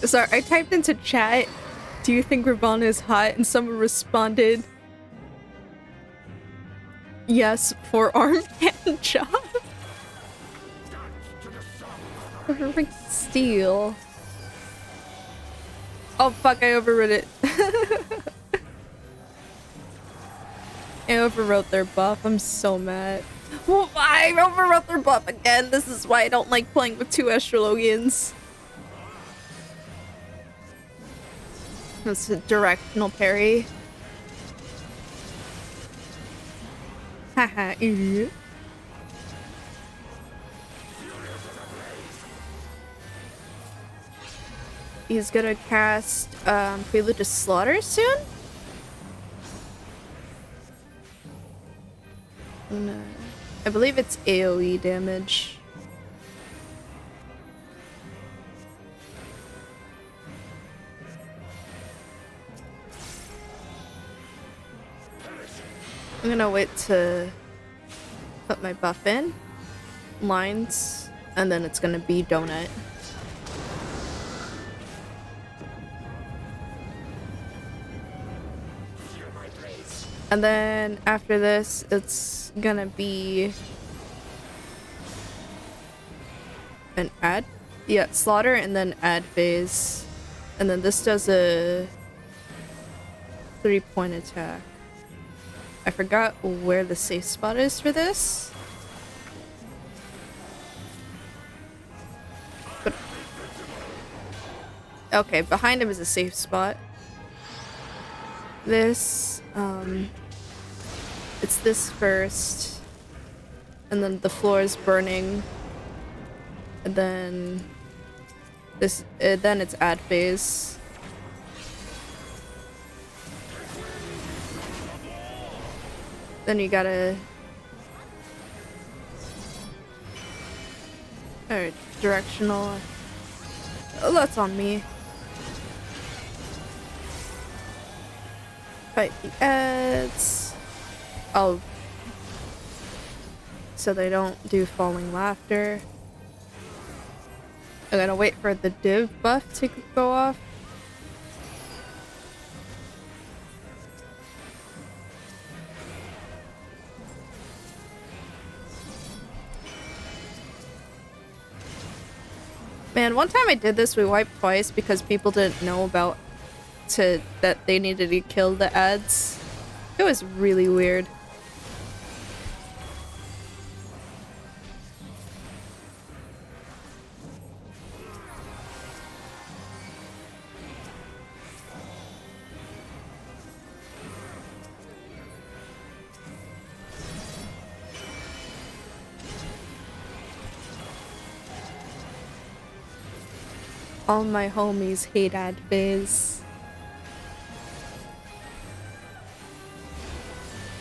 Sorry, I typed into chat, do you think Ravana is hot? And someone responded, yes, forearm hand job. Perfect steel. Oh fuck, I overwrote it. I overwrote their buff, I'm so mad. Well, I overwrote their buff again. This is why I don't like playing with two Astrologians. That's a directional parry. Haha, idiot. He's gonna cast Prelude to Slaughter soon? No. I believe it's AoE damage. I'm gonna wait to put my buff in. Lines. And then it's gonna be donut. And then after this, it's gonna be an add. Yeah, slaughter and then add phase. And then this does a 3-point attack. I forgot where the safe spot is for this. But okay, behind him is a safe spot. This, it's this first. And then the floor is burning. And then this, then it's add phase. Then you gotta... Alright, directional. Oh, that's on me. Fight the ads. Oh. So they don't do falling laughter. I'm gonna wait for the div buff to go off. Man, one time I did this, we wiped twice because people didn't know about that they needed to kill the ads. It was really weird. All my homies hate adviz.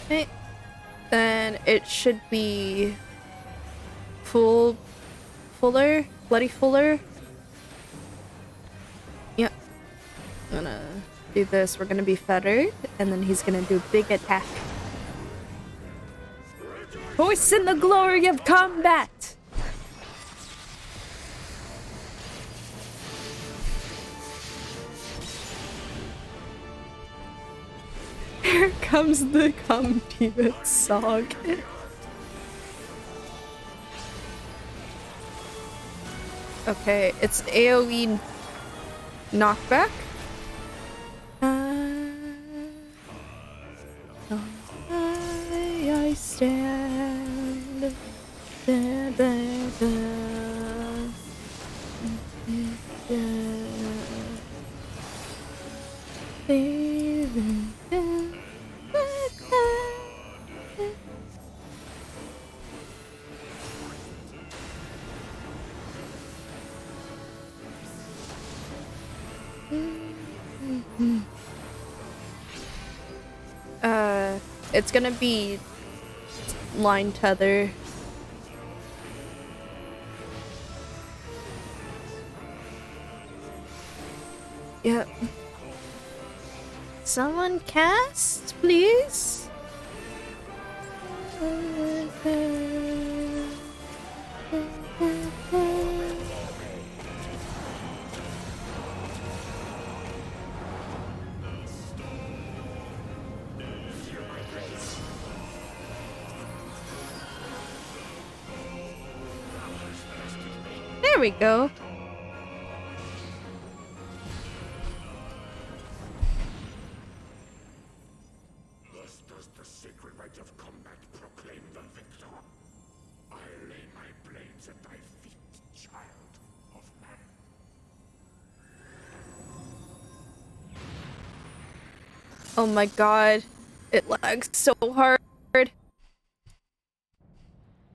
Okay. Then it should be Fuller? Bloody Fuller? Yep. I'm gonna do this. We're gonna be fettered, and then he's gonna do big attack. Hoist in the glory of combat! Here comes the Come Demon song. Okay, it's AoE knockback. I stand. Da, da, da. It's gonna be line tether. Yep. Someone cast, please? There we go. Thus does the sacred rite of combat proclaim the victor. I lay my blades at thy feet, child of man. Oh my god. It lags so hard.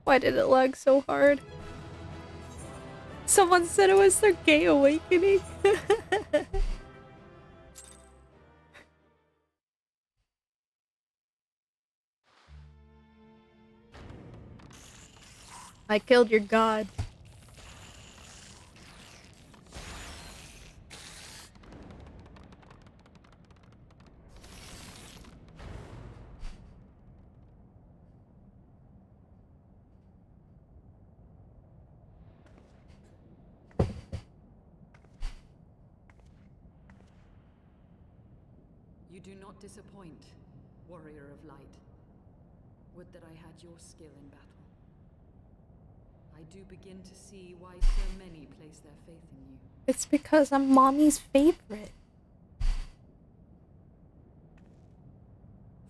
Why did it lag so hard? Someone said it was their gay awakening. I killed your god. You do not disappoint, warrior of light. Would that I had your skill in battle. I do begin to see why so many place their faith in you. It's because I'm mommy's favorite.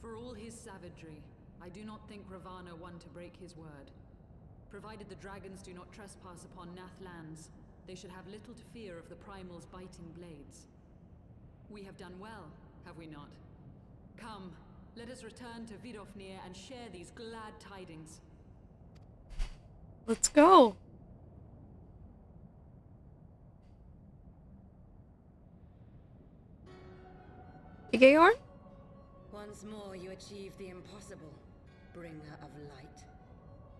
For all his savagery, I do not think Ravana one to break his word. Provided the dragons do not trespass upon Nath lands, they should have little to fear of the Primal's biting blades. We have done well, have we not? Come, let us return to Vidofnir and share these glad tidings. Let's go. Georg? Once more you achieve the impossible, bringer of light.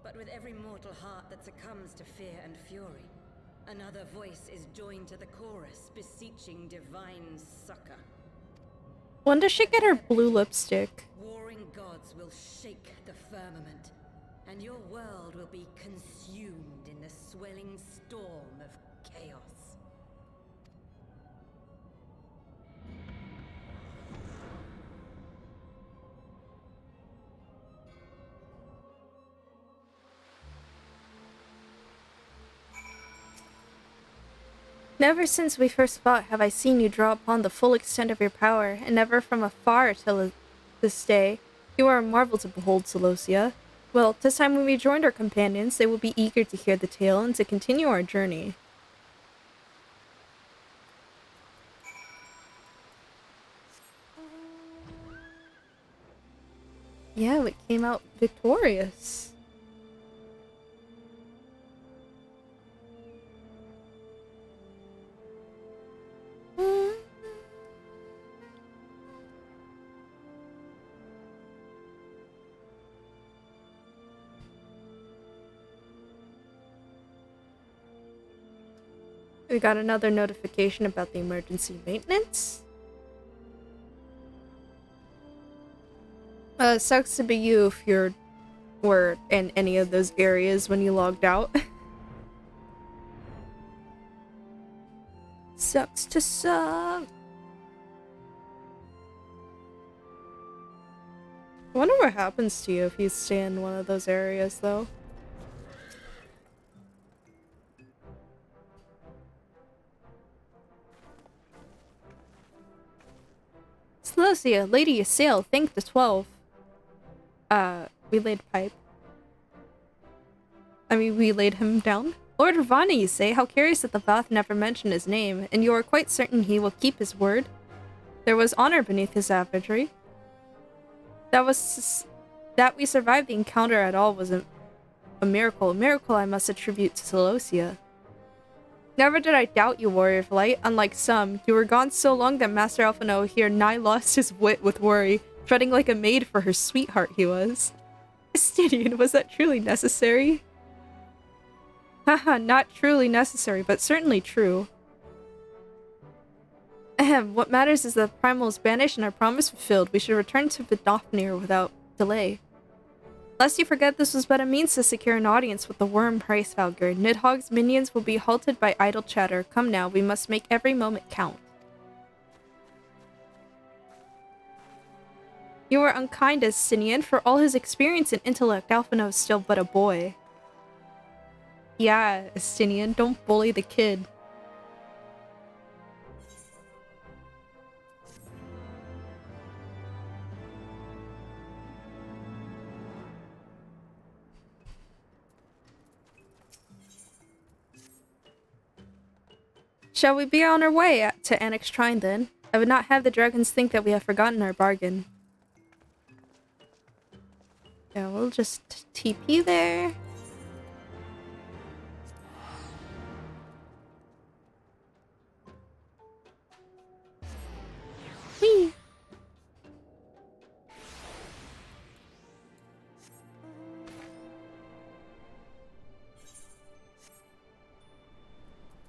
But with every mortal heart that succumbs to fear and fury, another voice is joined to the chorus, beseeching divine succor. When does she get her blue lipstick? Warring gods will shake the firmament, and your world will be consumed in the swelling storm of chaos. Never since we first fought have I seen you draw upon the full extent of your power, and never from afar till this day. You are a marvel to behold, Celosia. Well, this time when we joined our companions, they will be eager to hear the tale and to continue our journey. Yeah, we came out victorious. We got another notification about the emergency maintenance. Sucks to be you if were in any of those areas when you logged out. Sucks to suck. I wonder what happens to you if you stay in one of those areas, though. Celosia, Lady Ysayle, thank the 12. We laid pipe. We laid him down. Lord Ravana, you say? How curious that the Vath never mentioned his name, and you are quite certain he will keep his word? There was honor beneath his savagery. That we survived the encounter at all was a miracle. A miracle I must attribute to Celosia. Never did I doubt you, Warrior of Light. Unlike some, you were gone so long that Master Alphino here nigh lost his wit with worry, treading like a maid for her sweetheart he was. Stydian, was that truly necessary? Haha, not truly necessary, but certainly true. Ahem, what matters is that the Primal is banished and our promise fulfilled. We should return to Vidofnir without delay. Lest you forget, this was but a means to secure an audience with the worm Hraesvalgr. Nidhogg's minions will be halted by idle chatter. Come now, we must make every moment count. You are unkind as Stydian. For all his experience and intellect, Alphino is still but a boy. Yeah, Stydian, don't bully the kid. Shall we be on our way to Annex Shrine then? I would not have the dragons think that we have forgotten our bargain. Yeah, we'll just TP there. Whee!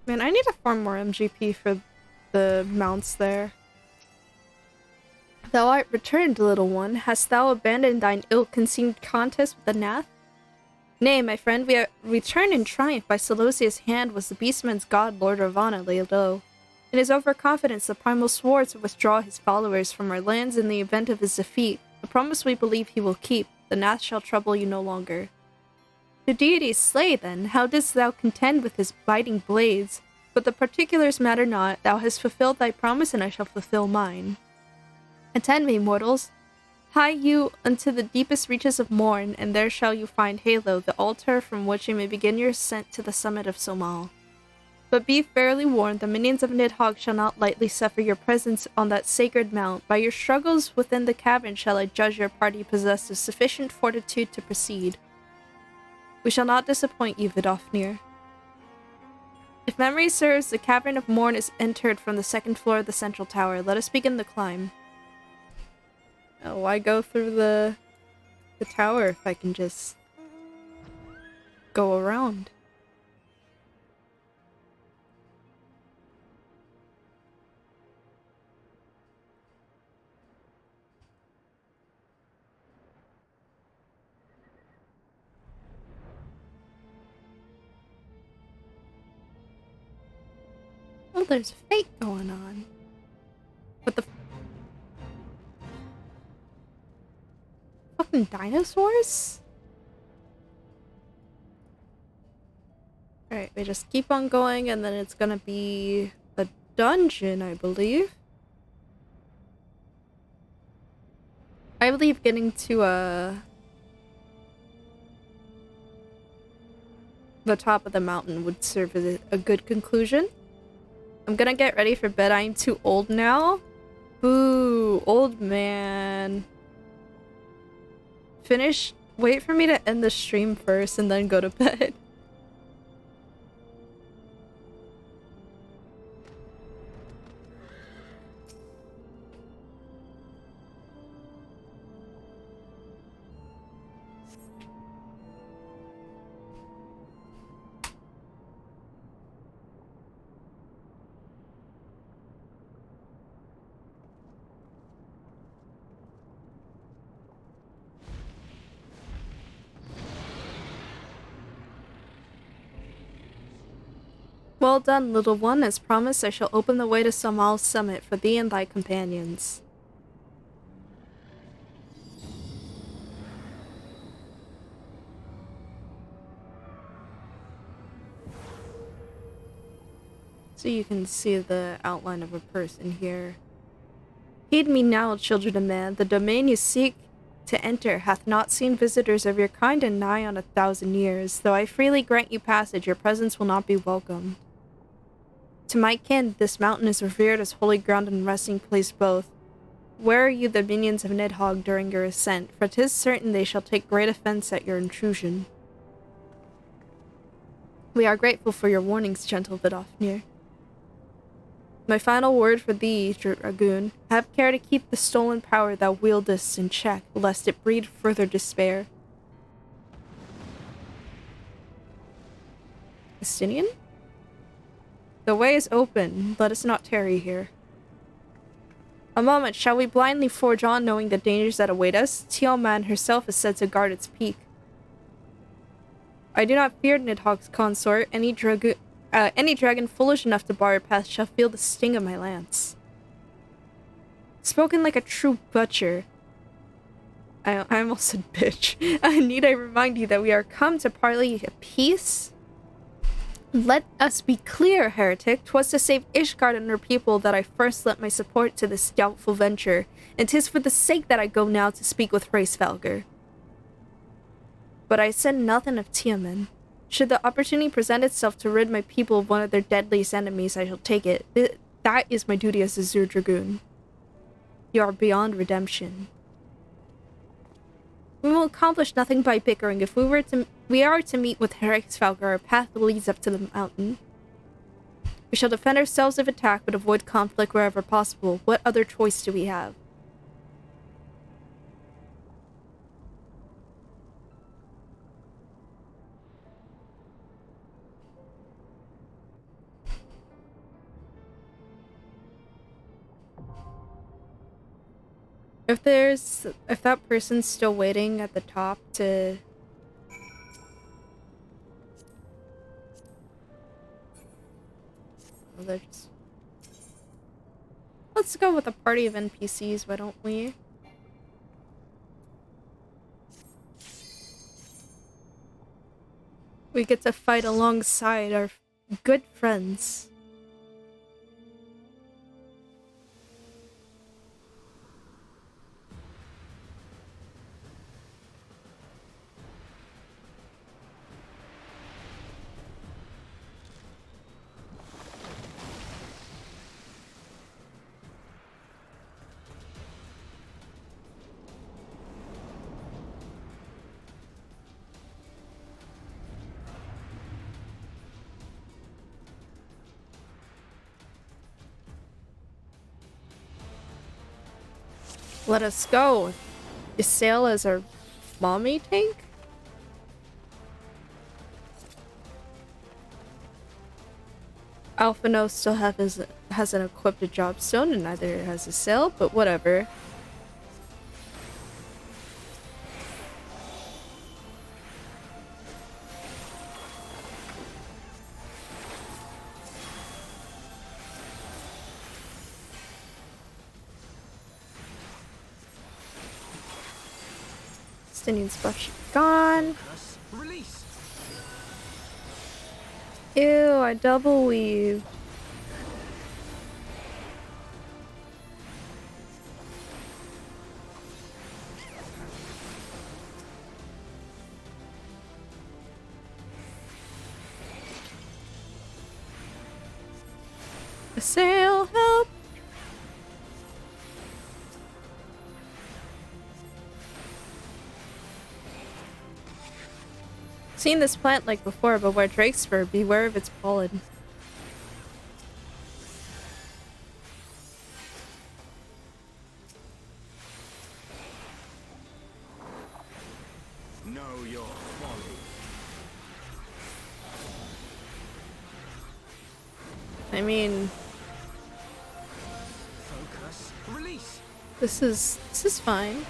Man, I need to farm more MGP for the mounts there. Thou art returned, little one. Hast thou abandoned thine ill-conceived contest with the Nath? Nay, my friend, we are returned in triumph. By Selosia's hand was the beastman's god, Lord Ravana, laid low. In his overconfidence, the Primal swore to withdraw his followers from our lands in the event of his defeat. A promise we believe he will keep. The Nath shall trouble you no longer. The deities slay, then. How didst thou contend with his biting blades? But the particulars matter not. Thou hast fulfilled thy promise, and I shall fulfill mine. Attend me, mortals. Hie you unto the deepest reaches of Morn, and there shall you find Halo, the altar from which you may begin your ascent to the summit of Somal. But be fairly warned, the minions of Nidhogg shall not lightly suffer your presence on that sacred mount. By your struggles within the cavern shall I judge your party possessed of sufficient fortitude to proceed. We shall not disappoint you, Vidofnir. If memory serves, the Cavern of Morn is entered from the second floor of the central tower. Let us begin the climb. Oh, why go through the tower if I can just go around? Oh, there's a fate going on. What the fucking dinosaurs? Alright, we just keep on going and then it's gonna be a dungeon, I believe. I believe getting to the top of the mountain would serve as a good conclusion. I'm gonna get ready for bed. I am too old now. Boo, old man. Wait for me to end the stream first and then go to bed. Well done, little one. As promised, I shall open the way to Samal's summit for thee and thy companions. So you can see the outline of a person here. Heed me now, children of man. The domain you seek to enter hath not seen visitors of your kind in nigh on 1,000 years. Though I freely grant you passage, your presence will not be welcome. To my kin, this mountain is revered as holy ground and resting place both. Where are you the minions of Nidhogg during your ascent? For 'tis certain they shall take great offense at your intrusion. We are grateful for your warnings, gentle Vidofnir. My final word for thee, Dragoon, have care to keep the stolen power thou wieldest in check, lest it breed further despair. Estinian? The way is open, let us not tarry here. A moment, shall we blindly forge on, knowing the dangers that await us? Tiamat herself is said to guard its peak. I do not fear Nidhogg's consort. Any dragon foolish enough to bar our path shall feel the sting of my lance. Spoken like a true butcher. I almost said bitch. Need I remind you that we are come to parley a peace? Let us be clear, heretic. 'Twas to save Ishgard and her people that I first lent my support to this doubtful venture, and 'tis for the sake that I go now to speak with Hraesvelgr. But I said nothing of Tiamat. Should the opportunity present itself to rid my people of one of their deadliest enemies, I shall take it. That is my duty as a Zur Dragoon. You are beyond redemption. We will accomplish nothing by bickering. If we are to meet with Hraesvelgr, our path leads up to the mountain. We shall defend ourselves if attacked, but avoid conflict wherever possible. What other choice do we have? If that person's still waiting at the top to... Oh, let's go with a party of NPCs, why don't we? We get to fight alongside our good friends. Let us go. You sail as our mommy tank? Alphino still hasn't equipped a jobstone and neither has a sail, but whatever. Estinian's buff gone. Release. Ew, I double weave. A sail, help! Seen this plant like before, but where Drakespur, beware of its pollen. Know your folly. I mean, Focus. Release. this is fine.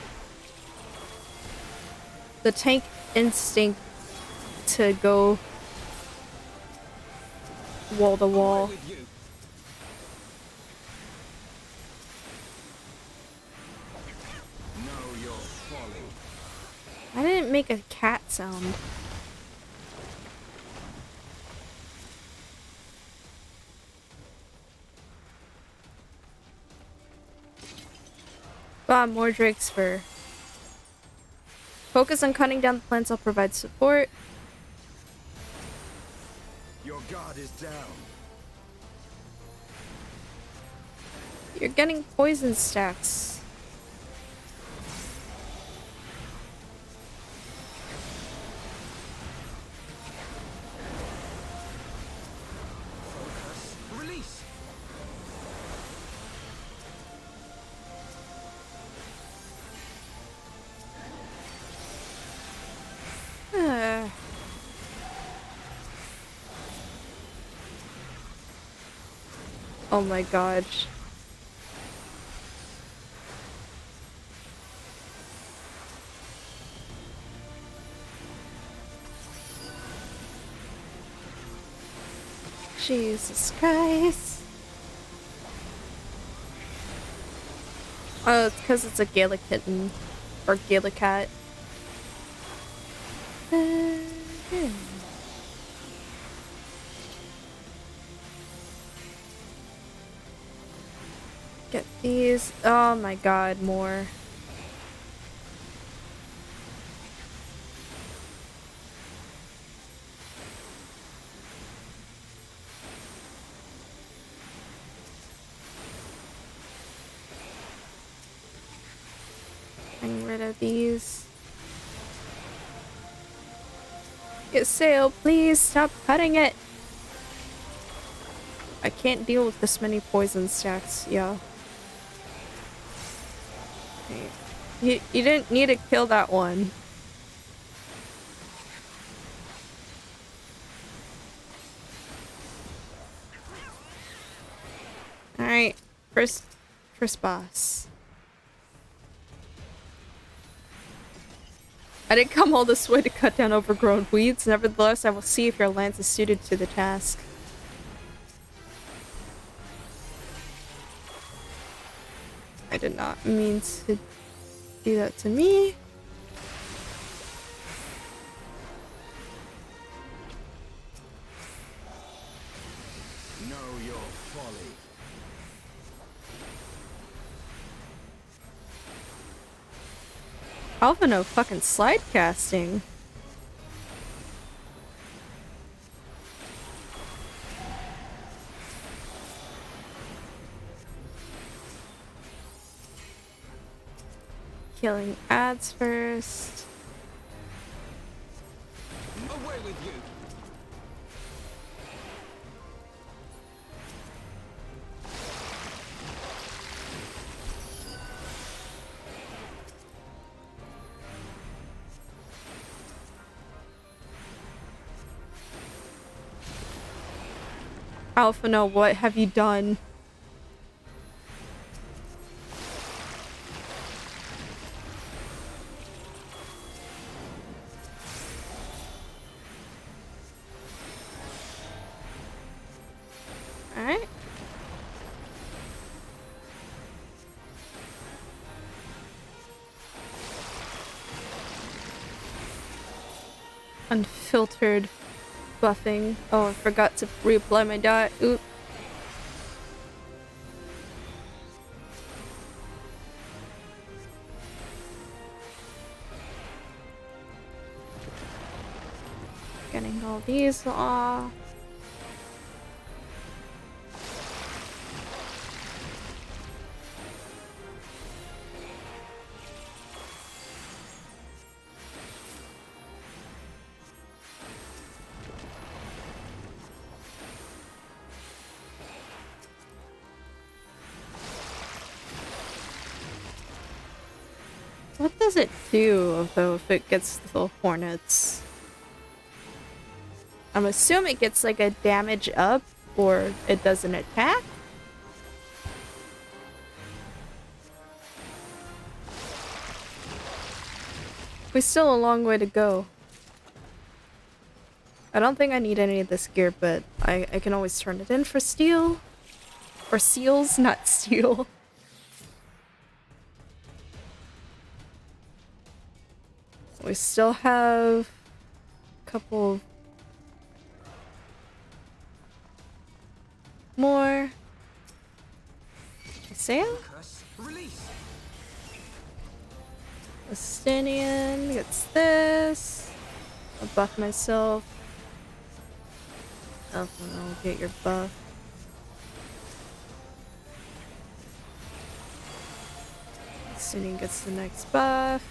The tank instinct to go wall to wall. I didn't make a cat sound. More Drake's fur. Focus on cutting down the plants. I'll provide support. Your guard is down. You're getting poison stacks. Release. Oh my gosh. Jesus Christ. Oh, it's because it's a Gala kitten. Or Gala cat. Get these. Oh my god, more. Getting rid of these. Get sail, please stop cutting it. I can't deal with this many poison stacks, yeah. Okay. You didn't need to kill that one. Alright, first boss. I didn't come all this way to cut down overgrown weeds. Nevertheless, I will see if your lance is suited to the task. I did not mean to do that to me. Know your folly. Alvino fucking slide casting. Killing ads first. Away with you. Alphino, what have you done? Alright. Unfiltered buffing. Oh, I forgot to reapply my dot. Oop. Getting all these off. What does it do, though, if it gets the hornets? I'm assuming it gets like a damage up, or it doesn't attack? We still a long way to go. I don't think I need any of this gear, but I can always turn it in for steel. Or seals, not steel. We still have a couple more. Sail? Estinian gets this. I'll buff myself. Oh, I'll get your buff. Estinian gets the next buff.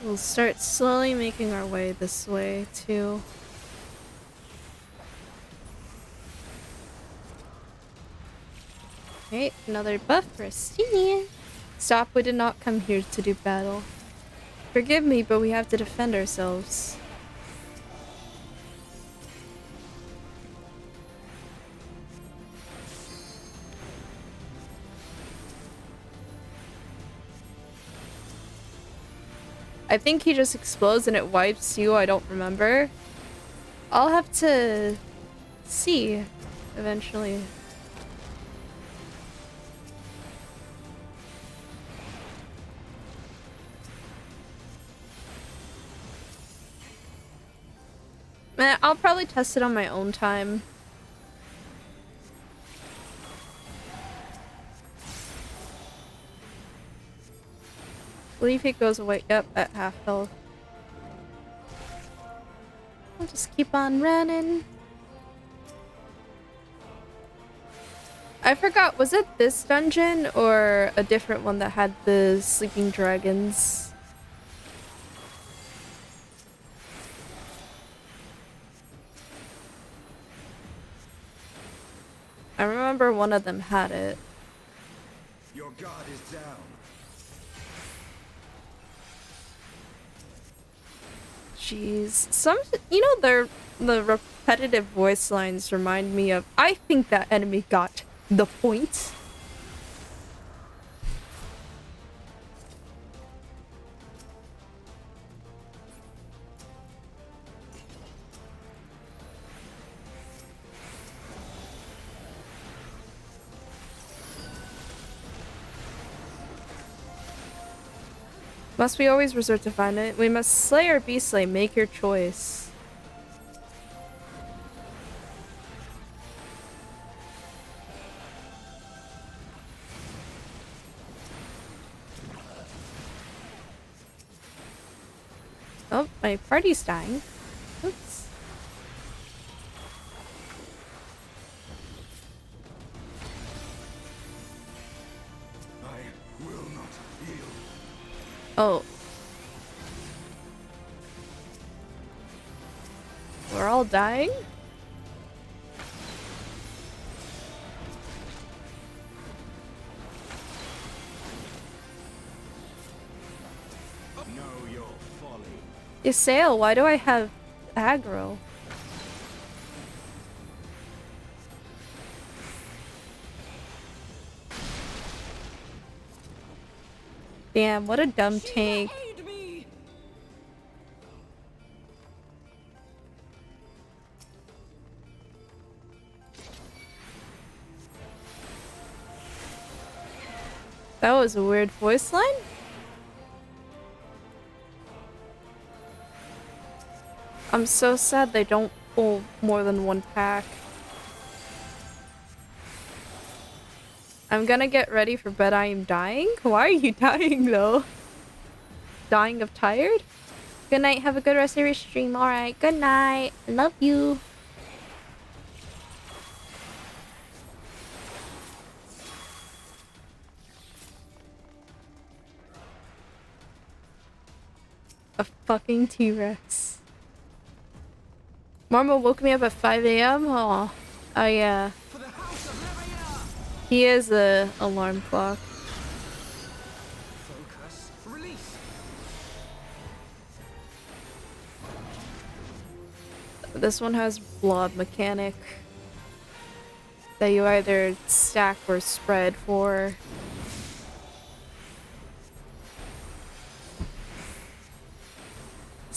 We'll start slowly making our way this way too. Okay, another buff for Estinian. Stop, we did not come here to do battle. Forgive me, but we have to defend ourselves. I think he just explodes and it wipes you, I don't remember. I'll have to see eventually. I'll probably test it on my own time. I believe it goes away, yep, at half health. I'll just keep on running. I forgot, was it this dungeon or a different one that had the sleeping dragons? I remember one of them had it. Your guard is down. Jeez. You know, the repetitive voice lines remind me of, I think that enemy got the point. Must we always resort to find it? We must slay or be slain. Make your choice. Oh, my party's dying. Oops. I will not yield. Oh. We're all dying? Know your folly. Isael, why do I have aggro? Damn, what a dumb tank. That was a weird voice line. I'm so sad they don't pull more than one pack. I'm gonna get ready for bed. I am dying? Why are you dying though? Dying of tired? Good night. Have a good rest of your stream. Alright. Good night. Love you. A fucking T-Rex. Marmo woke me up at 5 a.m. Oh yeah. He is a alarm clock. Focus. Release. This one has blob mechanic that you either stack or spread for.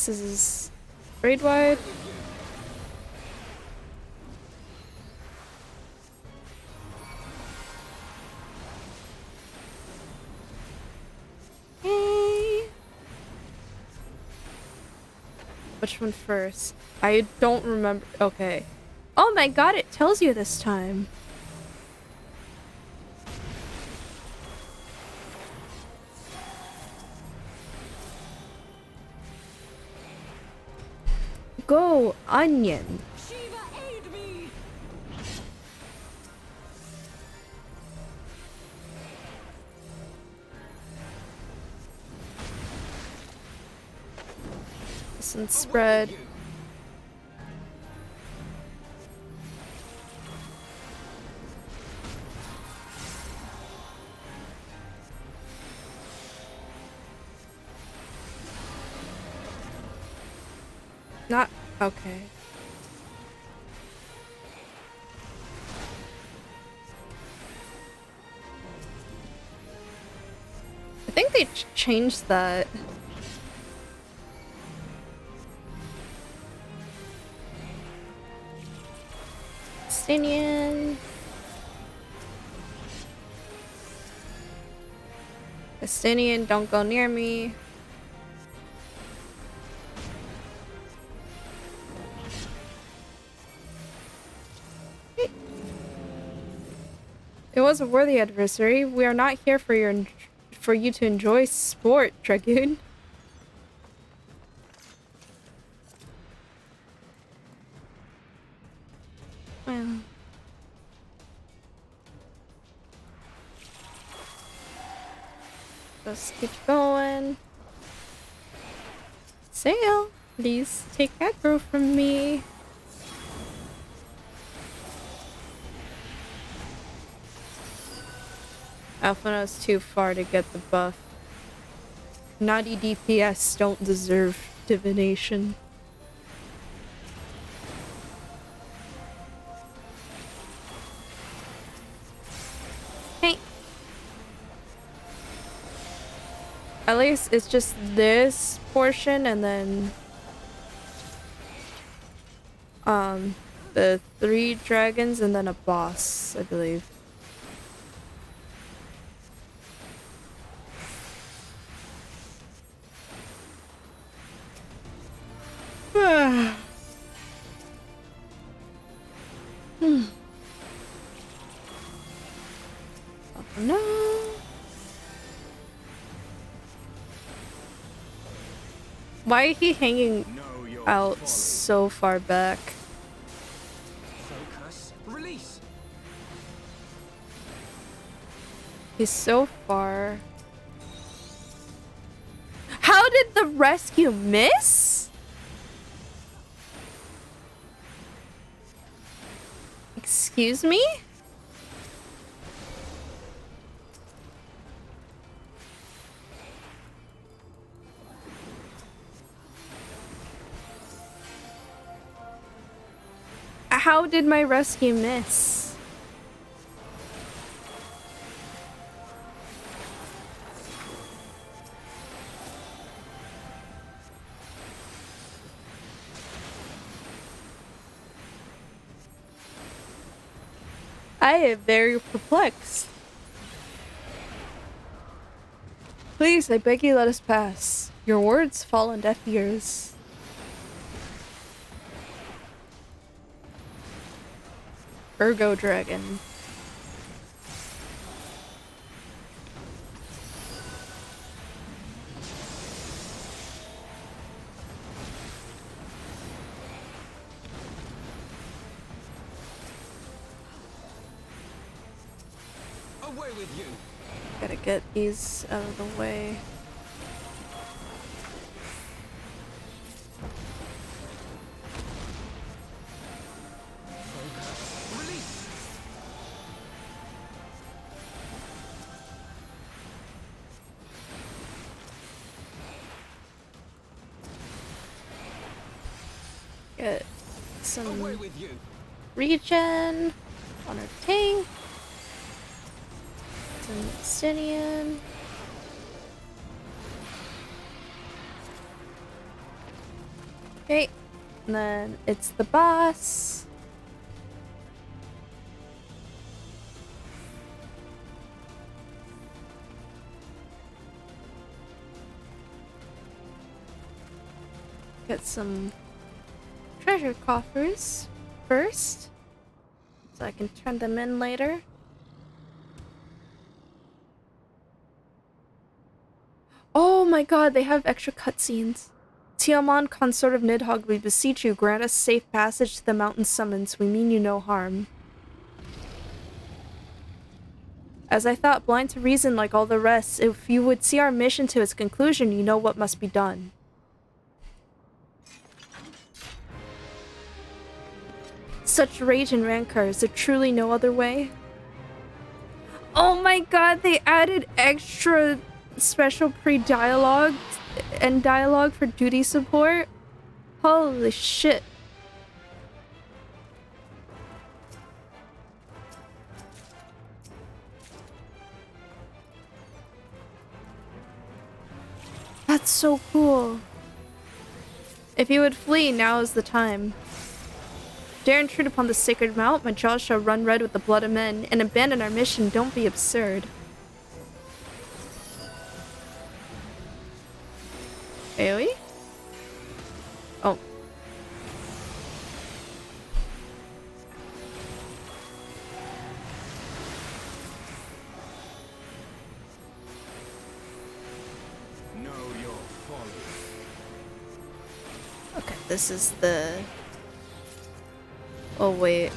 This is raid wide. Which one first? I don't remember. Okay. Oh my god, it tells you this time. Go, onion. Shiva, aid me! Listen, spread. Not okay. I think they changed that. Estinian. Estinian, don't go near me. It was a worthy adversary. We are not here for you to enjoy sport, Dragoon. Well. Just keep going. Sail, please take aggro from me. Alphina's too far to get the buff. Naughty DPS don't deserve divination. Hey. At least it's just this portion and then the 3 dragons and then a boss, I believe. Oh no. Why is he hanging out so far back? Focus. Release. He's so far. How did the rescue miss? Excuse me? How did my rescue miss? I am very perplexed. Please, I beg you, let us pass. Your words fall on deaf ears. Ergo Dragon. Away with you. Gotta get these out of the way. Get some regen on our tank. Some Estinian. Okay, and then it's the boss. Get some treasure coffers first, so I can turn them in later. Oh my god, they have extra cutscenes. Tiamat, consort of Nidhogg, we beseech you, grant us safe passage to the mountain summons. We mean you no harm. As I thought, blind to reason like all the rest, if you would see our mission to its conclusion, you know what must be done. Such rage and rancor, is there truly no other way? Oh my god, they added extra special pre-dialogue and dialogue for duty support? Holy shit. That's so cool. If you would flee, now is the time. Dare intrude upon the sacred mount, my jaws shall run red with the blood of men, and abandon our mission, don't be absurd. AoE? Oh. Know your folly. Okay, this is the... Oh, wait.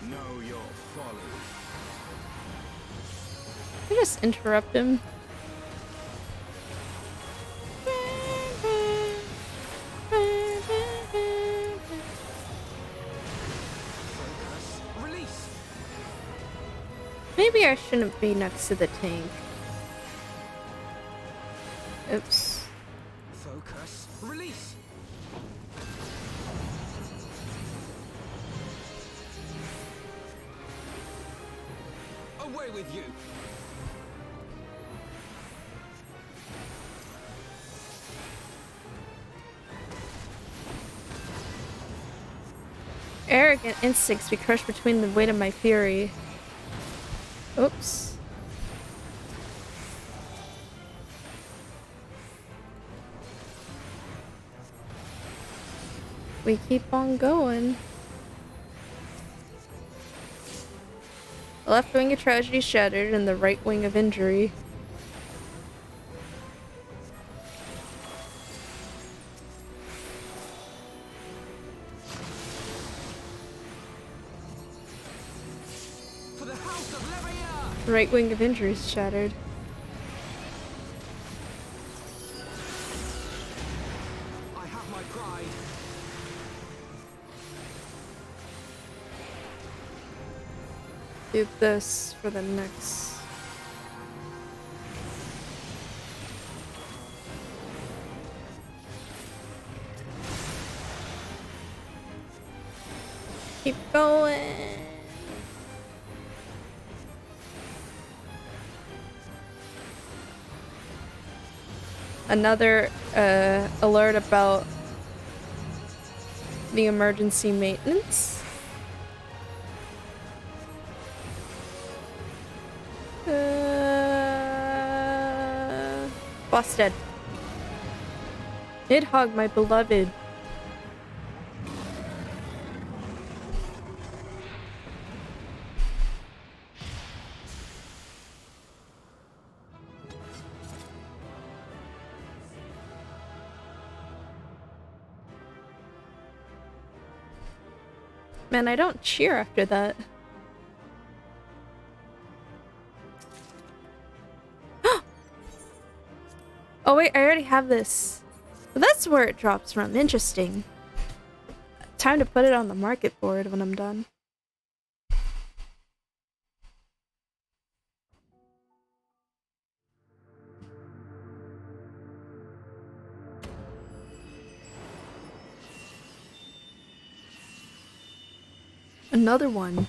Know your folly. Can I just interrupt him? Release. Maybe I shouldn't be next to the tank. Oops. Focus. Release. Away with you. Arrogant instincts be crushed between the weight of my fury. Oops. We keep on going. The left wing of tragedy shattered and the right wing of injury. For the house of Leveilleur! The right wing of injury is shattered. I have my pride. Do this for the next. Keep going. Another alert about the emergency maintenance. Boss dead. Nidhogg, my beloved. Man, I don't cheer after that. Oh wait, I already have this. But that's where it drops from. Interesting. Time to put it on the market board when I'm done. Another one.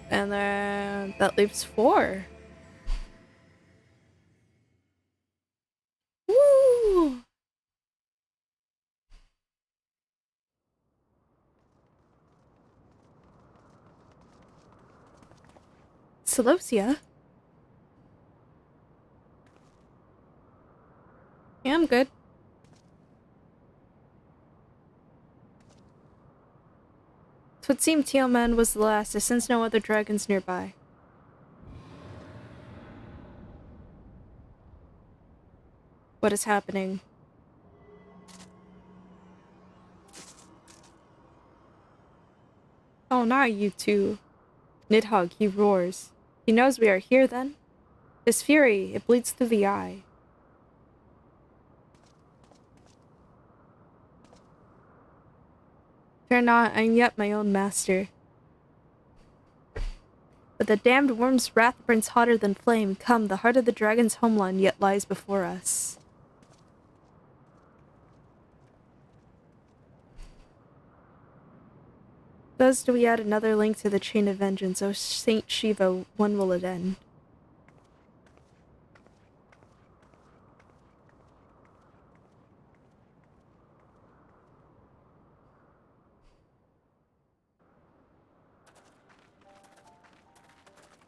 And then that leaves 4. Woo! Celosia? Yeah, I'm good. It would seem Teoman was the last, since no other dragons nearby. What is happening? Oh, not you two. Nidhogg, he roars. He knows we are here then? His fury, it bleeds through the eye. Fear not, I am yet my own master. But the damned worm's wrath burns hotter than flame. Come, the heart of the dragon's homeland yet lies before us. Thus do we add another link to the chain of vengeance. O Saint Shiva, when will it end?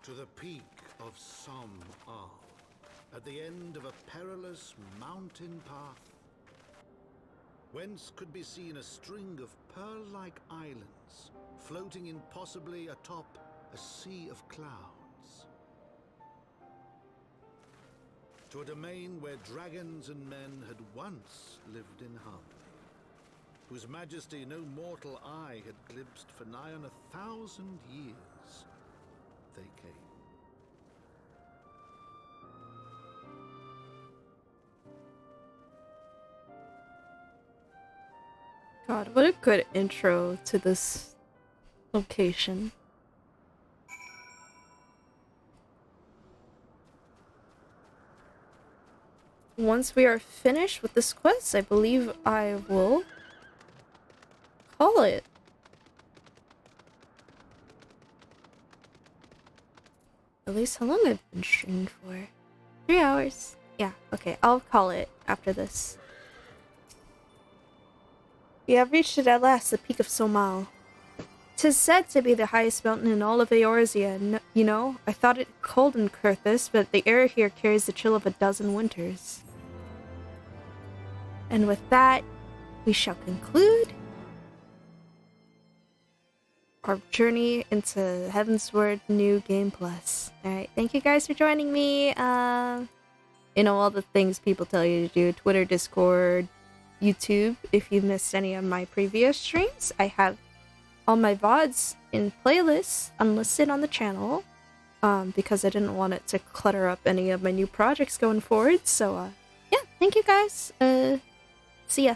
To the peak of some Arl, at the end of a perilous mountain path, whence could be seen a string of pearl-like islands, floating impossibly atop a sea of clouds. To a domain where dragons and men had once lived in harmony, whose majesty no mortal eye had glimpsed for nigh on 1,000 years, they came. God, what a good intro to this location. Once we are finished with this quest, I believe I will call it. At least how long I've been streaming for. 3 hours. Yeah, okay, I'll call it after this. We have reached it at last, the peak of Somal. 'Tis said to be the highest mountain in all of Eorzea. You know, I thought it cold in Kurthus, but the air here carries the chill of a dozen winters. And with that, we shall conclude our journey into Heavensward New Game Plus. Alright, thank you guys for joining me. You know, all the things people tell you to do. Twitter, Discord, YouTube. If you missed any of my previous streams, I have all my VODs in playlists unlisted on the channel. Because I didn't want it to clutter up any of my new projects going forward. So, yeah, thank you guys. See ya.